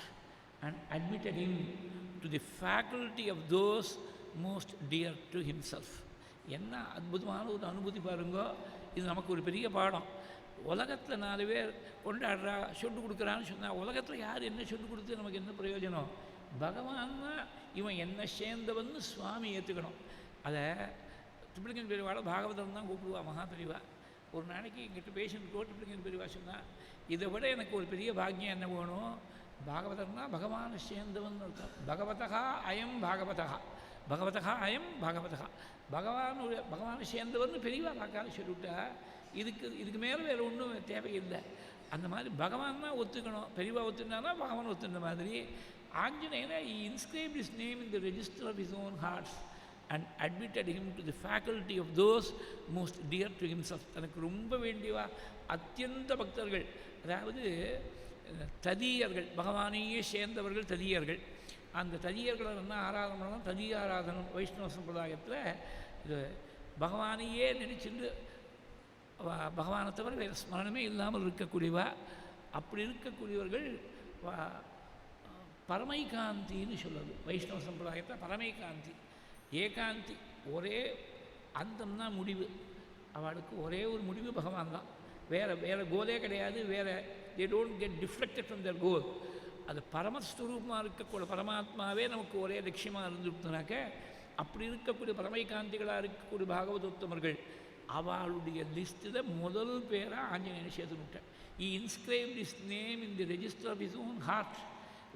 and admitted him to the faculty of those most dear to himself. என்ன அற்புதமான ஒரு அனுபூதி பாருங்கோ. இது நமக்கு ஒரு பெரிய பாடம். உலகத்தில் 4 பேர் கொண்டாடுறா, சொல்லு கொடுக்குறான்னு சொன்னால் உலகத்தில் யார் என்ன சொல்லு கொடுத்து நமக்கு என்ன பிரயோஜனம்? பகவான்னா இவன் என்ன சேர்ந்தவன்னு சுவாமி ஏற்றுக்கணும். அதை திருப்பலிங்கன் பெரியவாளை பாகவதம் தான் கூப்பிடுவா மகா பெரியவா. ஒரு நாளைக்கு எங்கிட்ட பேஷண்ட் திருப்பலிங்கன் பெரியவா சொன்னால் இதை விட எனக்கு ஒரு பெரிய பாக்கியம் என்ன வேணும்? பாகவதம்னா பகவானை சேர்ந்தவன் அர்த்தம். பகவதா அயம் பாகவதா, பகவதா அயம் பாகவதா. பகவானை சேர்ந்தவர்னு பெரியவா பார்க்காத சொல்லிவிட்டா இதுக்கு மேலே வேறு ஒன்றும் தேவையில்லை. அந்த மாதிரி பகவான் தான் ஒத்துக்கணும். பெரியவா ஒத்துனானா பகவான் ஒத்துன மாதிரி ஆஞ்சநேயரை he inscribed his name in the register of his own hearts and admitted him to the faculty of those most dear to himself. தனக்கு ரொம்ப வேண்டியவா அத்தியந்த பக்தர்கள், அதாவது ததியர்கள், பகவானையே சேர்ந்தவர்கள் ததியர்கள். அந்த ததியர்களை என்ன ஆராதனை பண்ணலாம்? ததிய ஆராதனம் வைஷ்ணவ சம்பிரதாயத்தில் இது பகவானையே நினைச்சுட்டு பகவானை தவிர வேறு ஸ்மரணமே இல்லாமல் இருக்கக்கூடியவா. அப்படி இருக்கக்கூடியவர்கள் பரமைகாந்தின்னு சொல்லுது வைஷ்ணவ சம்பிரதாயத்தில். பரமைகாந்தி, ஏகாந்தி, ஒரே அந்தம்னா முடிவு. அவளுக்கு ஒரே ஒரு முடிவு பகவான் தான். வேறு கோலே கிடையாது. வேறு they don't get deflected from their goal. அது பரமஸ்வரூபமாக இருக்கக்கூடிய பரமாத்மாவே நமக்கு ஒரே லட்சியமாக இருந்துட்டுனாக்க, அப்படி இருக்கக்கூடிய பரமைகாந்திகளாக இருக்கக்கூடிய பாகவதோத்தமர்கள் அவளுடைய லிஸ்ட்டில் முதல் பேராக ஆஞ்சநேயனை சேர்த்துக்கிட்டேன். he inscribed his name in the register of his own heart.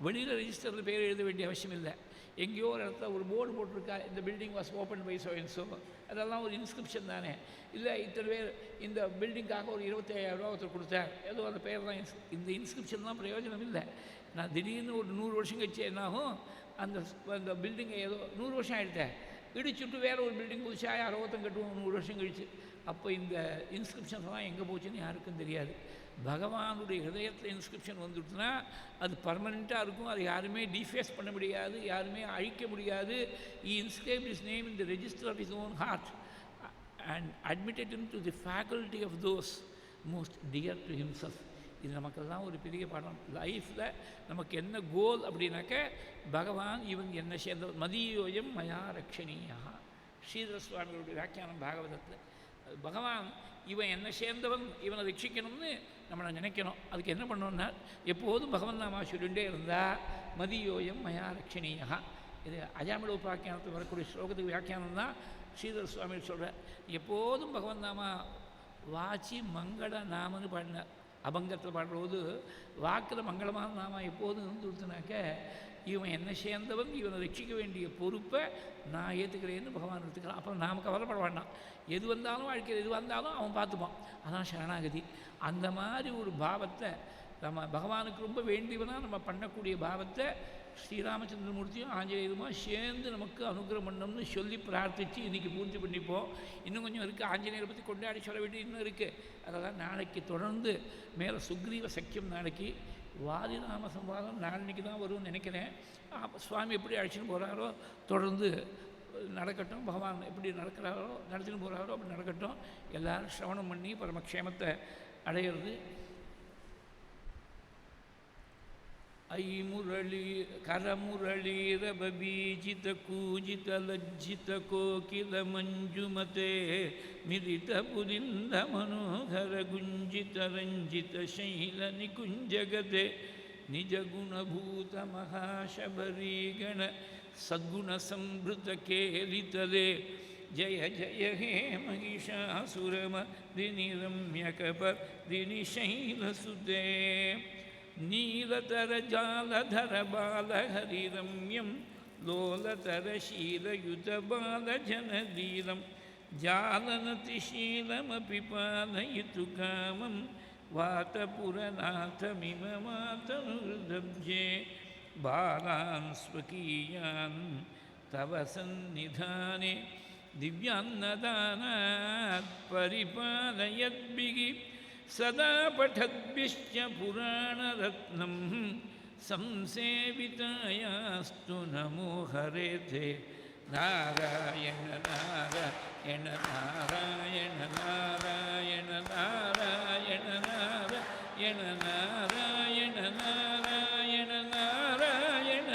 வெளியில் ரெஜிஸ்டரில் பேர் எழுத வேண்டிய அவசியம் இல்லை. எங்கேயோ ஒரு இடத்துல ஒரு போர்டு போட்டிருக்கா, இந்த building was open by so and so, அதெல்லாம் ஒரு இன்ஸ்கிரிப்ஷன் தானே. இல்லை இத்தனை பேர் இந்த பில்டிங்காக ஒரு 25,000 ஒருத்தர் கொடுத்தார், ஏதோ அந்த பேர் தான். இந்த இன்ஸ்கிரிப்ஷன் தான் பிரயோஜனம் இல்லை. நான் திடீர்னு ஒரு 100 வருஷம் கழிச்சு என்னாகும், அந்த பில்டிங்கை ஏதோ 100 வருஷம் ஆகிடுத்தேன் இடிச்சுட்டு வேறு ஒரு பில்டிங் புதுசாக யாரோ ஒருத்தன் கட்டுவோம் 100 வருஷம் கழிச்சு. அப்போ இந்த இன்ஸ்கிரிப்ஷன்ஸ்லாம் எங்கே போச்சுன்னு யாருக்கும் தெரியாது. பகவானுடைய ஹிருதயத்தில் இன்ஸ்கிரிப்ஷன் வந்துடுச்சுன்னா அது பர்மனெண்ட்டாக இருக்கும். அது யாருமே டீஃபேஸ் பண்ண முடியாது, யாருமே அழிக்க முடியாது. he inscribed his name in the register of his own heart and admitted him to the faculty of those most dear to himself. இது நமக்கெல்லாம் ஒரு பெரிய பாடம். லைஃப்பில் நமக்கு என்ன கோல் அப்படின்னாக்க, பகவான் இவன் என்ன சேர்ந்தவன். மதியோயம் மயா ரக்ஷணீயா, ஸ்ரீதர சுவாமிகளுடைய வியாக்கியானம் பாகவதத்தில். பகவான் இவன் என்ன சேர்ந்தவன், இவனை ரட்சிக்கணும்னு நம்மளை நினைக்கணும். அதுக்கு என்ன பண்ணணும்னா எப்போதும் பகவன் நாமா சொல்லிகிட்டே இருந்தால் மதியோயம் மயா ரக்ஷணீயா. இது அஜாமிட உபாக்கியானத்தில் வரக்கூடிய ஸ்லோகத்துக்கு வியாக்கியானம் தான் ஸ்ரீதர சுவாமி சொல்கிறார், எப்போதும் பகவன் நாமா வாச்சி மங்கள நாமன்னு பாடினார். அபங்கத்தில் பாடும்போது வாக்கில் மங்களமான நாம எப்போதும் இருந்து கொடுத்தனாக்க இவன் என்ன சேர்ந்தவன், இவனை ரட்சிக்க வேண்டிய பொறுப்பை நான் ஏற்றுக்கிறேன்னு பகவான் எடுத்துக்கிறான். அப்புறம் நாம் கவலைப்பட வேண்டாம், எது வந்தாலும் வாழ்க்கையில் எது வந்தாலும் அவன் பார்த்துப்பான். அதான் சரணாகதி. அந்த மாதிரி ஒரு பாவத்தை நம்ம பகவானுக்கு ரொம்ப வேண்டியவனாக நம்ம பண்ணக்கூடிய பாவத்தை ஸ்ரீராமச்சந்திரமூர்த்தியும் ஆஞ்சநேயருமா சேர்ந்து நமக்கு அனுகிரகம் பண்ணணும்னு சொல்லி பிரார்த்தித்து இன்றைக்கி பூர்த்தி பண்ணிப்போம். இன்னும் கொஞ்சம் இருக்குது, ஆஞ்சநேயரை பற்றி கொண்டாடி சொல்ல வேண்டியது இன்னும் இருக்குது. அதெல்லாம் நாளைக்கு தொடர்ந்து மேலே சுக்ரீவ சக்கியம் நாளைக்கு, வாதிநாம சம்பாதம் நாளைக்கு தான் வரும்னு நினைக்கிறேன். சுவாமி எப்படி அழைச்சின்னு போகிறாரோ தொடர்ந்து நடக்கட்டும், பகவான் எப்படி நடக்கிறாரோ நடத்தின்னு போகிறாரோ அப்படி நடக்கட்டும். எல்லோரும் சிரவணம் பண்ணி பரமக்ஷேமத்தை அடையிறது. ஐமுரளி கரமுரளீரபீஜித கூஜித லஜ்ஜித கோகில மஞ்சுமதே மிலித புலிந்த மனோகர குஞ்சித ரஞ்சித ಶೈಲ ನಿಕುಂಜಗತೆ ನಿಜ ಗುಣಭೂತ ಮಹಾಶಬರೀಗಣ ಸದ್ಗುಣ ಸಂಭೃತ ಕೇಲಿತಲೆ ಜಯ ಜಯ ಹೇ ಮಹಿಷಾಸುರಮರ್ದಿನಿ ರಮ್ಯಕಪರ್ದಿನಿ ಶೈಲಸುತೆ ನೀಲತರ ಜಾಲಧರ ಬಾಲಹರಿರಮ್ಯಂ ಲೋಲತರ ಶೀಲಯುತ ಬಾಲಜನಧೀರಂ ಜಾಲನತಿಶೀಲಮಪಿ ಪಾಲಯಿತು ಕಾಮಂ ವಾತಪುರನಾಥಮಿಮಮಾತನುರ್ದಬ್ಜೆ ಬಾಲಾನ್ ಸ್ವಕೀಯಾನ್ ತವ ಸನ್ನಿಧಾನೆ ದಿವ್ಯಾನ್ನದಾನಾತ್ ಪರಿಪಾಲಯದ್ಭಿಗಿ ಸದಾ ಪಠದ್ಭಿಶ್ಚ ಪುರಾಣರತ್ನಂ ಸಂಸೇವಿತಾಯಾಸ್ತು ನಮೋ ಹರೇತೆ ನಾರಾಯಣ ನಾರಾಯಣ ನಾರಾಯಣ ನಾರಾಯಣ ನಾರಾಯಣ ನಾರಾಯಣ ನಾರಾಯಣ ನಾರಾಯಣ ನಾರಾಯಣ ನಾರಾಯಣ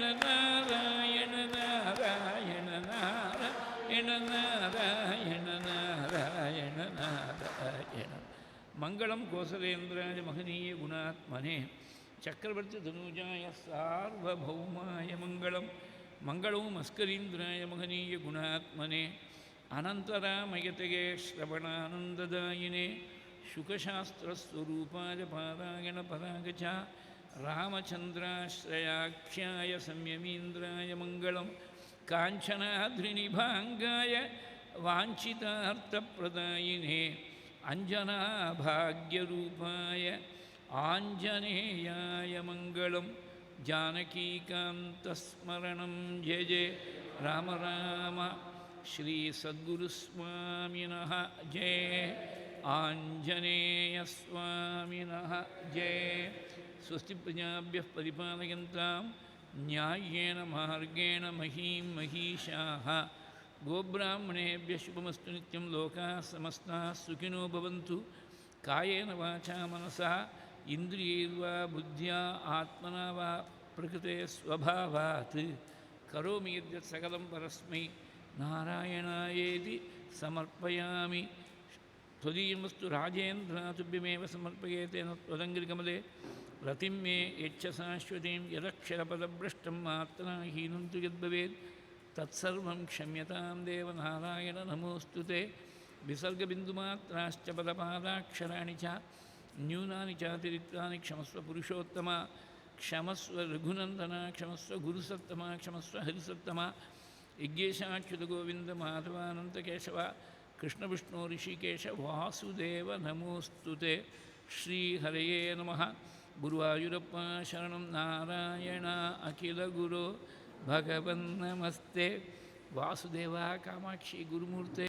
ನಾರಾಯಣ ನಾರಾಯಣ ನಾರಾಯಣ ನಾರಾಯಣ ನಾರಾಯಣ ನಾರಾಯಣ. ಮಂಗಳಂ ಕೋಸಲೇಂದ್ರಾಯ ಮಹನೀಯ ಗುಣಾತ್ಮನೆ ಚಕ್ರವರ್ತಿ ಧನುಜಾಯ ಸಾರ್ವಭೌಮಾಯ ಮಂಗಳಂ. ಮಂಗಳಂ ಮಸ್ಕರೀಂದ್ರಾಯ ಮಹನೀಯ ಗುಣಾತ್ಮನೆ ಅನಂತರಾಮಯತೆಗೆ ಶ್ರವಣಾನಂದದಾಯಿನೇ ಶುಕಶಾಸ್ತ್ರಸ್ವರೂಪಾಯ ಪಾರಾಯಣ ಪರಾಗಚ ರಾಮಚಂದ್ರಾಶ್ರಯಾಖ್ಯಾಯ ಸಂಯಮೀಂದ್ರಾಯ ಮಂಗಳಂ. ಕಾಂಚನಾದ್ರಿನಿಭಾಂಗಾಯ ವಾಂಛಿತಾರ್ಥಪ್ರದಾಯಿನೇ ಅಂಜನಾಭಾಗ್ಯರೂಪಾಯ ಆಂಜನೇಯಾಯ ಮಂಗಳಂ. ಜಾನಕೀಕಾಂತಸ್ಮರಣಂ ಜಯ ಜಯ ರಾಮ ರಾಮ. ಶ್ರೀ ಸದ್ಗುರುಸ್ವಾಮಿನಃ ಜಯ, ಆಂಜನೇಯಸ್ವಾಮಿನಃ ಜಯ. ಸ್ವಸ್ತಿ ಪ್ರಜಾಭ್ಯಃ ಪರಿಪಾಲಯಂತಾಂ ನ್ಯಾಯೇನ ಮಾರ್ಗೇಣ ಮಹೀಂ ಮಹೀಷಾಃ. ಗೋಬ್ರಾಹ್ಮಣೇಭ್ಯಃ ಶುಭಮಸ್ತು ನಿತ್ಯಂ. ಲೋಕಾಃ ಸಮಸ್ತಾಃ ಸುಖಿನೋ ಭವಂತು. ಕಾಯೇನ ವಾಚಾ ಮನಸಾ ಇಂದ್ರಿಯೈರ್ವಾ ಬುದ್ಧ್ಯಾ ಆತ್ಮನಾ ವಾ ಪ್ರಕೃತೆ ಸ್ವಭಾವಾತ್ ಕರೋಮಿ ಯದ್ಯತ್ ಸಕಲಂ ಪರಸ್ಮೈ ನಾರಾಯಣಾಯೇತಿ ಸಮರ್ಪಯಾಮಿ. ತ್ವದೀಯಮಸ್ತು ರಾಜೇಂದ್ರ ತುಭ್ಯಮೇವ ಸಮರ್ಪಯೇತೆ ತ್ವದಂಗ್ರಿಕಮಲೆ ರತಿಂ ಮೇ ಯಚ್ಚ ಶಾಶ್ವತೀಂ. ಯದಕ್ಷರಪದಭ್ರಷ್ಟಂ ಮಾತ್ರಾಹೀನಂ ತು ಯದ್ಭವೇತ್ ತತ್ಸರ್ವಂ ಕ್ಷಮ್ಯತಾಂ ದೇವ ನಾರಾಯಣ ನಮೋಸ್ತುತೆ. ವಿಸರ್ಗಬಿಂದುಮಾತ್ರಾಶ್ಚ ಪದಪಾದಾಕ್ಷರಾಣಿ ಚ ನ್ಯೂನಾನಿ ಚಾತಿರಿಕ್ತಾನಿ ಕ್ಷಮಸ್ವ ಪುರುಷೋತ್ತಮ. ಕ್ಷಮಸ್ವ ರಘುನಂದನ, ಕ್ಷಮಸ್ವ ಗುರುಸತ್ತಮ, ಕ್ಷಮಸ್ವ ಹರಿಸತ್ತಮ. ಯಜ್ಞೇಶಾಚ್ಯುತ ಗೋವಿಂದ ಮಾಧವಾನಂತ ಕೇಶವ ಕೃಷ್ಣ ವಿಷ್ಣು ಋಷಿಕೇಶ ವಾಸುದೇವ ನಮೋಸ್ತುತೆ. ಶ್ರೀ ಹರಯೇ ನಮಃ. ಗುರುವಾಯೂರಪ್ಪ ಶರಣಂ ನಾರಾಯಣ ಅಖಿಲ ಗುರು ಭಗವನ್ ನಮಸ್ತೆ. ವಾಸುದೇವ ಕಾಮಾಕ್ಷಿ ಗುರುಮೂರ್ತೆ.